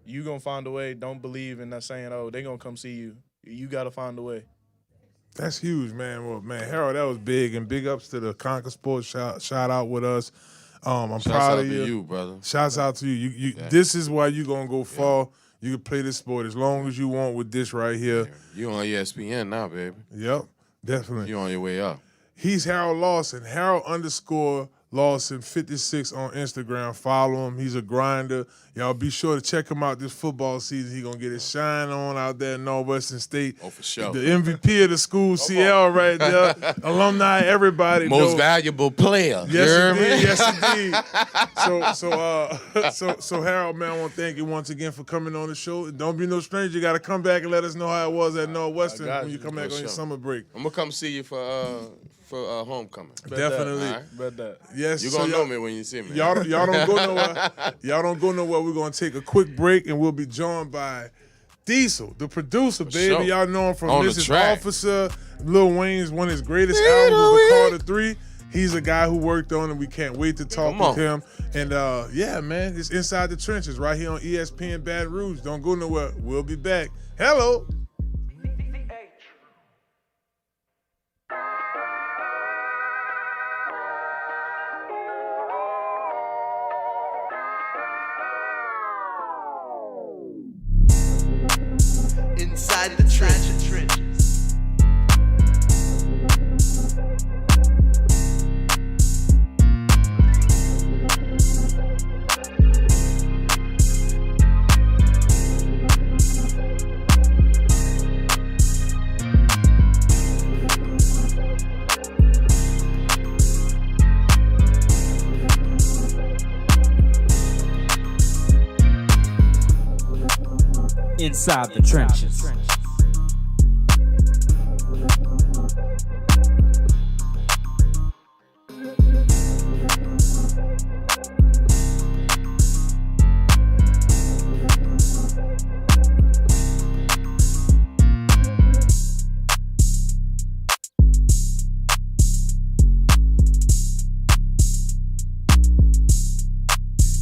J: You going to find a way. Don't believe in that saying, oh, they going to come see you. You got to find a way.
D: That's huge, man. Well, man, Harold, that was big, and big ups to the Conquer Sports shout out with us. I'm
E: Shouts
D: proud
E: out
D: of you.
E: to you, brother.
D: Shouts out to you. Yeah. This is why you're going to go far. You can play this sport as long as you want with this right here.
E: You on ESPN now, baby.
D: Yep, definitely.
E: You on your way up.
D: He's Harold Lawson, Harold_Lawson 56 on Instagram. Follow him. He's a grinder. Y'all be sure to check him out this football season. He's going to get his shine on out there in Northwestern State.
E: Oh, for sure.
D: The MVP of the school, CL right there. Alumni, everybody.
E: Most valuable player.
D: Yes, indeed. So Harold, man, I want to thank you once again for coming on the show. Don't be no stranger. You got to come back and let us know how it was at Northwestern when you come back on your summer break.
E: I'm going to come see you for homecoming.
D: Definitely.
J: Bet that.
D: Yes.
E: You're going to know me when you see me.
D: Y'all don't go nowhere. Y'all don't go nowhere. We're going to take a quick break, and we'll be joined by Deezle, the producer, baby.
E: Sure.
D: Y'all know him from
E: On
D: Mrs.
E: the track.
D: Officer. Lil Wayne's one of his greatest albums was The Carter 3. He's a guy who worked on it. We can't wait to talk with him. And, yeah, man, it's Inside the Trenches right here on ESPN Baton Rouge. Don't go nowhere. We'll be back. Hello.
C: Inside the trenches.
A: Inside the trenches.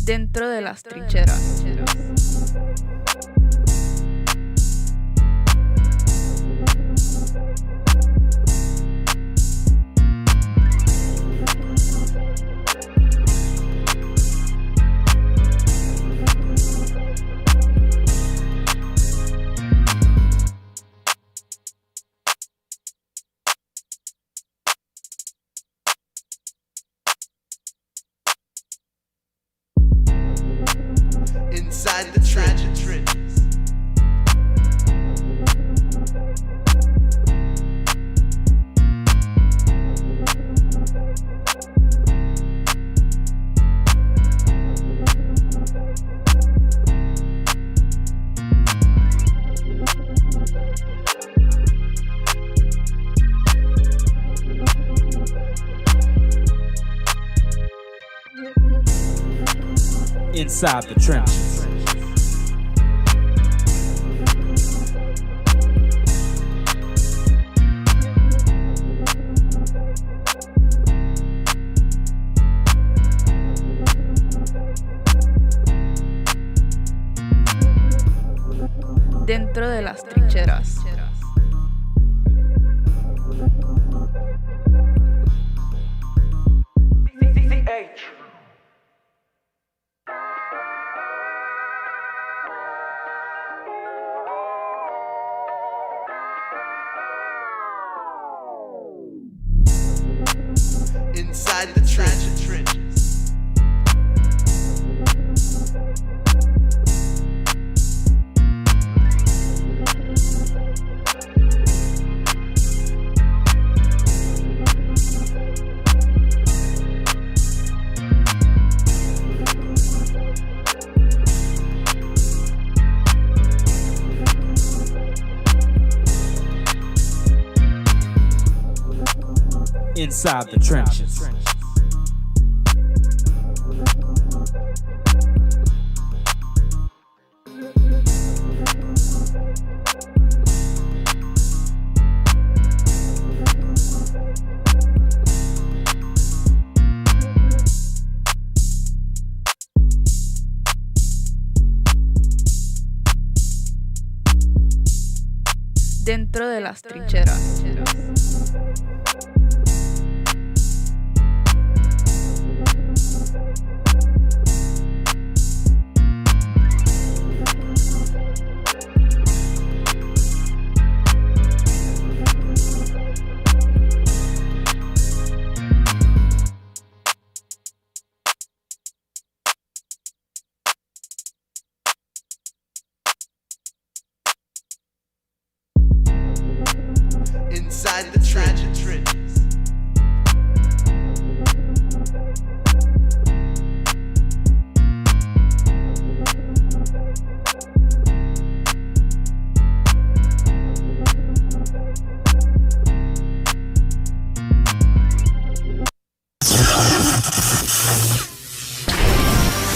B: Dentro de las trincheras.
A: Inside the trenches.
B: Dentro de las trincheras.
C: Inside the trenches.
A: Inside the trenches.
B: Dentro de las trincheras.
C: Inside the trenches.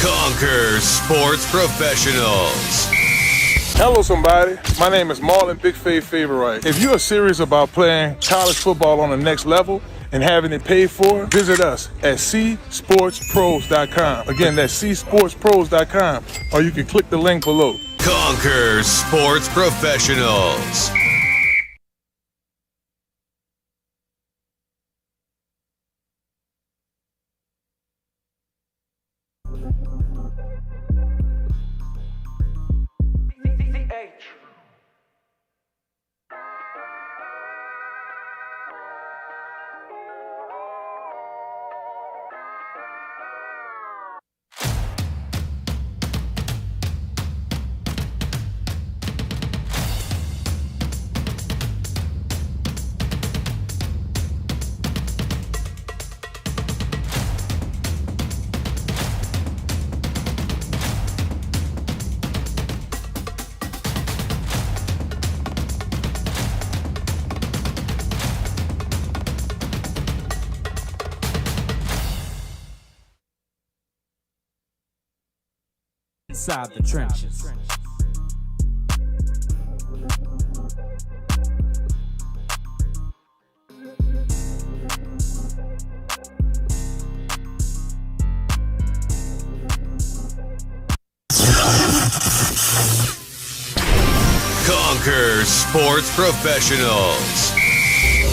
K: Conquer Sports Professionals.
D: Hello, somebody. My name is Marlon Big Favorite. If you are serious about playing college football on the next level and having it paid for, visit us at csportspros.com. Again, that's csportspros.com, or you can click the link below.
K: Conquer Sports Professionals.
A: Inside the trenches.
K: Conquer Sports Professionals.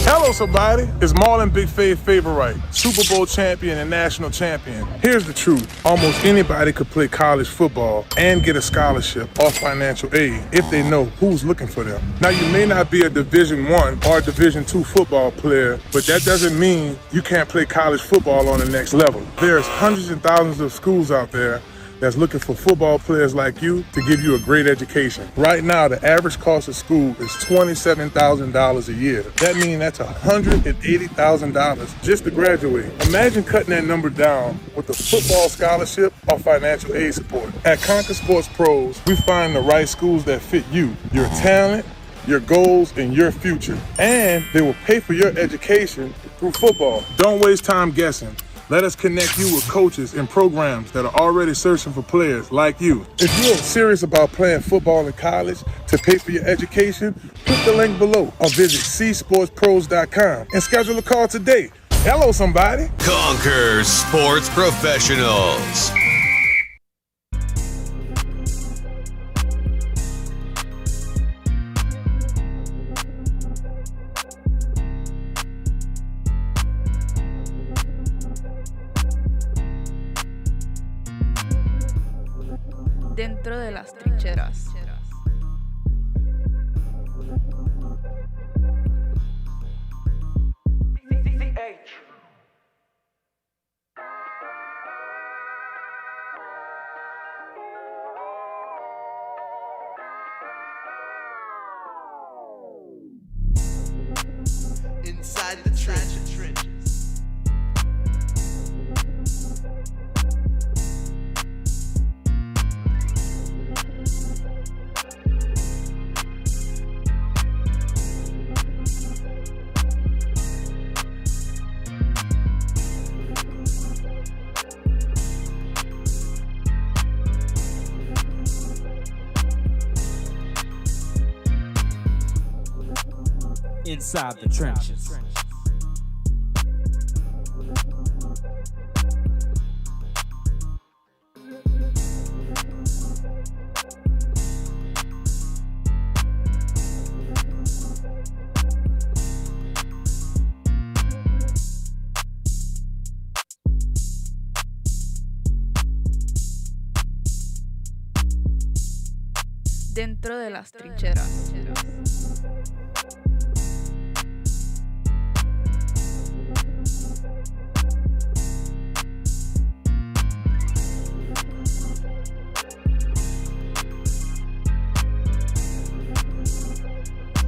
D: Hello, somebody. It's Marlon Big Favorite, Super Bowl champion and national champion. Here's the truth. Almost anybody could play college football and get a scholarship or financial aid if they know who's looking for them. Now, you may not be a Division I or Division II football player, but that doesn't mean you can't play college football on the next level. There's hundreds and thousands of schools out there that's looking for football players like you to give you a great education. Right now, the average cost of school is $27,000 a year. That means that's $180,000 just to graduate. Imagine cutting that number down with a football scholarship or financial aid support. At Conquer Sports Pros, we find the right schools that fit you, your talent, your goals, and your future. And they will pay for your education through football. Don't waste time guessing. Let us connect you with coaches and programs that are already searching for players like you. If you're serious about playing football in college to pay for your education, click the link below or visit csportspros.com and schedule a call today. Hello, somebody.
K: Conquer Sports Professionals.
B: Dentro de las trincheras.
C: Inside the trenches.
A: Inside the trenches.
B: Dentro de las trincheras.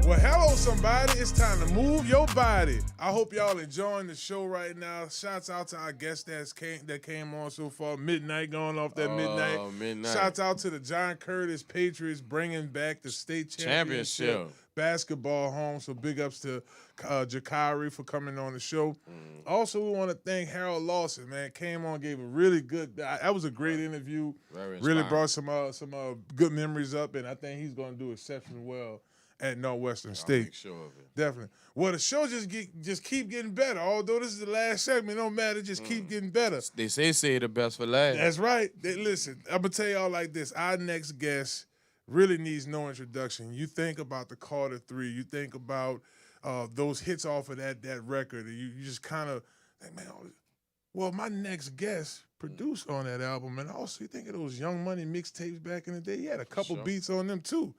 D: Well, hello, somebody. It's time to move your body. I hope y'all enjoying the show right now. Shouts out to our guests that came on so far. Midnight, going off that midnight. Shouts out to the John Curtis Patriots bringing back the state championship basketball home. So big ups to Jakari for coming on the show. Also, we want to thank Harold Lawson, man. Came on, gave a really good. That was a great interview. Really brought some good memories up, and I think he's going to do exceptionally well at Northwestern State.
E: Make sure of it.
D: Definitely. Well, the show just keep getting better. Although this is the last segment, no matter, just keep getting better.
E: They say the best for last.
D: That's right. Listen, I'm going to tell y'all like this. Our next guest really needs no introduction. You think about the Carter 3. You think about those hits off of that record. You just kind of think, man, well, my next guest produced on that album. And also, you think of those Young Money mixtapes back in the day. He had a couple beats on them, too.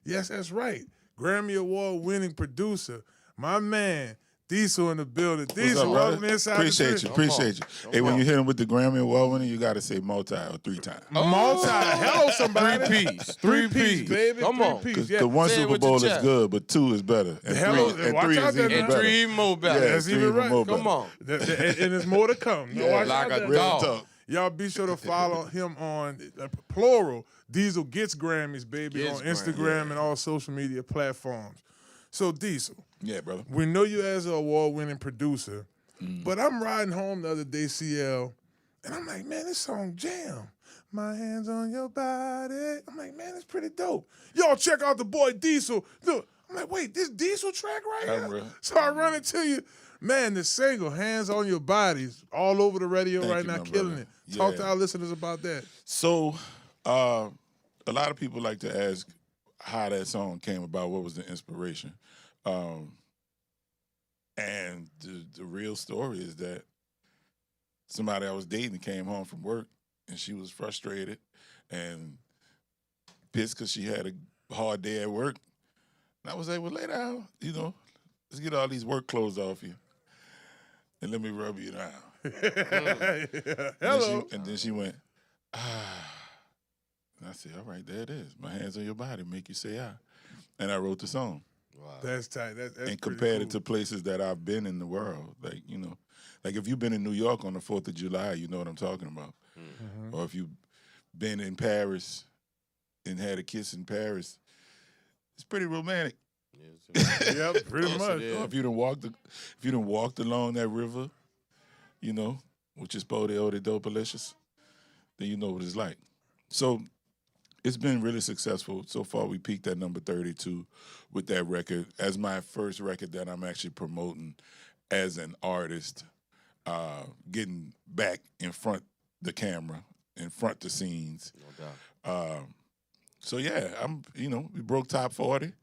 D: Yes, that's right. Grammy Award-winning producer, my man, Deezle in the building. Deezle, welcome inside.
L: Appreciate you. Hey, when you hit him with the Grammy Award-winning, you got to say multi or 3 times.
D: Multi. Hello, somebody.
E: 3 piece.
D: 3 piece, baby.
E: Come on.
D: Piece.
L: The one Super Bowl is good, but 2 is better. And
D: Hello,
L: 3
D: watch out
L: is even
D: there,
L: better.
E: 3 even more better.
L: Yeah,
D: That's
L: 3
D: even right.
L: more
E: Come
L: better.
E: on.
D: And there's more to come.
L: Yeah,
D: Watch
E: like
D: out
E: a
D: there.
E: dog.
L: Talk.
D: Y'all be sure to follow him on plural. Deezle gets Grammys, baby,
E: Gets
D: on Instagram and all social media platforms. So, Deezle.
L: Yeah, brother.
D: We know you as an award-winning producer, but I'm riding home the other day, CL, and I'm like, man, this song jam. My hands on your body. I'm like, man, it's pretty dope. Y'all check out the boy Deezle. Look, I'm like, wait, this Deezle track right here? So I run into you. Man, the single, Hands on Your Body, is all over the radio right now, killing it. Talk to our listeners about that.
L: So, a lot of people like to ask how that song came about, what was the inspiration. And the real story is that somebody I was dating came home from work, and she was frustrated and pissed because she had a hard day at work. And I was like, well, lay down, let's get all these work clothes off you, and let me rub you down.
D: Hello.
L: And then she went, ah. And I said, all right, there it is. My hands on your body make you say ah. And I wrote the song.
E: Wow.
D: That's tight. That's
L: and compared it to places that I've been in the world. Like, like if you've been in New York on the 4th of July, you know what I'm talking about. Mm-hmm. Or if you've been in Paris and had a kiss in Paris, it's pretty romantic.
D: Yep, pretty much.
L: Or if you done walked along that river, when which is Podeo de Dopalicious, then you know what it's like. So it's been really successful. So far, we peaked at number 32 with that record as my first record that I'm actually promoting as an artist, getting back in front the camera, in front the scenes.
E: No doubt.
L: So yeah, we broke top 40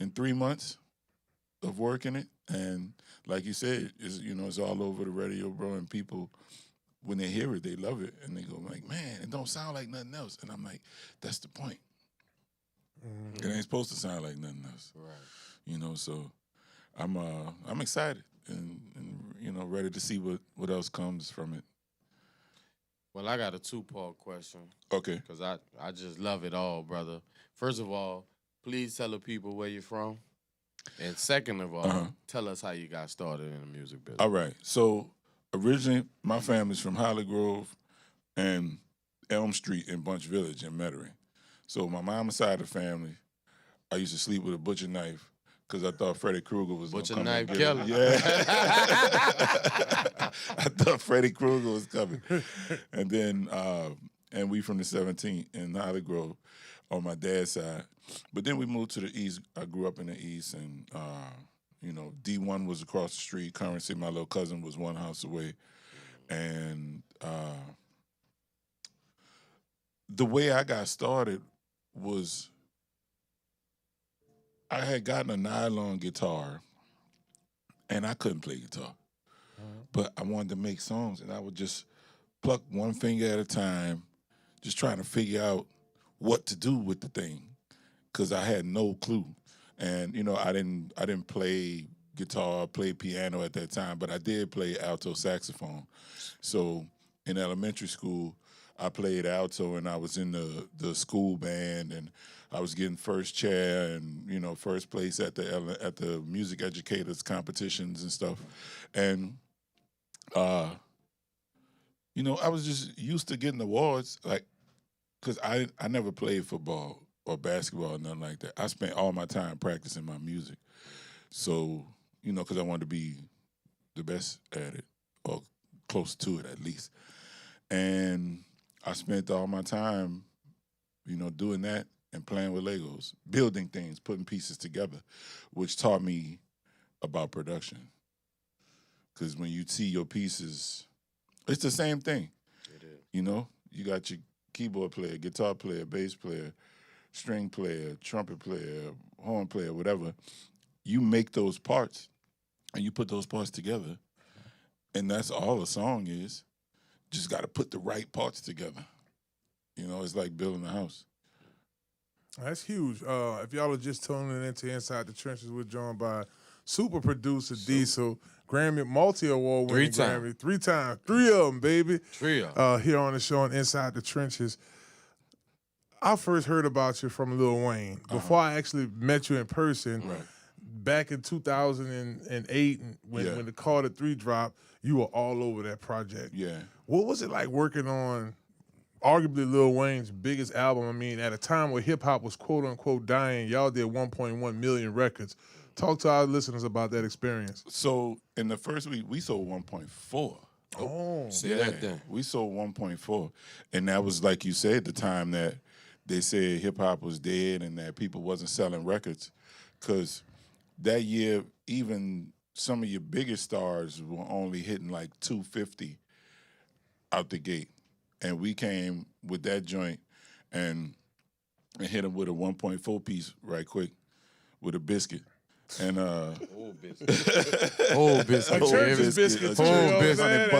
L: in 3 months of working it, and like you said, it's all over the radio, bro, and people, when they hear it, they love it, and they go like, man, it don't sound like nothing else. And I'm like, that's the point. It ain't supposed to sound like nothing else. Right. So I'm excited and ready to see what else comes from it.
E: Well, I got a 2-part question.
L: Okay.
E: Because I just love it all, brother. First of all, please tell the people where you're from. And second of all, tell us how you got started in the music business.
L: All right. So originally, my family's from Holly Grove and Elm Street in Bunch Village in Metairie. So my mama's side of the family, I used to sleep with a butcher knife because I thought Freddy Krueger was going to come.
E: Butcher knife killer.
L: Yeah. I thought Freddy Krueger was coming. And then, and we from the 17th in Holly Grove on my dad's side. But then we moved to the East. I grew up in the East, and, D1 was across the street. Currency, my little cousin, was one house away. And the way I got started was I had gotten a nylon guitar, and I couldn't play guitar. But I wanted to make songs, and I would just pluck one finger at a time, just trying to figure out what to do with the thing, because I had no clue. And I didn't play guitar, play piano at that time, but I did play alto saxophone. So in elementary school, I played alto, and I was in the school band, and I was getting first chair and first place at the music educators competitions and stuff. And I was just used to getting awards, like, because I never played football or basketball or nothing like that. I spent all my time practicing my music. So, because I wanted to be the best at it, or close to it at least. And I spent all my time, doing that and playing with Legos, building things, putting pieces together, which taught me about production. Because when you see your pieces, it's the same thing.
E: It is.
L: You got your keyboard player, guitar player, bass player, string player, trumpet player, horn player, whatever. You make those parts, and you put those parts together, and that's all a song is. Just got to put the right parts together. It's like building a house.
D: That's huge. If y'all are just tuning into Inside the Trenches, we're joined by super producer Deezle, Grammy, multi-award winning Grammy, 3 times, 3 of them, baby.
E: 3 of them.
D: Here on the show on Inside the Trenches. I first heard about you from Lil Wayne. Before I actually met you in person, back in 2008, when the Carter 3 dropped, you were all over that project.
L: Yeah.
D: What was it like working on arguably Lil Wayne's biggest album? I mean, at a time where hip-hop was quote-unquote dying, y'all did 1.1 million records. Talk to our listeners about that experience.
L: So in the first week, we sold 1.4.
D: Oh.
E: See that then.
L: We sold 1.4. And that was, like you said, the time that they said hip-hop was dead and that people wasn't selling records. Because that year, even some of your biggest stars were only hitting like 250 out the gate. And we came with that joint and hit them with a 1.4 piece right quick with a biscuit. And
E: old biscuit. Old biscuit.
D: A church's biscuit.
E: Old biscuit.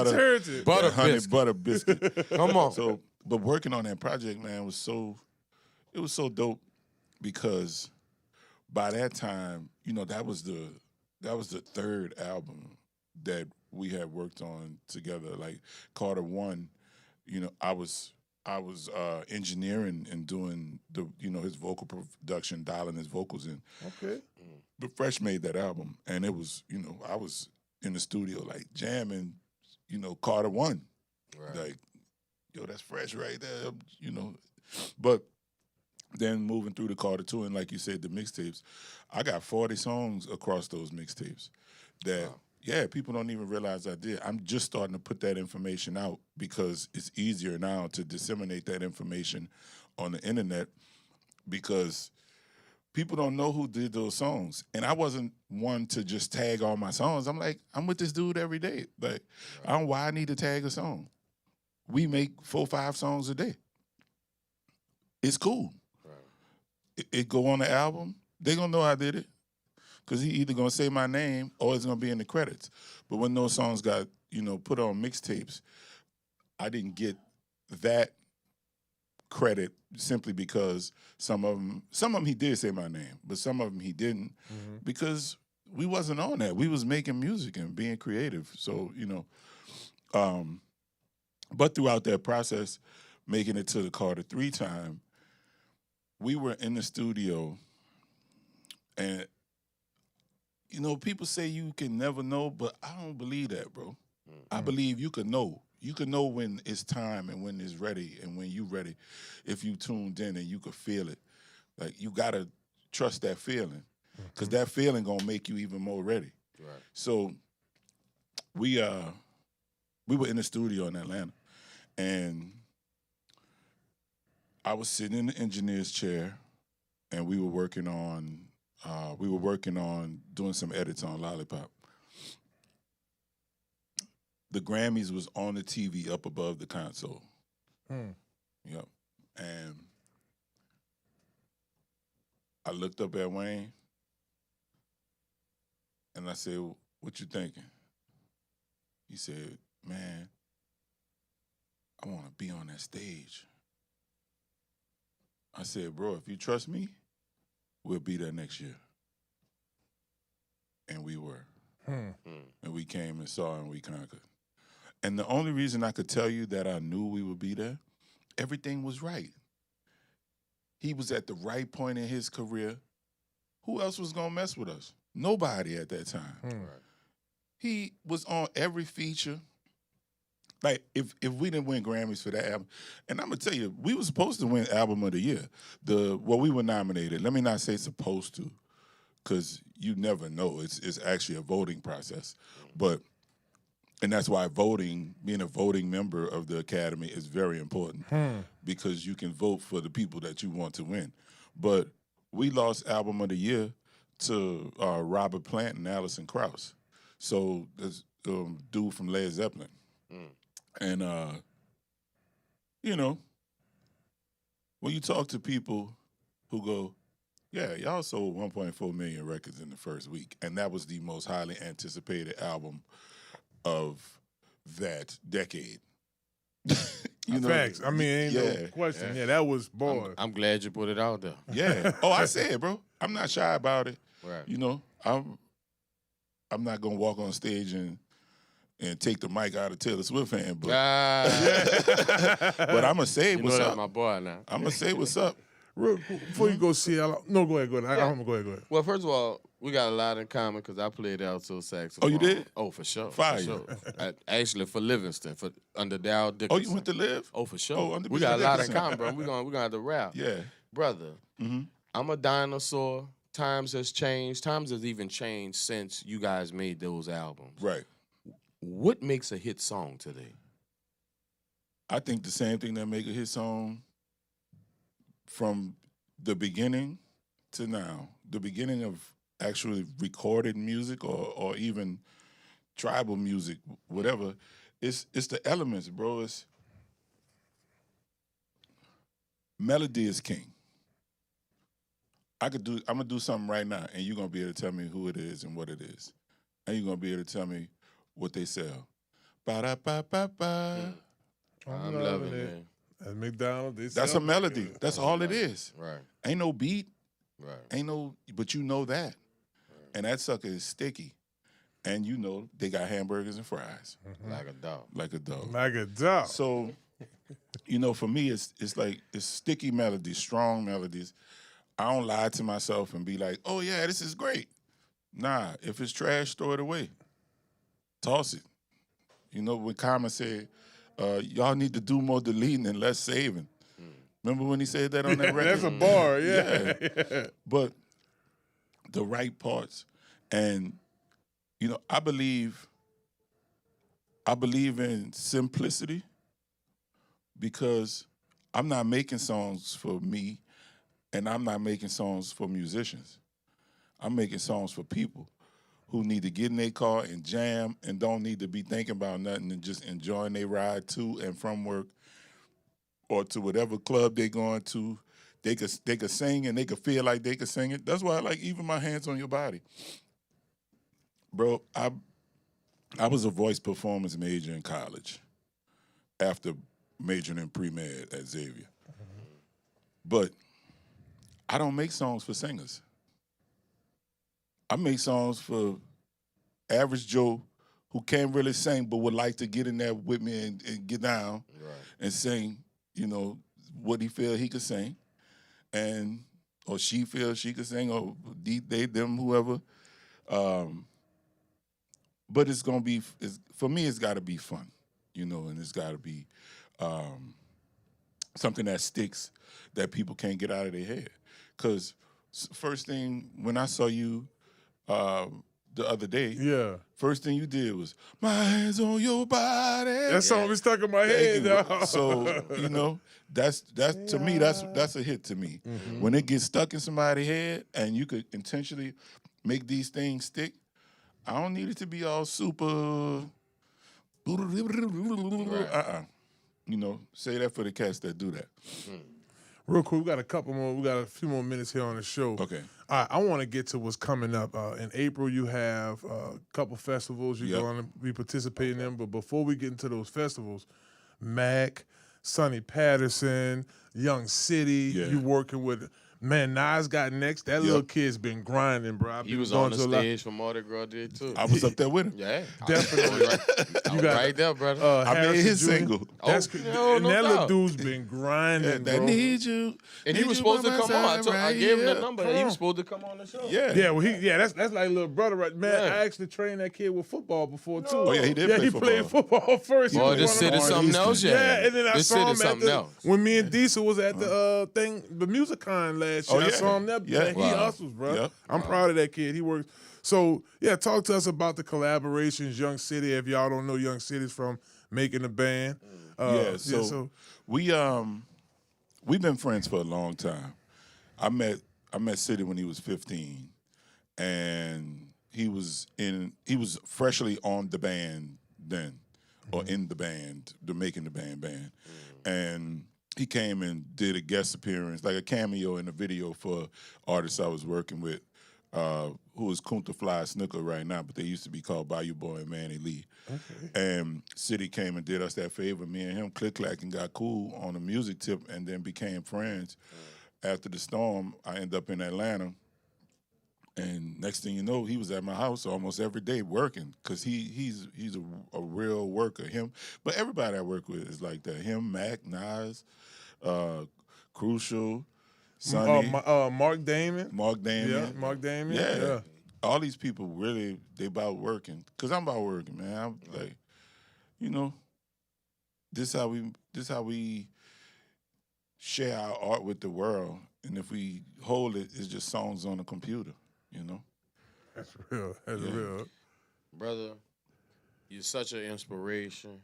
L: Honey butter biscuit.
E: Come on.
L: So, but working on that project, man, was so dope because by that time, that was the 3rd album that we had worked on together. Like Carter 1, I was engineering and doing his vocal production, dialing his vocals in.
D: Okay.
L: But Fresh made that album, and it was, I was in the studio like jamming, Carter 1.
E: Right.
L: Like, that's Fresh right there, But then moving through the Carter 2, and like you said, the mixtapes, I got 40 songs across those mixtapes that, yeah, people don't even realize I did. I'm just starting to put that information out because it's easier now to disseminate that information on the internet because people don't know who did those songs. And I wasn't one to just tag all my songs. I'm like, I'm with this dude every day. Like, I don't know why I need to tag a song. We make 4 or 5 songs a day. It's cool. Right. It go on the album. They gonna know I did it. Because he either going to say my name or it's going to be in the credits. But when those songs got, put on mixtapes, I didn't get that credit simply because some of them he did say my name, but some of them he didn't because we wasn't on that. We was making music and being creative. So, but throughout that process, making it to the Carter 3 time, we were in the studio and people say you can never know, but I don't believe that, bro. I believe you can know. You can know when it's time and when it's ready and when you ready. If you tuned in and you could feel it. Like, you got to trust that feeling because that feeling going to make you even more ready. Right. So we were in the studio in Atlanta, and I was sitting in the engineer's chair, and we were working on doing some edits on Lollipop. The Grammys was on the TV up above the console. Yep. And I looked up at Wayne and I said, "What you thinking?" He said, "Man, I want to be on that stage." I said, "Bro, if you trust me, we'll be there next year." And we were. And we came and saw and we conquered. And the only reason I could tell you that I knew we would be there, everything was right. He was at the right point in his career. Who else was going to mess with us? Nobody at that time. Right. He was on every feature. Like, if we didn't win Grammys for that album, and I'm going to tell you, we were supposed to win Album of the Year. We were nominated. Let me not say supposed to, because you never know. It's actually a voting process. And that's why being a voting member of the Academy is very important because you can vote for the people that you want to win. But we lost Album of the Year to Robert Plant and Alison Krauss. So this dude from Led Zeppelin. And, when you talk to people who go, yeah, y'all sold 1.4 million records in the first week, and that was the most highly anticipated album of that decade.
D: Facts. I mean, ain't no question. Yeah, that was, boy.
E: I'm glad you put it out there.
L: Yeah. Oh, I said, bro. I'm not shy about it.
E: Right.
L: I'm not gonna walk on stage and take the mic out of Taylor Swift hand, but but I'm gonna say what's up.
E: My boy now.
L: I'm gonna say what's up.
D: Before you go see, go ahead. I'm gonna go ahead.
E: Well, first of all, we got a lot in common because I played alto saxophone.
L: Oh, you did?
E: Oh, for sure.
L: Fire.
E: For sure. Actually, for Livingston, under Dow Dickinson.
L: Oh, you went to Liv?
E: Oh, for sure.
L: Oh, under
E: we got a lot in common, bro. We're gonna have to rap.
L: Yeah.
E: Brother, I'm a dinosaur. Times has changed. Times has even changed since you guys made those albums.
L: Right.
E: What makes a hit song today?
L: I think the same thing that make a hit song from the beginning to now. The beginning of actually recorded music or even tribal music, whatever. It's the elements, bro. It's melody is king. I'm gonna do something right now, and you're gonna be able to tell me who it is and what it is. And you're gonna be able to tell me what they sell. Ba-da-ba-ba-ba.
E: I'm loving it.
D: At McDonald's,
L: that's a melody. That's all it is.
E: Right.
L: Ain't no beat.
E: Right.
L: But you know that. Right. And that sucker is sticky. And you know they got hamburgers and fries.
E: Like a dog.
L: Like a dog.
D: Like a dog.
L: So, for me, it's sticky melodies, strong melodies. I don't lie to myself and be like, oh, yeah, this is great. Nah, if it's trash, throw it away. Toss it. When Common said, y'all need to do more deleting and less saving. Remember when he said that on that record?
D: That's a bar, yeah.
L: But the right parts. And you know, I believe in simplicity because I'm not making songs for me and I'm not making songs for musicians. I'm making songs for people who need to get in their car and jam and don't need to be thinking about nothing and just enjoying their ride to and from work or to whatever club they're going to. They could sing and they could feel like they could sing it. That's why I like Even My Hands on Your Body. Bro, I was a voice performance major in college after majoring in pre-med at Xavier. But I don't make songs for singers. I make songs for average Joe who can't really sing but would like to get in there with me and get down and sing, you know, what he feel he could sing. Or she feels she could sing, or they, them, whoever. But it's gonna be, for me, it's gotta be fun, you know, and it's gotta be something that sticks that people can't get out of their head. Because first thing, when I saw you the other day, first thing you did was, my hands on your body.
D: That song was stuck in my head, dog.
L: So, you know, that's to me, that's a hit to me.
D: Mm-hmm.
L: When it gets stuck in somebody's head and you could intentionally make these things stick, I don't need it to be all super. You know, say that for the cats that do that.
D: Real quick, we got a few more minutes here on the show.
L: Okay.
D: All right, I want to get to what's coming up. In April, you have a couple festivals you're going to be participating in. But before we get into those festivals, Mac, Sonny Patterson, Young City, you working with. Man, Nas got next. That little kid's been grinding, bro.
E: He was on the stage for Mardi Gras Day, too.
L: I was up there with him.
E: Yeah.
D: Definitely.
E: You got right there, brother.
L: I made his single.
D: That's
E: no
D: and that little
E: doubt.
D: dude's been grinding,
L: That
D: bro.
L: need you.
E: And he was supposed to come on. I gave him the number. And he was supposed to come on the show.
D: Yeah, well, that's like little brother, right? Man, I actually trained that kid with football before too.
L: Oh yeah, he did.
D: Yeah,
L: play
D: he played football first.
E: Boy, this shit is something else,
D: Yeah, and then I
E: this
D: saw
E: shit is
D: him at
E: something
D: the
E: else.
D: when me and Deezle was at the MusicCon last year.
L: Oh,
D: I
L: yeah.
D: saw him there.
L: Yeah.
D: Man, he hustles, bro.
L: Yep.
D: I'm proud of that kid. He works. So yeah, talk to us about the collaborations, Young City. If y'all don't know Young City's from making the band.
L: So we've been friends for a long time. I met City when he was 15, and he was freshly on the band then, or in the band, the Making the Band, and he came and did a guest appearance, like a cameo in a video for artists I was working with, who is Kunta Fly Snooker right now, but they used to be called Bayou Boy and Manny Lee. Okay. And City came and did us that favor. Me and him click-clack and got cool on a music tip and then became friends. After the storm, I ended up in Atlanta. And next thing you know, he was at my house almost every day working because he's a real worker. But everybody I work with is like that. Him, Mac, Nas, Crucial, Sonny.
D: Mark Damian.
L: Yeah,
D: Mark Damian.
L: Yeah. All these people really, they about working. Because I'm about working, man. I'm like, you know, this how we share our art with the world. And if we hold it, it's just songs on the computer, you know?
D: That's real. That's real.
E: Brother, you're such an inspiration.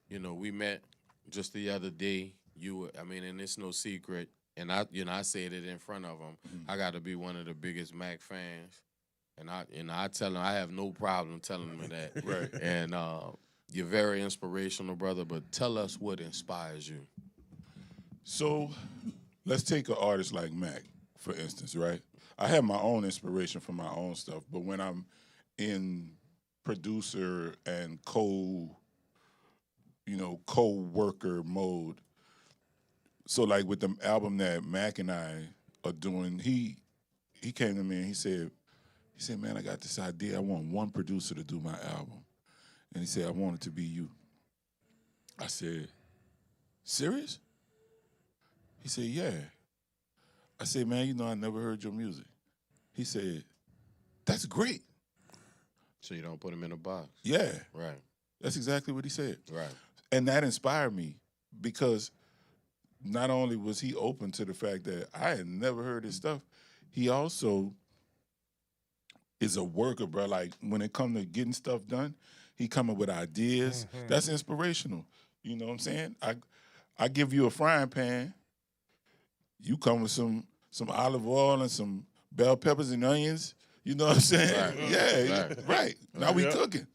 E: You know, we met just the other day. And it's no secret. And I said it in front of him. Mm-hmm. I got to be one of the biggest Mac fans. And I tell him I have no problem telling him that.
L: Right.
E: And you're very inspirational, brother. But tell us what inspires you.
L: So, let's take an artist like Mac, for instance, right? I have my own inspiration for my own stuff, but when I'm in producer and co-worker mode, so like with the album that Mac and I are doing, he came to me and he said, man, I got this idea. I want one producer to do my album. And he said, I want it to be you. I said, serious? He said, yeah. I said, man, you know I never heard your music. He said, that's great.
E: So you don't put him in a box.
L: Yeah.
E: Right.
L: That's exactly what he said.
E: Right.
L: And that inspired me because not only was he open to the fact that I had never heard his stuff, he also is a worker, bro. Like, when it comes to getting stuff done, he coming with ideas. That's inspirational. You know what I'm saying? I give you a frying pan. You come with some olive oil and some bell peppers and onions. You know what I'm saying?
E: Right.
L: Yeah, right. Now we cooking.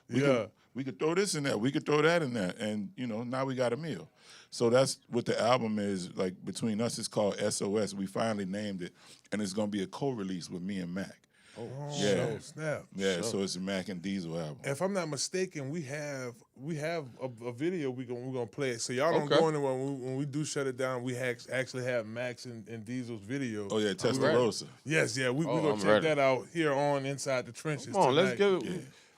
L: We could throw this in there. We could throw that in there. And, you know, now we got a meal. So that's what the album is. Like, between us, it's called SOS. We finally named it. And it's going to be a co-release with me and Mac.
D: Oh,
L: yeah.
D: Snap.
L: Yeah, so it's a Mac and Deezle album.
D: If I'm not mistaken, we have a video we're gonna play it. So y'all don't go anywhere when we do shut it down. We actually have Max and Deezle's video.
L: Oh yeah, Testarossa.
D: Yes, yeah. We're gonna check that out here on Inside the Trenches.
E: Come on,
D: tonight.
E: let's get it.
D: Yeah.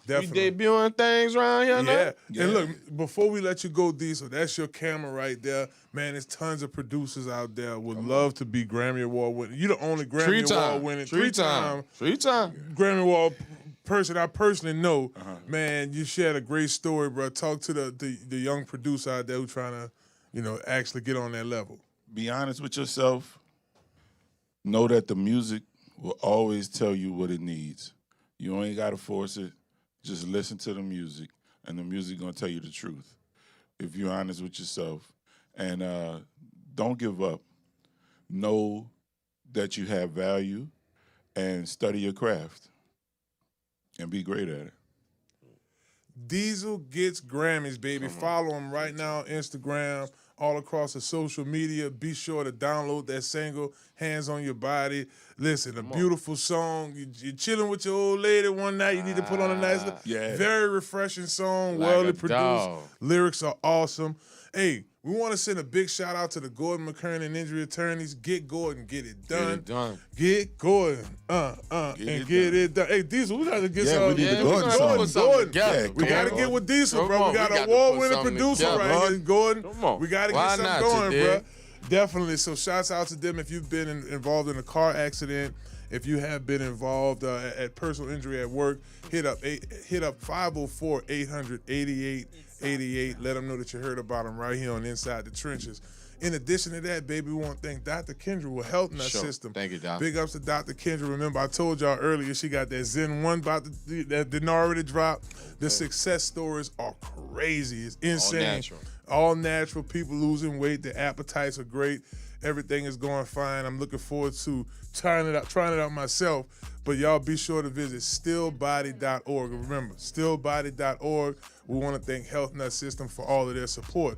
E: We
D: Definitely.
E: debuting things around here now?
D: Yeah. And look, before we let you go, Deezle, that's your camera right there. Man, there's tons of producers out there would love to be Grammy Award winning. You're the only Grammy Award winning three-time Grammy Award person I personally know. Man, you shared a great story, bro. Talk to the young producer out there who's trying to, you know, actually get on that level.
L: Be honest with yourself. Know that the music will always tell you what it needs. You ain't got to force it. Just listen to the music, and the music gonna tell you the truth. If you're honest with yourself, and don't give up. Know that you have value, and study your craft, and be great at it.
D: Deezle gets Grammys, baby. Follow him right now on Instagram, all across the social media. Be sure to download that single, Hands on Your Body. Listen, a beautiful song. You're chilling with your old lady one night. You need to put on a nice, very refreshing song, well produced. Lyrics are awesome. Hey, we want to send a big shout out to the Gordan McKernan injury attorneys. Get Gordan, get it done.
E: Get it done.
D: Get Gordan, get it done. Hey, Deezle, we got to get some.
L: We need to Gordan.
D: Yeah, we got to get with Deezle, bro. We got an award-winning producer right here, Gordan.
E: Come on.
D: We got to get something going, bro. Definitely. So shouts out to them if you've been involved in a car accident. If you have been involved at personal injury at work, hit up 504-800-8888. Let them know that you heard about them right here on Inside the Trenches. In addition to that, baby, we want to thank Dr. Kendra with Health Nut System.
E: Thank you, Doc.
D: Big ups to Dr. Kendra. Remember, I told y'all earlier she got that Zen 1 that didn't already drop. The success stories are crazy. It's insane. All natural. People losing weight. Their appetites are great. Everything is going fine. I'm looking forward to trying it out myself. But y'all be sure to visit stillbody.org. Remember, stillbody.org. We want to thank Health Nut System for all of their support.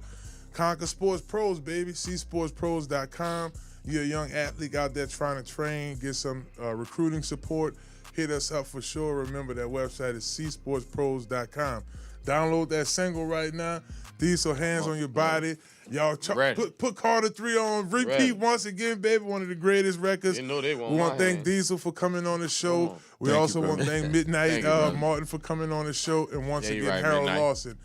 D: Conquer Sports Pros, baby. csportspros.com. You're a young athlete out there trying to train, get some recruiting support. Hit us up for sure. Remember, that website is csportspros.com. Download that single right now. Deezle, Hands on Your Body. Y'all put Carter 3 on repeat once again, baby. One of the greatest records.
E: They know they want
D: we want to thank Deezle for coming on the show. We also want to thank Midnight Martin for coming on the show. And once again, Harold Lawson.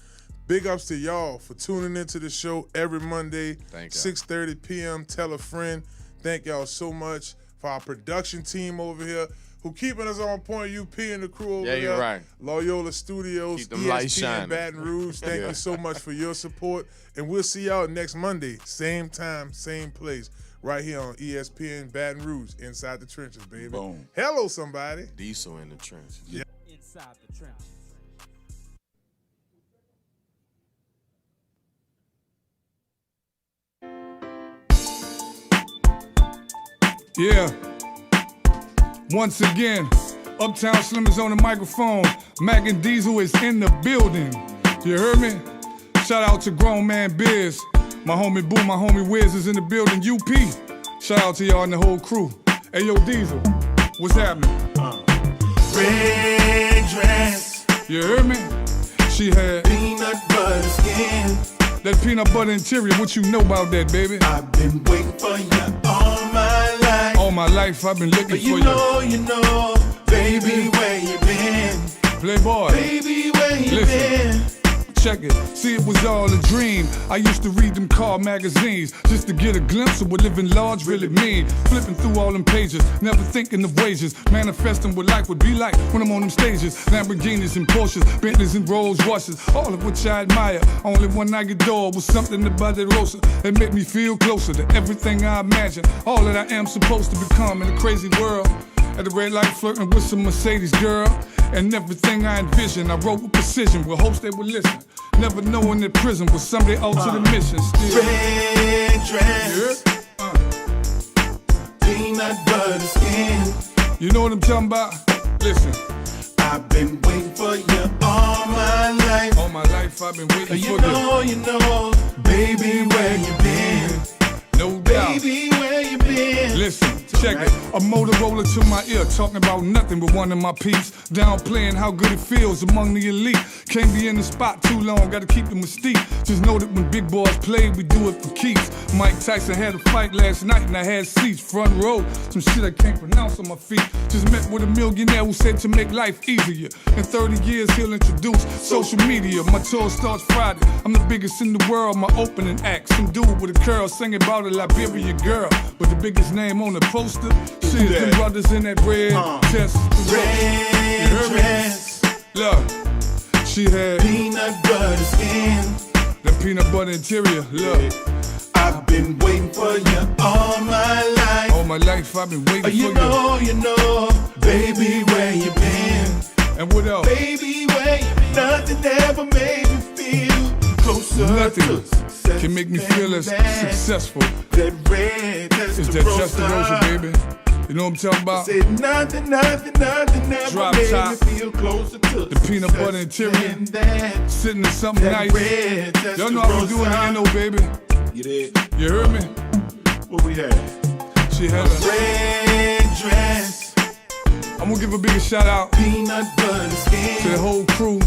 D: Big ups to y'all for tuning into the show every Monday, 6:30 p.m. Tell a friend. Thank y'all so much. For our production team over here, who keeping us on point, UP and the crew over there.
E: You're right.
D: Loyola Studios,
E: Keep them lights
D: ESPN
E: shining.
D: Baton Rouge. Thank you so much for your support. And we'll see y'all next Monday, same time, same place, right here on ESPN Baton Rouge, Inside the Trenches, baby.
L: Boom.
D: Hello, somebody.
E: Deezle in the trenches.
D: Yeah.
A: Inside the Trenches.
M: Yeah. Once again, Uptown Slim is on the microphone. Mac and Deezle is in the building. You heard me? Shout out to Grown Man Biz. My homie Boo, my homie Wiz is in the building. UP. Shout out to y'all and the whole crew. Hey, yo, Deezle, what's happening?
C: Red dress.
M: You heard me? She had
C: peanut butter skin.
M: That peanut butter interior, what you know about that, baby?
C: I've been waiting for you all my life.
M: All my life I've been looking
C: but
M: for you.
C: You know, baby, where you been?
M: Playboy.
C: Baby, where you been?
M: Check it, see it was all a dream. I used to read them car magazines just to get a glimpse of what living large really mean. Flipping through all them pages, never thinking of wages. Manifesting what life would be like when I'm on them stages. Lamborghinis and Porsches, Bentleys and Rolls Royces, all of which I admire. Only one I adore was something about that rosa that made me feel closer to everything I imagine. All that I am supposed to become in a crazy world. At the red light flirting with some Mercedes girl. And everything I envisioned, I wrote with precision with hopes they would listen. Never knowing that prison was someday alter the mission. Still.
C: Red dress, peanut butter skin.
M: You know what I'm talking about? Listen.
C: I've been waiting for you all my life.
M: All my life I've been waiting for you.
C: You know, baby, where you been?
M: No doubt.
C: Baby, where you been?
M: Listen, check it. A Motorola to my ear, talking about nothing but one of my piece. Downplaying how good it feels among the elite. Can't be in the spot too long, gotta keep the mystique. Just know that when big boys play, we do it for keeps. Mike Tyson had a fight last night and I had seats front row. Some shit I can't pronounce on my feet. Just met with a millionaire who said to make life easier. In 30 years he'll introduce social media. My tour starts Friday. I'm the biggest in the world, my opening act. Some dude with a curl singing about a Liberian girl. But the biggest name on the poster, shit, them brothers in that red chest.
C: Red dress.
M: Look, she had
C: peanut butter skin.
M: The peanut butter interior, look.
C: I've been waiting for you all my life.
M: All my life I've been waiting for you.
C: You know, baby, where you been?
M: And what else?
C: Baby, where you been? Nothing ever made me feel closer.
M: Nothing can make me feel as successful.
C: That red
M: is that Testarossa, baby. You know what I'm talking about?
C: Said nothing ever
M: Drop
C: made
M: top,
C: me feel closer to
M: the peanut butter interior, sitting in something nice. Y'all know how we do in the NO, baby.
C: You did?
M: You heard me?
C: What we had?
M: She had a
C: red dress.
M: I'm gonna give a big shout out
C: peanut butter skin
M: to the whole crew,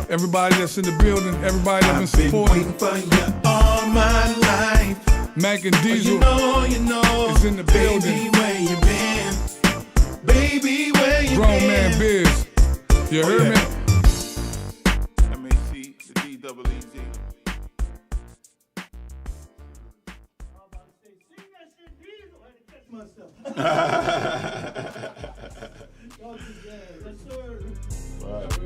M: everybody that's in the building, everybody that's been supporting.
C: I've been waiting for you all my life.
M: Mac and Deezle
C: you know,
M: is in the building.
C: Baby, where you been? Baby, where you
M: Grown
C: been?
M: man Biz. You heard me?
C: MAC, the DEEZ.
L: Right.